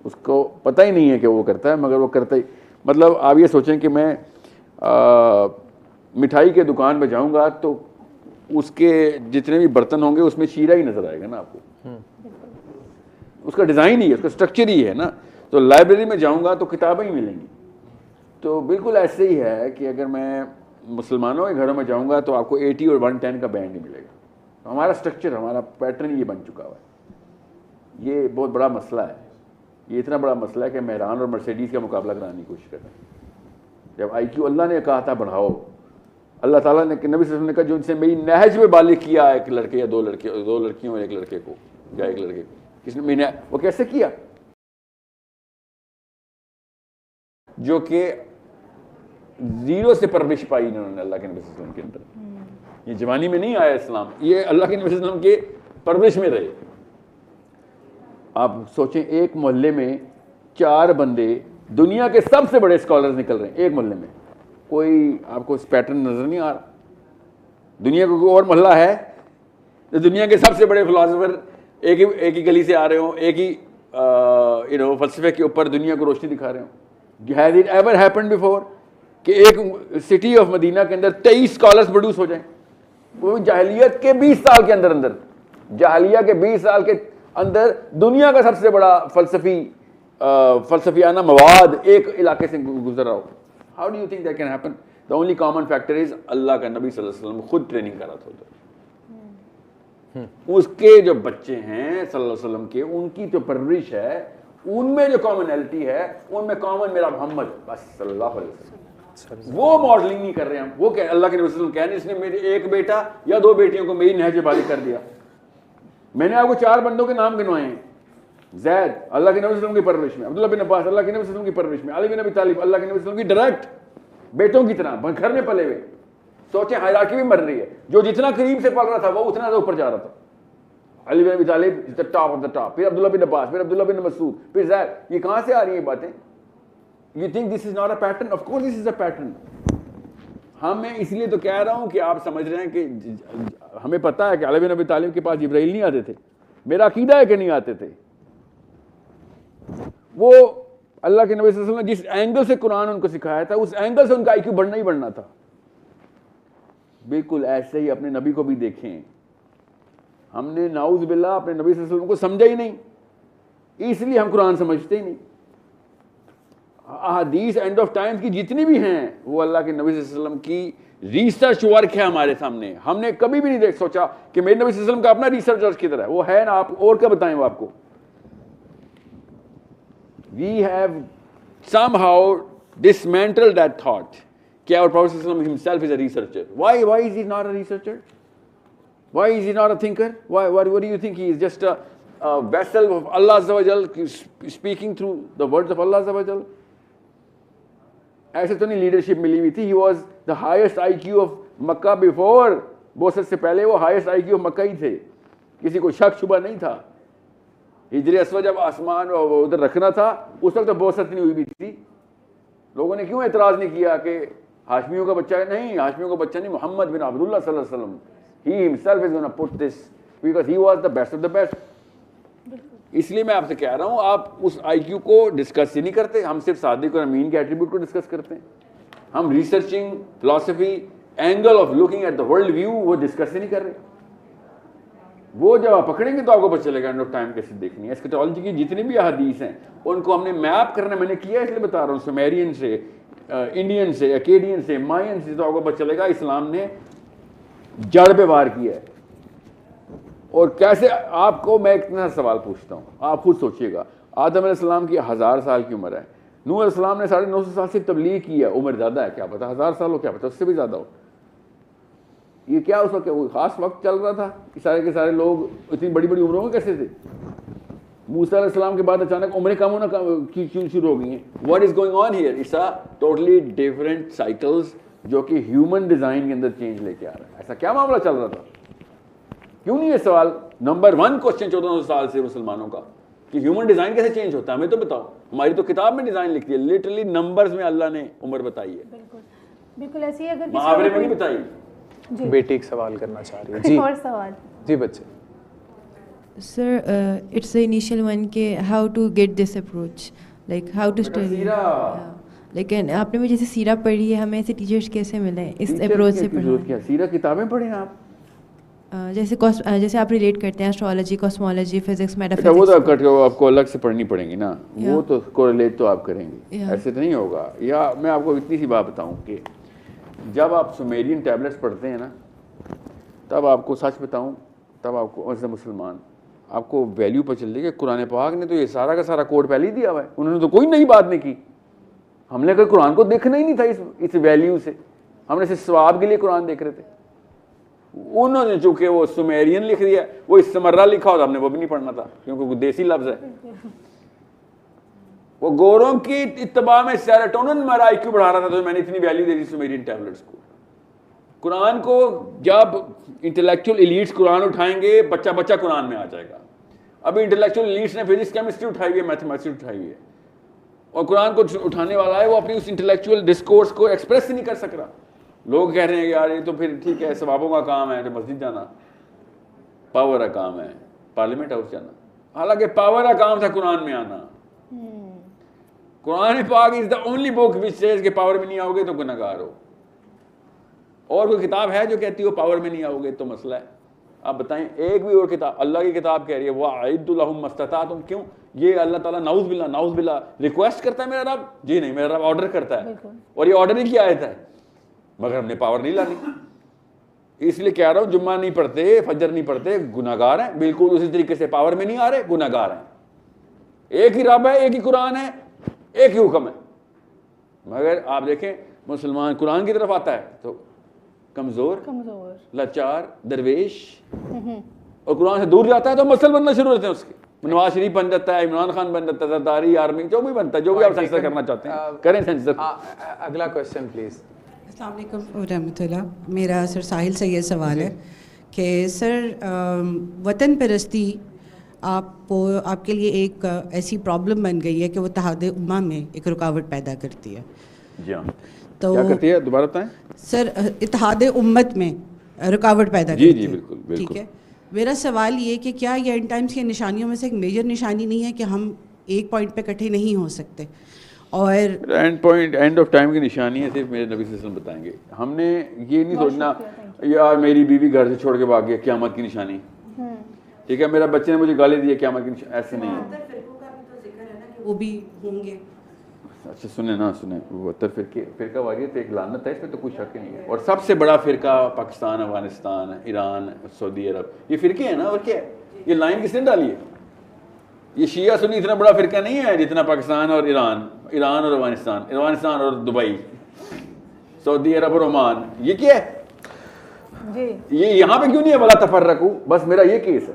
اس کو پتہ ہی نہیں ہے کہ وہ کرتا ہے مگر وہ کرتا ہی. مطلب آپ یہ سوچیں کہ میں مٹھائی کے دکان پہ جاؤں گا تو اس کے جتنے بھی برتن ہوں گے اس میں شیرہ ہی نظر آئے گا نا آپ کو. اس کا ڈیزائن ہی ہے، اس کا اسٹرکچر ہی ہے نا. تو لائبریری میں جاؤں گا تو کتابیں ہی ملیں گی. تو بالکل ایسے ہی ہے کہ اگر میں مسلمانوں کے گھروں میں جاؤں گا تو آپ کو 80 اور 110 کا بینڈ نہیں ملے گا. ہمارا اسٹرکچر، ہمارا پیٹرن یہ بن چکا ہوا ہے. یہ بہت بڑا مسئلہ ہے. یہ اتنا بڑا مسئلہ ہے کہ مہران اور مرسیڈیز کا مقابلہ کرانے کی کوشش کر رہے ہیں. جب آئی کیو اللہ نے کہا تھا بڑھاؤ، اللہ تعالیٰ نے نبی صلی اللہ علیہ وسلم نے کہا جو ان سے میری نہج میں بالغ کیا ہے ایک لڑکے یا 2 لڑکیوں اور 1 لڑکے کو یا 1 لڑکے کو، کس نے, میں نے وہ کیسے کیا, جو کہ زیرو سے پرورش پائی انہوں نے اللہ کے نبی صلی اللہ علیہ وسلم کے اندر. یہ جوانی میں نہیں آیا اسلام, یہ اللہ کے نبی صلی اللہ علیہ وسلم کے پرورش میں رہے. آپ سوچیں ایک محلے میں 4 بندے دنیا کے سب سے بڑے اسکالرز نکل رہے ہیں ایک محلے میں. کوئی آپ کو اس پیٹرن نظر نہیں آ رہا؟ دنیا کا کوئی اور محلہ ہے تو دنیا کے سب سے بڑے فلاسفر ایک ہی گلی سے آ رہے ہوں, ایک ہی فلسفے کے اوپر دنیا کو روشنی دکھا رہے ہوں؟ Has it ever happened before کہ ایک سٹی آف مدینہ کے اندر 23 اسکالرس پروڈیوس ہو جائیں؟ وہ جاہلیت کے 20 سال کے اندر جاہلیہ کے 20 سال کے اندر دنیا کا سب سے بڑا فلسفیانہ مواد ایک علاقے سے گزر رہا ہو. How do you think that can happen? The only common factor is اللہ کا نبی صلی اللہ علیہ وسلم خود ٹریننگ کر رہا تھا. اس کے جو بچے ہیں صلی اللہ علیہ وسلم کے, ان کی جو پرورش ہے, ان میں جو کامنلٹی ہے, ان میں کامن میرا محمد بس صلی اللہ علیہ وسلم. وہ ماڈلنگ نہیں کر رہے ہم. وہ اللہ کے نبی صلی اللہ علیہ وسلم کہہ رہے ہیں اس نے میرے ایک بیٹا یا 2 بیٹیوں کو میری نہج والی کر دیا. میں نے آپ کو 4 بندوں کے نام گنوائے ہیں. زید اللہ کے نبی صلی اللہ علیہ وسلم کی پرورش میں, عبداللہ بن عباس اللہ کے نبی صلی اللہ علیہ وسلم کی پرورش میں, علی بن ابی طالب اللہ کے نبی صلی اللہ علیہ وسلم کی ڈائریکٹ بیٹوں کی طرح گھر میں پلے ہوئے. سوچیں ہائرارکی بھی مر رہی ہے. جو جتنا قریب سے پل رہا تھا وہ اتنا زیادہ اوپر جا رہا تھا. علی bin Abi Talib is the top of the top, پھر عبداللہ بن عباس, پھر عبداللہ بن مسعود, پھر زید. یہ کہاں سے آ رہی ہیں باتیں؟ You think this is not a pattern? Of course this is a pattern. میں اس لیے تو کہہ رہا ہوں کہ آپ سمجھ رہے ہیں کہ ہمیں پتہ ہے کہ علی بن ابی طالب کے پاس جبرائیل نہیں آتے تھے. میرا عقیدہ ہے کہ نہیں آتے تھے. وہ اللہ کے نبی صلی اللہ علیہ وسلم نے جس اینگل سے قرآن ان کو سکھایا تھا اس اینگل سے ان کا IQ بڑھنا ہی بڑھنا تھا. بالکل ایسے ہی اپنے نبی کو بھی دیکھیں. ہم نے نعوذ باللہ اپنے نبی صلی اللہ علیہ وسلم کو سمجھا ہی نہیں, اس لیے ہم قرآن سمجھتے ہی نہیں. احادیث اینڈ آف ٹائمز کی جتنی بھی ہیں وہ اللہ کے نبی صلی اللہ علیہ وسلم کی ریسرچ ورک ہے ہمارے سامنے. ہم نے کبھی بھی نہیں سوچا کہ میرے نبی صلی اللہ علیہ وسلم کا اپنا ریسرچ ورک کدھر ہے. وہ ہے نا, آپ اور کیا بتائیں وہ آپ کو. We have somehow dismantled that thought کہ our Prophet صلی اللہ علیہ وسلم himself is a researcher. Why is he not a researcher? Why is he not a thinker? What do you think? He is just a vessel of Allah Azza wa Jal speaking through the words of Allah Azza wa Jal. ایسے تو نہیں leadership ملی ہوئی تھی. He was the highest IQ of Makkah before. بوست سے پہلے وہ highest IQ of Makkah ہی تھے, کسی کو شک شبہ نہیں تھا. ہجر اسود جب آسمان ادھر رکھنا تھا اس وقت تو بوست نہیں ہوئی بھی تھی. لوگوں نے کیوں اعتراض نہیں کیا کہ ہاشمیوں کا بچہ ہے؟ نہیں, ہاشمیوں کا بچہ نہیں, محمد بن عبداللہ صلی اللہ علیہ وسلم. He himself is going to put this because he was the best of the best. اس لیے میں آپ سے کہہ رہا ہوں آپ اس IQ کو ڈسکس ہی نہیں کرتے. ہم صرف صادق اور امین کے ایٹریبیوٹ کو ڈسکس کرتے ہیں. ہم researching, philosophy, angle of looking at the world view وہ ڈسکس ہی نہیں کر رہے. وہ جب آپ پکڑیں گے تو آپ کو پتہ چلے گا اینڈ آف ٹائم کیسے دیکھنی ہے. ایسکیٹالوجی کی جتنی بھی احادیث ہیں ان کو ہم نے میپ کرنا میں نے کیا, اس لیے بتا رہا ہوں. سومیرین سے, انڈین سے, اکیڈین سے, مائن سے, تو آپ کو پتہ چلے گا اسلام نے جڑ پہ وار کیا ہے. اور کیسے آپ کو میں اتنا سوال پوچھتا ہوں, آپ خود سوچیے گا. آدم علیہ السلام کی 1000 سال کی عمر ہے. نوح علیہ السلام نے 950 سال سے تبلیغ کی ہے. عمر زیادہ ہے, کیا پتا 1000 سال ہو, کیا پتا اس سے بھی زیادہ ہو. یہ کیا اس وقت کوئی خاص وقت چل رہا تھا؟ سارے کے سارے لوگ اتنی بڑی بڑی عمروں میں کیسے تھے؟ موسیٰ علیہ السلام کے بعد اچانک عمریں کم ہونا کیوں شروع ہو گئی ہیں؟ What is going on here? It's a totally different cycles جو کہ ہیومن ڈیزائن کے اندر چینج لے کے آ رہا ہے. ایسا کیا معاملہ چل رہا تھا؟ کیوں نہیں یہ سوال نمبر 1 کوشچن 1400 سال سے مسلمانوں کا کہ ہیومن ڈیزائن کیسے چینج ہوتا ہے؟ ہمیں تو بتاؤ. ہماری تو کتاب میں ڈیزائن لکھی ہے, لٹرلی نمبرز میں اللہ نے عمر بتائی ہے. بالکل بالکل ایسی ہے. اگر محاورے میں نہیں بتائی. بیٹی ایک سوال کرنا چاہ رہی ہے. جی اور سوال. جی بچے. Sir, it's the initial one کہ how to get this approach, like how to study. لیکن آپ نے جیسے سیرہ پڑھی ہے, ہمیں ایسے ٹیچرز کیسے ملے اس اپروچ سے پڑھا؟ سیرہ کتابیں پڑھیں آپ. جیسے آپ ریلیٹ کرتے ہیں اسٹرالوجی, کاسمولوجی, فزکس, میٹافزکس, وہ تو آپ کو الگ سے پڑھنی پڑیں گی نا, وہ تو کوریلیٹ تو آپ کریں گے, ایسے تو نہیں ہوگا. یا میں آپ کو اتنی سی بات بتاؤں کہ جب آپ سومیرین ٹیبلٹس پڑھتے ہیں نا, تب آپ کو سچ بتاؤں, تب آپ کو ایز اے مسلمان آپ کو ویلیو پہ چل رہی ہے کہ قرآن پاک نے تو یہ سارا کا سارا کوڈ پہلے ہی دیا ہوا ہے. انہوں نے تو کوئی نئی بات نہیں کی. ہم نے قرآن کو دیکھنا ہی نہیں تھا اس ویلیو سے. ہم نے صرف ثواب کے لیے قرآن دیکھ رہے تھے. انہوں نے چونکہ وہ سمیرین لکھ دیا, وہ استمرہ لکھا ہوتا ہم نے وہ بھی نہیں پڑھنا تھا کیونکہ وہ دیسی لفظ ہے. وہ گوروں کی اتباع میں سیروٹونن میرا آئی کیو بڑھا رہا تھا تو میں نے اتنی ویلیو دے دی سمیرین ٹیبلٹس کو. قرآن کو جب انٹلیکچوئل ایلیٹس قرآن اٹھائیں گے بچہ بچہ قرآن میں آ جائے گا. ابھی انٹلیکچوئل ایلیٹس نے فزکس کیمسٹری اٹھائی ہوئی ہے, میتھمیٹکس اٹھائی ہوئی ہے, اور قرآن کو اٹھانے والا ہے وہ اپنی اس انٹلیکچوئل ڈسکورس کو ایکسپریس نہیں کر سک رہا. لوگ کہہ رہے ہیں کہ یار یہ تو پھر ٹھیک ہے ثوابوں کا کام ہے, جو مسجد جانا پاور کا کام ہے, پارلیمنٹ ہاؤس جانا, حالانکہ پاور کا کام تھا قرآن میں آنا. قرآن پاک is the only book which says کہ پاور میں نہیں آؤ گے تو گنہگار ہو. اور کوئی کتاب ہے جو کہتی ہو پاور میں نہیں آؤ گے تو مسئلہ ہے؟ آپ بتائیں ایک بھی اور کتاب, اللہ کی کتاب کہہ رہی ہے وَأَعِدُّ لَهُم مَا اسْتَطَعْتُمْ. کیوں یہ اللہ تعالیٰ نعوذ باللہ ریکویسٹ کرتا ہے میرا رب؟ جی نہیں, میرا رب آرڈر کرتا ہے, اور یہ آرڈر ہی کی آیت ہے, مگر ہم نے پاور نہیں لانی. اس لیے کہہ رہا ہوں جمعہ نہیں پڑھتے, فجر نہیں پڑھتے, گناہگار ہیں. بالکل اسی طریقے سے پاور میں نہیں آ رہے, گناہگار ہیں. ایک ہی رب ہے, ایک ہی قرآن ہے, ایک ہی حکم ہے, مگر آپ دیکھیں مسلمان قرآن کی طرف آتا ہے تو کمزور, لاچار, درویش, اور قرآن سے دور جاتا ہے تو مسل بننا شروع ہوتے ہیں اس کے. نواز شریف بن جاتا ہے, عمران خان بن جاتا ہے, زرداری, آرمی, جو بھی بنتا ہے, جو بھی آپ سینسر کرنا چاہتے ہیں کریں سینسر. اگلا کویسچن پلیز. السلام علیکم ورحمۃ اللہ. میرا سر ساحل سے یہ سوال ہے کہ سر وطن پرستی آپ کے لیے ایک ایسی پرابلم بن گئی ہے کہ وہ اتحاد امہ میں ایک رکاوٹ پیدا کرتی ہے. جی ہاں, تو کیا کرتی ہے دوبارہ بتائیں. سر اتحاد امت میں رکاوٹ پیدا کرتی ہے. جی بالکل. ٹھیک ہے, میرا سوال یہ کہ کیا یہ اینڈ ٹائمس کی نشانیوں میں سے ایک میجر نشانی نہیں ہے کہ ہم ایک پوائنٹ پہ اکٹھے نہیں ہو سکتے؟ اور اینڈ آف ٹائم کی نشانی ہے صرف میرے نبی صلی اللہ علیہ وسلم بتائیں گے. ہم نے یہ نہیں سوچنا یار میری بیوی گھر سے چھوڑ کے بھاگ گیا قیامت کی نشانی, ٹھیک ہے, میرا بچے نے مجھے گالی دی قیامت کی نشانی, ایسے نہیں ہے. وہ بھی ہوں گے. اچھا سنیں نا سنیں, وہ فرقہ واریت ایک لعنت ہے, اس میں تو کوئی شک نہیں ہے. اور سب سے بڑا فرقہ پاکستان, افغانستان, ایران, سعودی عرب, یہ فرقے ہیں نا. اور کیا ہے یہ لائن کس نے ڈالی ہے؟ یہ شیعہ سنی اتنا بڑا فرقہ نہیں ہے جتنا پاکستان اور ایران اور افغانستان اور دبئی, سعودی عرب اور عمان. یہ کیا ہے یہ یہاں پہ کیوں نہیں ہے بلا تفرقو؟ بس میرا یہ کیس ہے.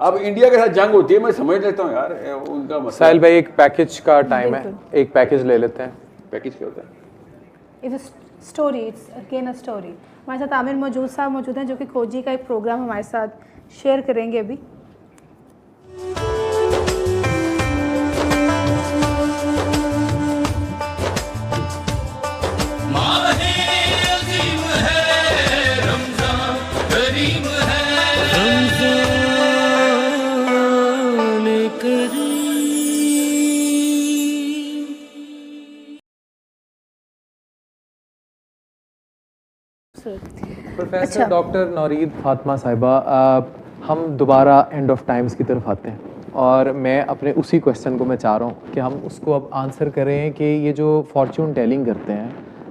اب انڈیا کے ساتھ جنگ ہوتی ہے, میں سمجھ لیتا ہوں یار ان کا مسئلہ. ساحل بھائی ایک پیکج کا ٹائم ہے, ایک پیکج لے لیتے ہیں. پیکج کیا ہوتا ہے؟ ہمارے ساتھ عامر موجود صاحب موجود ہیں جو کہ کھوجی کا ایک پروگرام ہمارے ساتھ شیئر کریں گے ابھی. پروفیسر ڈاکٹر نورید فاطمہ صاحبہ, ہم دوبارہ اینڈ آف ٹائمز کی طرف آتے ہیں, اور میں اپنے اسی کویسچن کو میں چاہ رہا ہوں کہ ہم اس کو اب آنسر کریں کہ یہ جو فارچون ٹیلنگ کرتے ہیں,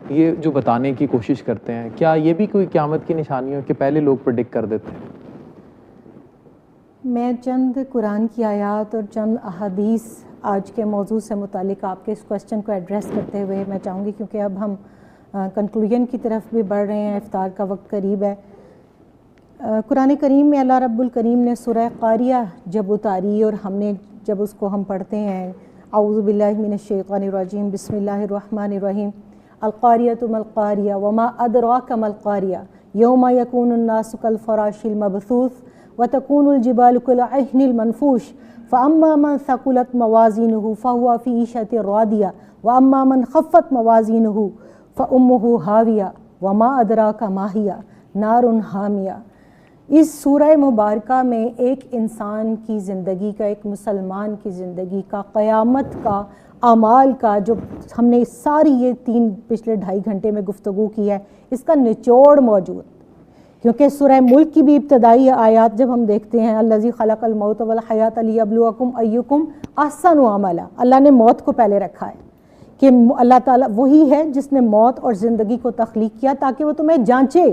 یہ جو بتانے کی کوشش کرتے ہیں, کیا یہ بھی کوئی قیامت کی نشانی ہو کہ پہلے لوگ پریڈکٹ کر دیتے ہیں؟ میں چند قرآن کی آیات اور چند احادیث آج کے موضوع سے متعلق آپ کے اس کویسچن کو ایڈریس کرتے ہوئے میں چاہوں گی, کیونکہ اب ہم کنکلوژن کی طرف بھی بڑھ رہے ہیں, افطار کا وقت قریب ہے. قرآن کریم میں اللہ رب الکریم نے سورہ قاریہ جب اتاری اور ہم نے جب اس کو ہم پڑھتے ہیں, اعوذ باللہ من الشیطان الرجیم, بسم اللہ الرحمن الرحیم, القاریۃ ما القاریہ وما ادراک ما القاریہ یوم یکون الناس کالفراش المبثوث وتکون الجبال کالعہن المنفوش فاما من ثقلت موازینہ فہو فی عیشۃ راضیہ واما من خفت موازینہ فَأُمُّهُ هَاوِيَةٌ وَمَا أَدْرَاكَ مَا هِيَ نَارٌ حَامِيَةٌ. اس سورہ مبارکہ میں ایک انسان کی زندگی کا, ایک مسلمان کی زندگی کا, قیامت کا, اعمال کا, جو ہم نے ساری یہ پچھلے 2.5 گھنٹے میں گفتگو کی ہے, اس کا نچوڑ موجود. کیونکہ سورہ ملک کی بھی ابتدائی آیات جب ہم دیکھتے ہیں, الذی خلق الموت والحیات لیبلوکم ایکم احسن عملا, اللہ نے موت کو پہلے رکھا ہے کہ اللہ تعالیٰ وہی ہے جس نے موت اور زندگی کو تخلیق کیا تاکہ وہ تمہیں جانچے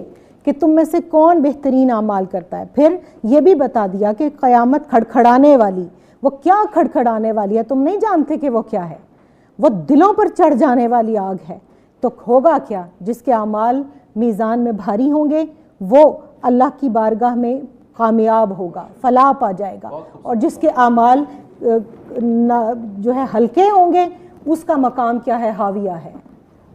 کہ تم میں سے کون بہترین اعمال کرتا ہے. پھر یہ بھی بتا دیا کہ قیامت کھڑکھڑانے والی, وہ کیا کھڑکھڑانے والی ہے تم نہیں جانتے کہ وہ کیا ہے, وہ دلوں پر چڑھ جانے والی آگ ہے. تو ہوگا کیا؟ جس کے اعمال میزان میں بھاری ہوں گے وہ اللہ کی بارگاہ میں کامیاب ہوگا, فلاح پا جائے گا. اور جس کے اعمال جو ہے ہلکے ہوں گے اس کا مقام کیا ہے, حاویہ ہے,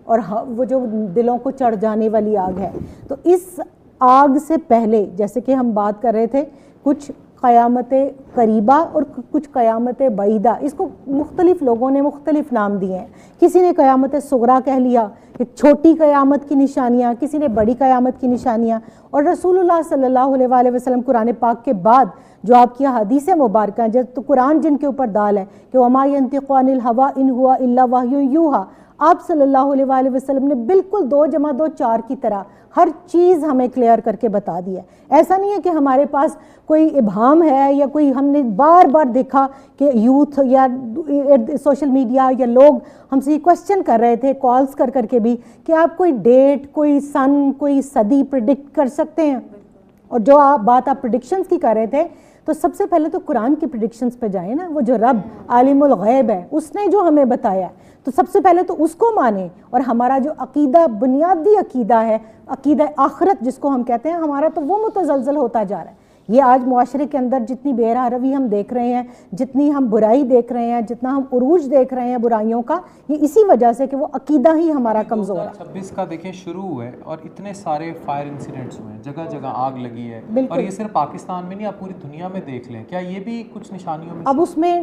اور وہ جو دلوں کو چڑھ جانے والی آگ ہے. تو اس آگ سے پہلے جیسے کہ ہم بات کر رہے تھے کچھ قیامت قریبہ اور کچھ قیامت بعیدہ, اس کو مختلف لوگوں نے مختلف نام دیے ہیں. کسی نے قیامت صغریٰ کہہ لیا کہ چھوٹی قیامت کی نشانیاں, کسی نے بڑی قیامت کی نشانیاں. اور رسول اللہ صلی اللہ علیہ وآلہ وسلم قرآن پاک کے بعد جو آپ کی حدیث مبارکہ ہیں, تو قرآن جن کے اوپر دال ہے کہ وما ينطق عن الهوى ان هو الا وحی یوحی, آپ صلی اللہ علیہ وآلہ وسلم نے بالکل 2 + 2 = 4 کی طرح ہر چیز ہمیں کلیئر کر کے بتا دی ہے. ایسا نہیں ہے کہ ہمارے پاس کوئی ابہام ہے یا کوئی ہم نے بار بار دیکھا کہ یوتھ یا سوشل میڈیا یا لوگ ہم سے یہ کوسچن کر رہے تھے کالز کر کے بھی کہ آپ کوئی ڈیٹ, کوئی سن, کوئی صدی پریڈکٹ کر سکتے ہیں. اور جو بات آپ پریڈکشنز کی کر رہے تھے تو سب سے پہلے تو قرآن کی پریڈکشنز پہ جائیں نا. وہ جو رب عالم الغیب ہے اس نے جو ہمیں بتایا ہے تو سب سے پہلے تو اس کو مانیں. اور ہمارا جو عقیدہ, بنیادی عقیدہ ہے, عقیدہ آخرت جس کو ہم کہتے ہیں, ہمارا تو وہ متزلزل ہوتا جا رہا ہے. یہ آج معاشرے کے اندر جتنی بے روی ہم دیکھ رہے ہیں, جتنی ہم برائی دیکھ رہے ہیں, جتنا ہم عروج دیکھ رہے ہیں برائیوں کا, یہ اسی وجہ سے کہ وہ عقیدہ ہی ہمارا کمزور ہے. 2026 کا دیکھیں شروع ہوئے اور اتنے سارے فائر انسیڈنٹس ہوئے ہیں, جگہ جگہ آگ لگی ہے. اور یہ صرف پاکستان میں نہیں, آپ پوری دنیا میں دیکھ لیں. کیا یہ بھی کچھ نشانیوں میں اب اس میں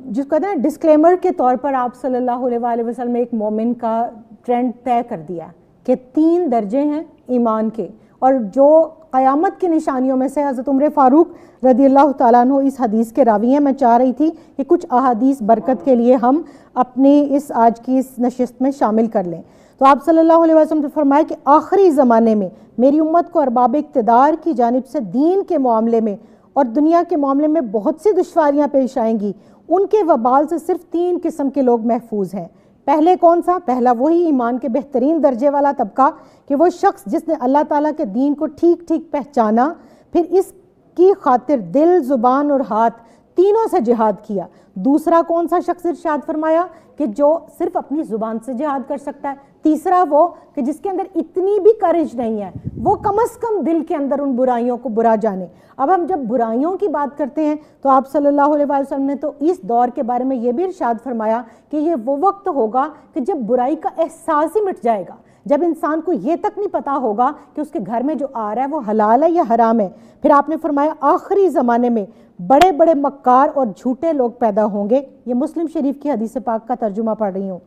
جس کہتے ہیں ڈسکلیمر کے طور پر آپ صلی اللہ علیہ وآلہ وسلم نے ایک مومن کا ٹرینڈ طے کر دیا کہ 3 درجے ہیں ایمان کے. اور جو قیامت کی نشانیوں میں سے حضرت عمر فاروق رضی اللہ تعالیٰ عنہ اس حدیث کے راوی ہیں. میں چاہ رہی تھی کہ کچھ احادیث برکت کے لیے ہم اپنی اس آج کی اس نشست میں شامل کر لیں. تو آپ صلی اللہ علیہ وسلم نے فرمایا کہ آخری زمانے میں میری امت کو ارباب اقتدار کی جانب سے دین کے معاملے میں اور دنیا کے معاملے میں بہت سی دشواریاں پیش آئیں گی. ان کے وبال سے صرف 3 قسم کے لوگ محفوظ ہیں. پہلے کون سا؟ پہلا وہی ایمان کے بہترین درجے والا طبقہ کہ وہ شخص جس نے اللہ تعالیٰ کے دین کو ٹھیک ٹھیک پہچانا, پھر اس کی خاطر دل, زبان اور ہاتھ تینوں سے جہاد کیا. دوسرا کون سا شخص ارشاد فرمایا کہ جو صرف اپنی زبان سے جہاد کر سکتا ہے. تیسرا وہ کہ جس کے اندر اتنی بھی کرج نہیں ہے, وہ کم از کم دل کے اندر ان برائیوں کو برا جانے. اب ہم جب برائیوں کی بات کرتے ہیں تو آپ صلی اللہ علیہ وسلم نے تو اس دور کے بارے میں یہ بھی ارشاد فرمایا کہ یہ وہ وقت ہوگا کہ جب برائی کا احساس ہی مٹ جائے گا, جب انسان کو یہ تک نہیں پتا ہوگا کہ اس کے گھر میں جو آ رہا ہے وہ حلال ہے یا حرام ہے. پھر آپ نے فرمایا آخری زمانے میں بڑے بڑے مکار اور جھوٹے لوگ پیدا ہوں گے. یہ مسلم شریف کی حدیث پاک کا ترجمہ پڑھ رہی ہوں.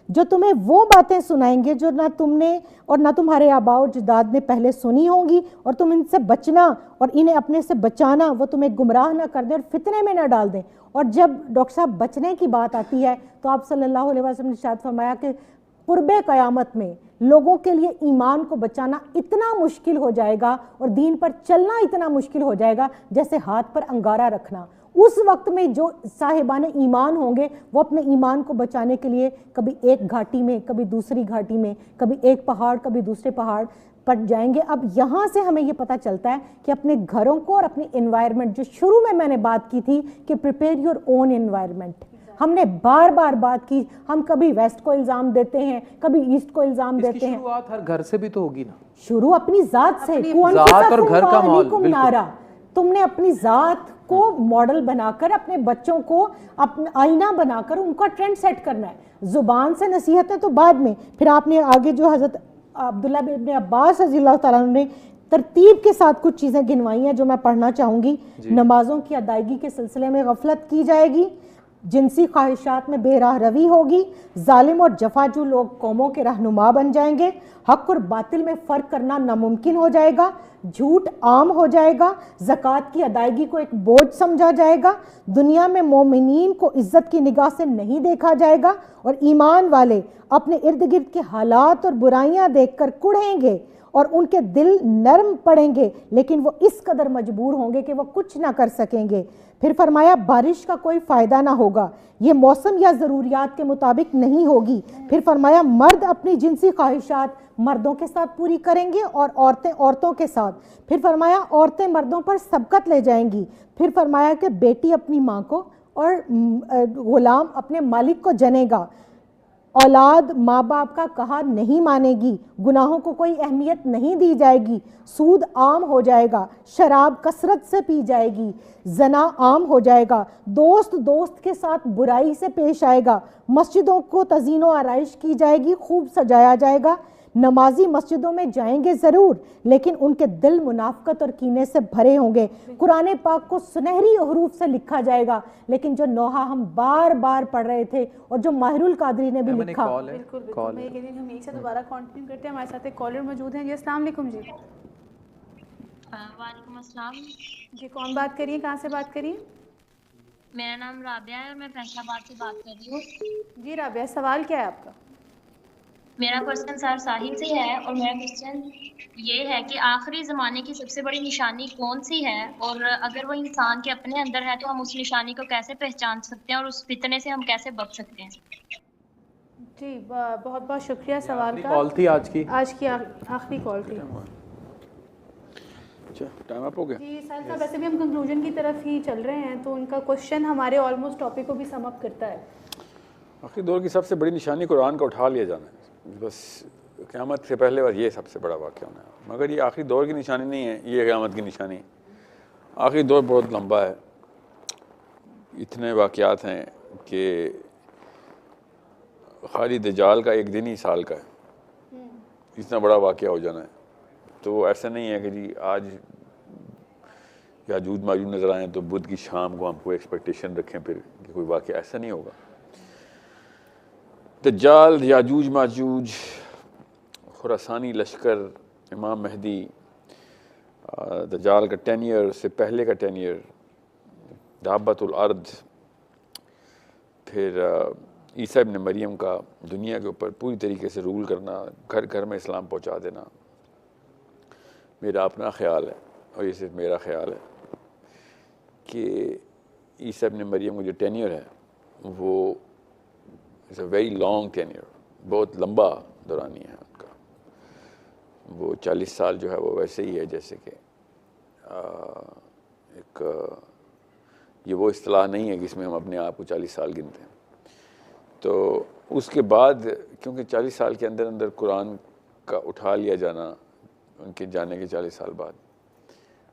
جو تمہیں وہ باتیں سنائیں گے جو نہ تم نے اور نہ تمہارے آباء و اجداد نے پہلے سنی ہوں گی, اور تم ان سے بچنا اور انہیں اپنے سے بچانا, وہ تمہیں گمراہ نہ کر دیں اور فتنے میں نہ ڈال دیں. اور جب ڈاکٹر صاحب بچنے کی بات آتی ہے تو آپ صلی اللہ علیہ وسلم نے ارشاد فرمایا کہ قرب قیامت میں لوگوں کے لیے ایمان کو بچانا اتنا مشکل ہو جائے گا اور دین پر چلنا اتنا مشکل ہو جائے گا جیسے ہاتھ پر انگارہ رکھنا. اس وقت میں جو صاحبان ایمان ہوں گے وہ اپنے ایمان کو بچانے کے لیے کبھی ایک گھاٹی میں, کبھی دوسری گھاٹی میں, کبھی ایک پہاڑ, کبھی دوسرے پہاڑ پر جائیں گے. اب یہاں سے ہمیں یہ پتہ چلتا ہے کہ اپنے گھروں کو اور اپنی انوائرمنٹ, جو شروع میں نے بات کی تھی کہ پریپیئر یور اون انوائرمنٹ, ہم نے بار بار بات کی. ہم کبھی ویسٹ کو الزام دیتے ہیں, کبھی ایسٹ کو الزام دیتے ہیں. شروعات ہر گھر سے بھی تو ہوگی نا. شروع اپنی ذات سے, ذات اور گھر کا ماحول. نعرہ تم نے اپنی ذات کو ماڈل بنا کر اپنے بچوں کو اپنا آئینہ بنا کر ان کا ٹرینڈ سیٹ کرنا ہے. زبان سے نصیحتیں تو بعد میں. پھر آپ نے آگے جو حضرت عبداللہ ابن عباس رضی اللہ تعالیٰ عنہ نے ترتیب کے ساتھ کچھ چیزیں گنوائی ہیں جو میں پڑھنا چاہوں گی. نمازوں کی ادائیگی کے سلسلے میں غفلت کی جائے گی, جنسی خواہشات میں بے راہ روی ہوگی, ظالم اور جفاجو لوگ قوموں کے رہنما بن جائیں گے, حق اور باطل میں فرق کرنا ناممکن ہو جائے گا, جھوٹ عام ہو جائے گا, زکوٰۃ کی ادائیگی کو ایک بوجھ سمجھا جائے گا, دنیا میں مومنین کو عزت کی نگاہ سے نہیں دیکھا جائے گا, اور ایمان والے اپنے ارد گرد کے حالات اور برائیاں دیکھ کر کڑھیں گے اور ان کے دل نرم پڑیں گے, لیکن وہ اس قدر مجبور ہوں گے کہ وہ کچھ نہ کر سکیں گے. پھر فرمایا بارش کا کوئی فائدہ نہ ہوگا, یہ موسم یا ضروریات کے مطابق نہیں ہوگی. پھر فرمایا مرد اپنی جنسی خواہشات مردوں کے ساتھ پوری کریں گے اور عورتیں عورتوں کے ساتھ. پھر فرمایا عورتیں مردوں پر سبقت لے جائیں گی. پھر فرمایا کہ بیٹی اپنی ماں کو اور غلام اپنے مالک کو جنے گا. اولاد ماں باپ کا کہا نہیں مانے گی، گناہوں کو کوئی اہمیت نہیں دی جائے گی، سود عام ہو جائے گا، شراب کثرت سے پی جائے گی، زنا عام ہو جائے گا، دوست دوست کے ساتھ برائی سے پیش آئے گا، مسجدوں کو تزئین و آرائش کی جائے گی، خوب سجایا جائے گا، نمازی مسجدوں میں جائیں گے ضرور لیکن ان کے دل منافقت اور کینے سے بھرے ہوں گے، قرآن پاک کو سنہری حروف سے لکھا جائے گا، لیکن جو نوحہ ہم بار بار پڑھ رہے تھے اور جو ماہر القادری نے بھی لکھا. بالکل بالکل میں یہ کہتی ہوں ہم یہیں سے دوبارہ کنٹینیو کرتے ہیں. ہمارے ساتھ ایک کالر موجود ہیں. جی السلام علیکم. جی وعلیکم السلام. جی کون بات کریے، کہاں سے بات کریے؟ میرا نام رابعہ ہے اور میں فیصل آباد سے بات کر رہی ہوں. جی رابعہ، سوال کیا ہے آپ کا؟ میرا کوشچن سر ساحل سے ہے اور میرا کوشچن یہ ہے کہ آخری زمانے کی سب سے بڑی نشانی کون سی ہے، اور اگر وہ انسان کے اپنے اندر ہے تو ہم اس نشانی کو کیسے پہچان سکتے ہیں اور اس فتنے سے ہم کیسے بچ سکتے ہیں؟ جی بہت بہت شکریہ سوال کا. کال تھی آج کی آخری کال تھی. ٹائم اپ ہو گیا. جی سر صاحب ویسے بھی ہم کنکلوژن کی طرف ہی چل رہے ہیں تو ان کا کوشچن ہمارے آلموسٹ ٹاپک کو بھی سم اپ کرتا ہے. آخری دور کی سب سے بڑی نشانی قرآن کا اٹھا لیا جانا ہے. بس قیامت سے پہلے اور یہ سب سے بڑا واقعہ ہونا ہے، مگر یہ آخری دور کی نشانی نہیں ہے، یہ قیامت کی نشانی ہے. آخری دور بہت لمبا ہے، اتنے واقعات ہیں کہ خالی دجال کا ایک دن ہی سال کا ہے، اتنا بڑا واقعہ ہو جانا ہے. تو ایسا نہیں ہے کہ جی آج یاجوج ماجوج نظر آئیں تو بدھ کی شام کو ہم کوئی ایکسپیکٹیشن رکھیں پھر کہ کوئی واقعہ، ایسا نہیں ہوگا. دجال، یاجوج ماجوج، خراسانی لشکر، امام مہدی، دجال کا 10 ایئر سے پہلے کا 10 ایئر، دابت الارض، پھر عیسیٰ ابن مریم کا دنیا کے اوپر پوری طریقے سے رول کرنا، گھر گھر میں اسلام پہنچا دینا. میرا اپنا خیال ہے اور یہ صرف میرا خیال ہے کہ عیسیٰ ابن مریم کا جو 10 ایئر ہے وہ it's a very long 10 year, بہت لمبا دورانیہ ہے ان کا. وہ 40 سال جو ہے وہ ویسے ہی ہے جیسے کہ ایک یہ وہ اصطلاح نہیں ہے کہ اس میں ہم اپنے آپ کو 40 سال گنتے ہیں. تو اس کے بعد کیونکہ 40 سال کے اندر اندر قرآن کا اٹھا لیا جانا ان کے جانے کے 40 سال بعد،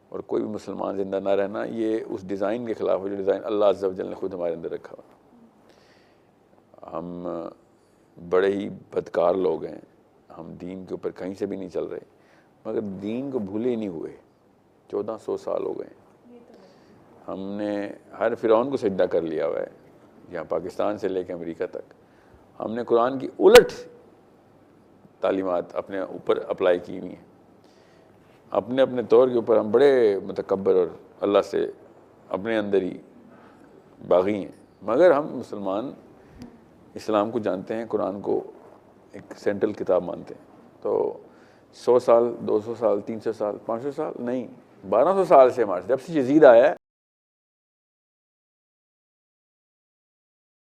اور کوئی بھی مسلمان زندہ نہ رہنا، یہ اس ڈیزائن کے خلاف ہے جو ڈیزائن اللہ عز و جل نے خود ہمارے اندر رکھا ہوا. ہم بڑے ہی بدکار لوگ ہیں، ہم دین کے اوپر کہیں سے بھی نہیں چل رہے، مگر دین کو بھولے ہی نہیں ہوئے. 1400 سال ہو گئے، ہم نے ہر فرعون کو سجدہ کر لیا ہوا ہے، یہاں پاکستان سے لے کے امریکہ تک. ہم نے قرآن کی الٹ تعلیمات اپنے اوپر اپلائی کی ہوئی ہیں. اپنے اپنے طور کے اوپر ہم بڑے متکبر اور اللہ سے اپنے اندر ہی باغی ہیں، مگر ہم مسلمان اسلام کو جانتے ہیں، قرآن کو ایک سینٹرل کتاب مانتے ہیں. تو 100 سال 200 سال 300 سال 500 سال نہیں، 1200 سال سے ہمارے جب سے یزید آیا ہے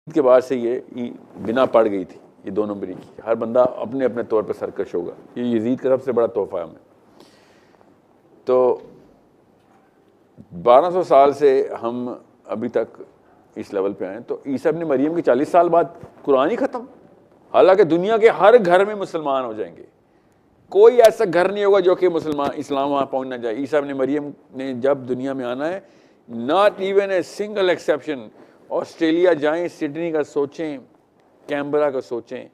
کے بعد سے یہ بنا پڑ گئی تھی، یہ 2 نمبری کی. ہر بندہ اپنے اپنے طور پہ سرکش ہوگا. یہ یزید کا سب سے بڑا تحفہ ہے ہمیں. تو 1200 سال سے ہم ابھی تک اس لیول پہ آئیں. تو عیسیٰ ابن مریم کے 40 سال بعد قرآن ہی ختم، حالانکہ دنیا کے ہر گھر میں مسلمان ہو جائیں گے. کوئی ایسا گھر نہیں ہوگا جو کہ مسلمان اسلام وہاں پہنچ نہ جائے. عیسیٰ ابن مریم نے جب دنیا میں آنا ہے، not even a single exception. Australia جائیں، سڈنی کا سوچیں، کیمبرا کا سوچیں،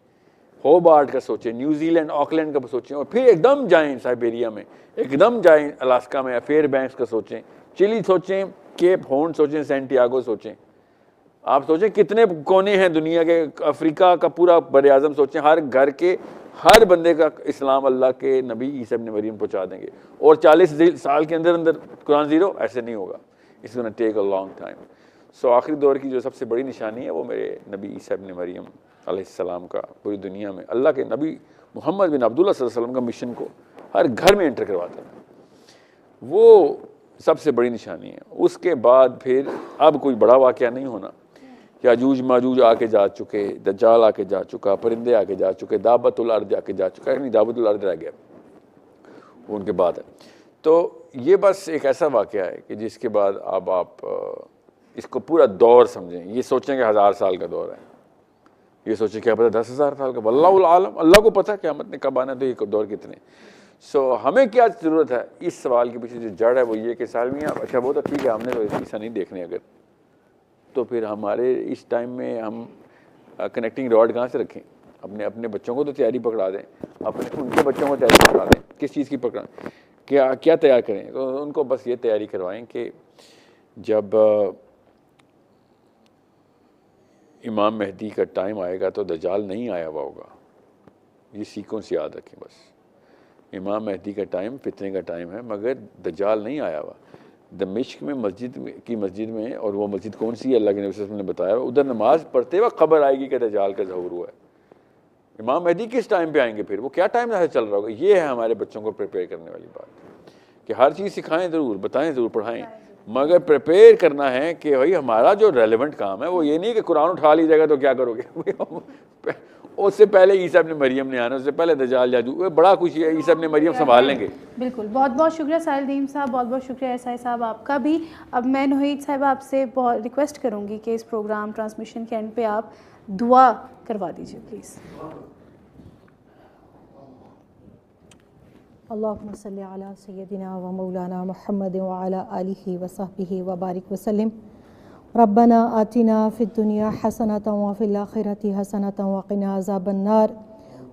ہوبارٹ کا سوچیں، نیوزی لینڈ آکلینڈ کا سوچیں، اور پھر ایک دم جائیں سائبیریا میں، ایک دم جائیں الاسکا میں، فیئر بینکس کا سوچیں، چلی سوچیں، کیپ ہورن سوچیں، سینٹیاگو سوچیں. آپ سوچیں کتنے کونے ہیں دنیا کے، افریقہ کا پورا بر اعظم سوچیں. ہر گھر کے ہر بندے کا اسلام اللہ کے نبی عیسیٰ ابن مریم پہنچا دیں گے. اور 40 سال کے اندر اندر قرآن زیرو، ایسے نہیں ہوگا. It's gonna take a long time. So آخری دور کی جو سب سے بڑی نشانی ہے وہ میرے نبی عیسیٰ ابن مریم علیہ السلام کا پوری دنیا میں اللہ کے نبی محمد بن عبداللہ صلی اللہ علیہ وسلم کا مشن کو ہر گھر میں انٹر کرواتا ہے. وہ سب سے بڑی نشانی ہے. اس کے بعد پھر اب کوئی بڑا واقعہ نہیں ہونا. یاجوج ماجوج آ کے جا چکے، دجال آ کے جا چکا، پرندے آ کے جا چکے، دابت الارض آ کے جا چکا ہے. نہیں، دابت الارض رہ گیا، وہ ان کے بعد ہے. تو یہ بس ایک ایسا واقعہ ہے کہ جس کے بعد اب آپ اس کو پورا دور سمجھیں. یہ سوچیں کہ 1000 سال کا دور ہے، یہ سوچے کیا پتہ 10,000 سال کا، واللہ العالم، اللہ کو پتہ قیامت نے کب آنا، تو یہ دور کتنے. سو ہمیں کیا ضرورت ہے؟ اس سوال کے پیچھے جو جڑ ہے وہ یہ کہ سالمیاں اچھا وہ تو ٹھیک ہے، ہم نے تو ایسا نہیں دیکھنے، اگر تو پھر ہمارے اس ٹائم میں ہم کنیکٹنگ راڈ کہاں سے رکھیں؟ اپنے بچوں کو تو تیاری پکڑا دیں، ان کے بچوں کو تیاری پکڑا دیں. کس چیز کی پکڑا، کیا تیار کریں؟ تو ان کو بس یہ تیاری کروائیں کہ جب امام مہدی کا ٹائم آئے گا تو دجال نہیں آیا ہوا ہوگا. یہ سیکوینس یاد رکھیں بس. امام مہدی کا ٹائم فتنے کا ٹائم ہے، مگر دجال نہیں آیا ہوا. دمشق میں مسجد میں، اور وہ مسجد کون سی ہے اللہ کے نبی صلی اللہ علیہ وسلم نے بتایا، ادھر نماز پڑھتے وقت خبر آئے گی کہ دجال کا ظہور ہوا ہے. امام مہدی کس ٹائم پہ آئیں گے، پھر وہ کیا ٹائم سے چل رہا ہوگا. یہ ہے ہمارے بچوں کو پریپیئر کرنے والی بات، کہ ہر چیز سکھائیں ضرور، بتائیں ضرور، پڑھائیں، مگر پریپیئر کرنا ہے کہ بھائی ہمارا جو ریلیونٹ کام ہے وہ یہ نہیں کہ قرآن اٹھا لی جائے گا تو کیا کرو گے. اس سے پہلے عیسیٰ ابن مریم نے آنا، اس سے پہلے دجال جادو، بڑا کچھ ہے، عیسیٰ ابن مریم سنبھال لیں گے. بالکل. بہت بہت شکریہ ساحل دیم صاحب، بہت بہت شکریہ ایسائی صاحب آپ کا بھی. اب میں نوحید صاحب آپ سے بہت ریکویسٹ کروں گی کہ اس پروگرام ٹرانسمیشن کے اینڈ پہ آپ دعا کروا دیجیے پلیز. اللہم صلی علی سیدنا و مولانا محمد وعلی آلہ وصحبہ وبارک وسلم. ربنا آتنا فی الدنیا حسنۃ وفی الآخرۃ حسنۃ وقنا عذاب النار.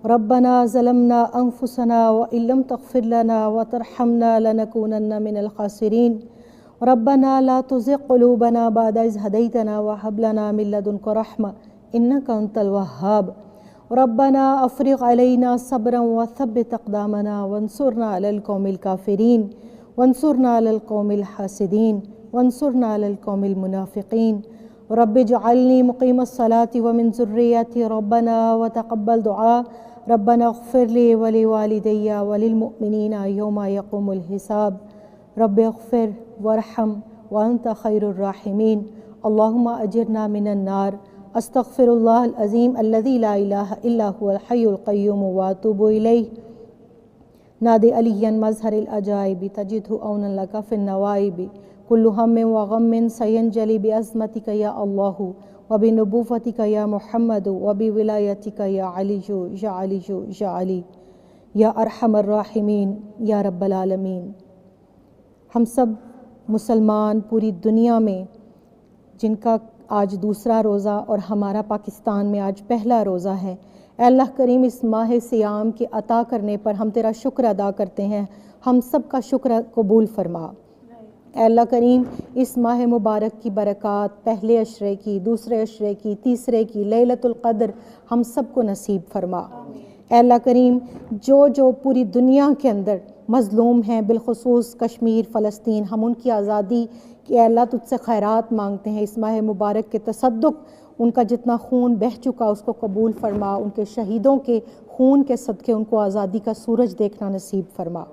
ربنا ظلمنا انفسنا وان لم تغفر لنا وترحمنا لنکونن من الخاسرین. ربنا لا تزغ قلوبنا بعد اذ ہدیتنا وہب لنا من لدنک رحمۃ انک انت الوہاب. ربنا افرغ علینا صبرا وثبت اقدامنا وانصرنا علی القوم الکافرین وانصرنا علی القوم الحاسدین وانصرنا علی القوم المنافقین. رب اجعلنی مقیم الصلاة ومن ذریتی ربنا وتقبل دعاء. ربنا اغفر لی ولوالدی وللمؤمنین یوم یقوم الحساب. رب اغفر وارحم وانت خیر الراحمین. اللہم اجرنا من النار. استغفر اللہ العظیم الذی لا الہ الا هو الحی القیوم واتوب الیہ. نادی علی مظہر العجائب تجدہ اونا لک فی النوائب. کل ہم و غم سینجلی بعظمتک یا اللہ وبنبوتک یا محمد وبولایتک یا علی یا علی یا علی یا ارحم الراحمین یا رب العالمین. ہم سب مسلمان پوری دنیا میں جن کا آج دوسرا روزہ اور ہمارا پاکستان میں آج پہلا روزہ ہے، اے اللہ کریم اس ماہ صیام کے عطا کرنے پر ہم تیرا شکر ادا کرتے ہیں. ہم سب کا شکر قبول فرما. اے اللہ کریم اس ماہ مبارک کی برکات پہلے عشرے کی، دوسرے عشرے کی، تیسرے کی، لیلۃ القدر ہم سب کو نصیب فرما. اے اللہ کریم جو پوری دنیا کے اندر مظلوم ہیں، بالخصوص کشمیر، فلسطین، ہم ان کی آزادی کہ اے اللہ تجھ سے خیرات مانگتے ہیں. اس ماہ مبارک کے تصدق، ان کا جتنا خون بہہ چکا اس کو قبول فرما. ان کے شہیدوں کے خون کے صدقے ان کو آزادی کا سورج دیکھنا نصیب فرما.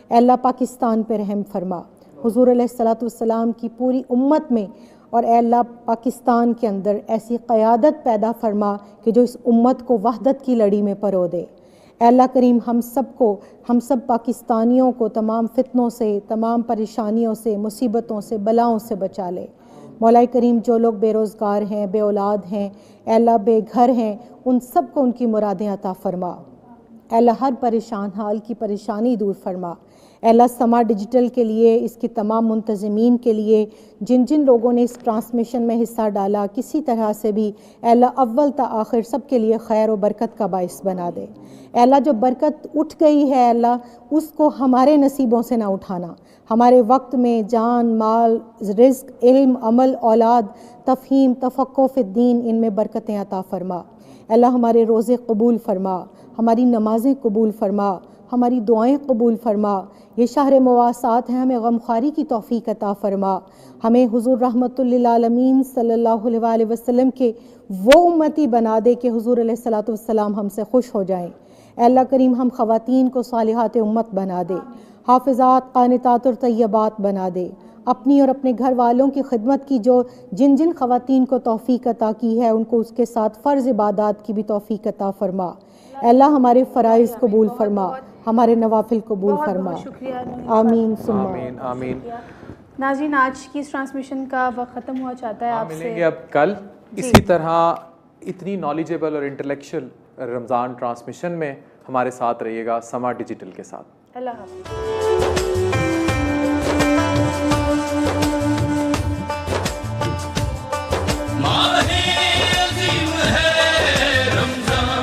اے اللہ پاکستان پہ رحم فرما. حضور علیہ الصلاۃ والسلام کی پوری امت میں اور اے اللہ پاکستان کے اندر ایسی قیادت پیدا فرما کہ جو اس امت کو وحدت کی لڑی میں پرو دے. اے اللہ کریم ہم سب پاکستانیوں کو تمام فتنوں سے، تمام پریشانیوں سے، مصیبتوں سے، بلاؤں سے بچا لے. مولا کریم جو لوگ بے روزگار ہیں، بے اولاد ہیں، اے اللہ بے گھر ہیں، ان سب کو ان کی مرادیں عطا فرما. اے اللہ ہر پریشان حال کی پریشانی دور فرما. اے اللہ سما ڈیجیٹل کے لیے، اس کی تمام منتظمین کے لیے، جن لوگوں نے اس ٹرانسمیشن میں حصہ ڈالا، کسی طرح سے بھی اے اللہ اول تا آخر سب کے لیے خیر و برکت کا باعث بنا دے. اے اللہ جو برکت اٹھ گئی ہے اے اللہ اس کو ہمارے نصیبوں سے نہ اٹھانا. ہمارے وقت میں جان، مال، رزق، علم، عمل، اولاد، تفہیم، تفقہ فی الدین، ان میں برکتیں عطا فرما. اے اللہ ہمارے روزے قبول فرما، ہماری نمازیں قبول فرما، ہماری دعائیں قبول فرما. یہ شہر مواسات ہے، ہمیں غمخواری کی توفیق عطا فرما. ہمیں حضور رحمت للعالمین صلی اللہ علیہ وسلم کے وہ امتی بنا دے کہ حضور علیہ الصلاۃ والسلام ہم سے خوش ہو جائیں. اے اللہ کریم ہم خواتین کو صالحات امت بنا دے، حافظات، قانتات اور طیبات بنا دے. اپنی اور اپنے گھر والوں کی خدمت کی جو جن خواتین کو توفیق عطا کی ہے ان کو اس کے ساتھ فرض عبادات کی بھی توفیق عطا فرما. اے اللہ ہمارے فرائض قبول فرما، ہمارے نوافل قبول فرما. آمین ثم آمین آمین. ناظرین آج کی اس ٹرانسمیشن کا وقت ختم ہوا چاہتا ہے. آپ سے ملیں گے اب کل اسی طرح اتنی نالجیبل اور انٹلیکچوئل رمضان ٹرانسمیشن میں ہمارے ساتھ رہیے گا سما ڈیجیٹل کے ساتھ. اللہ حافظ.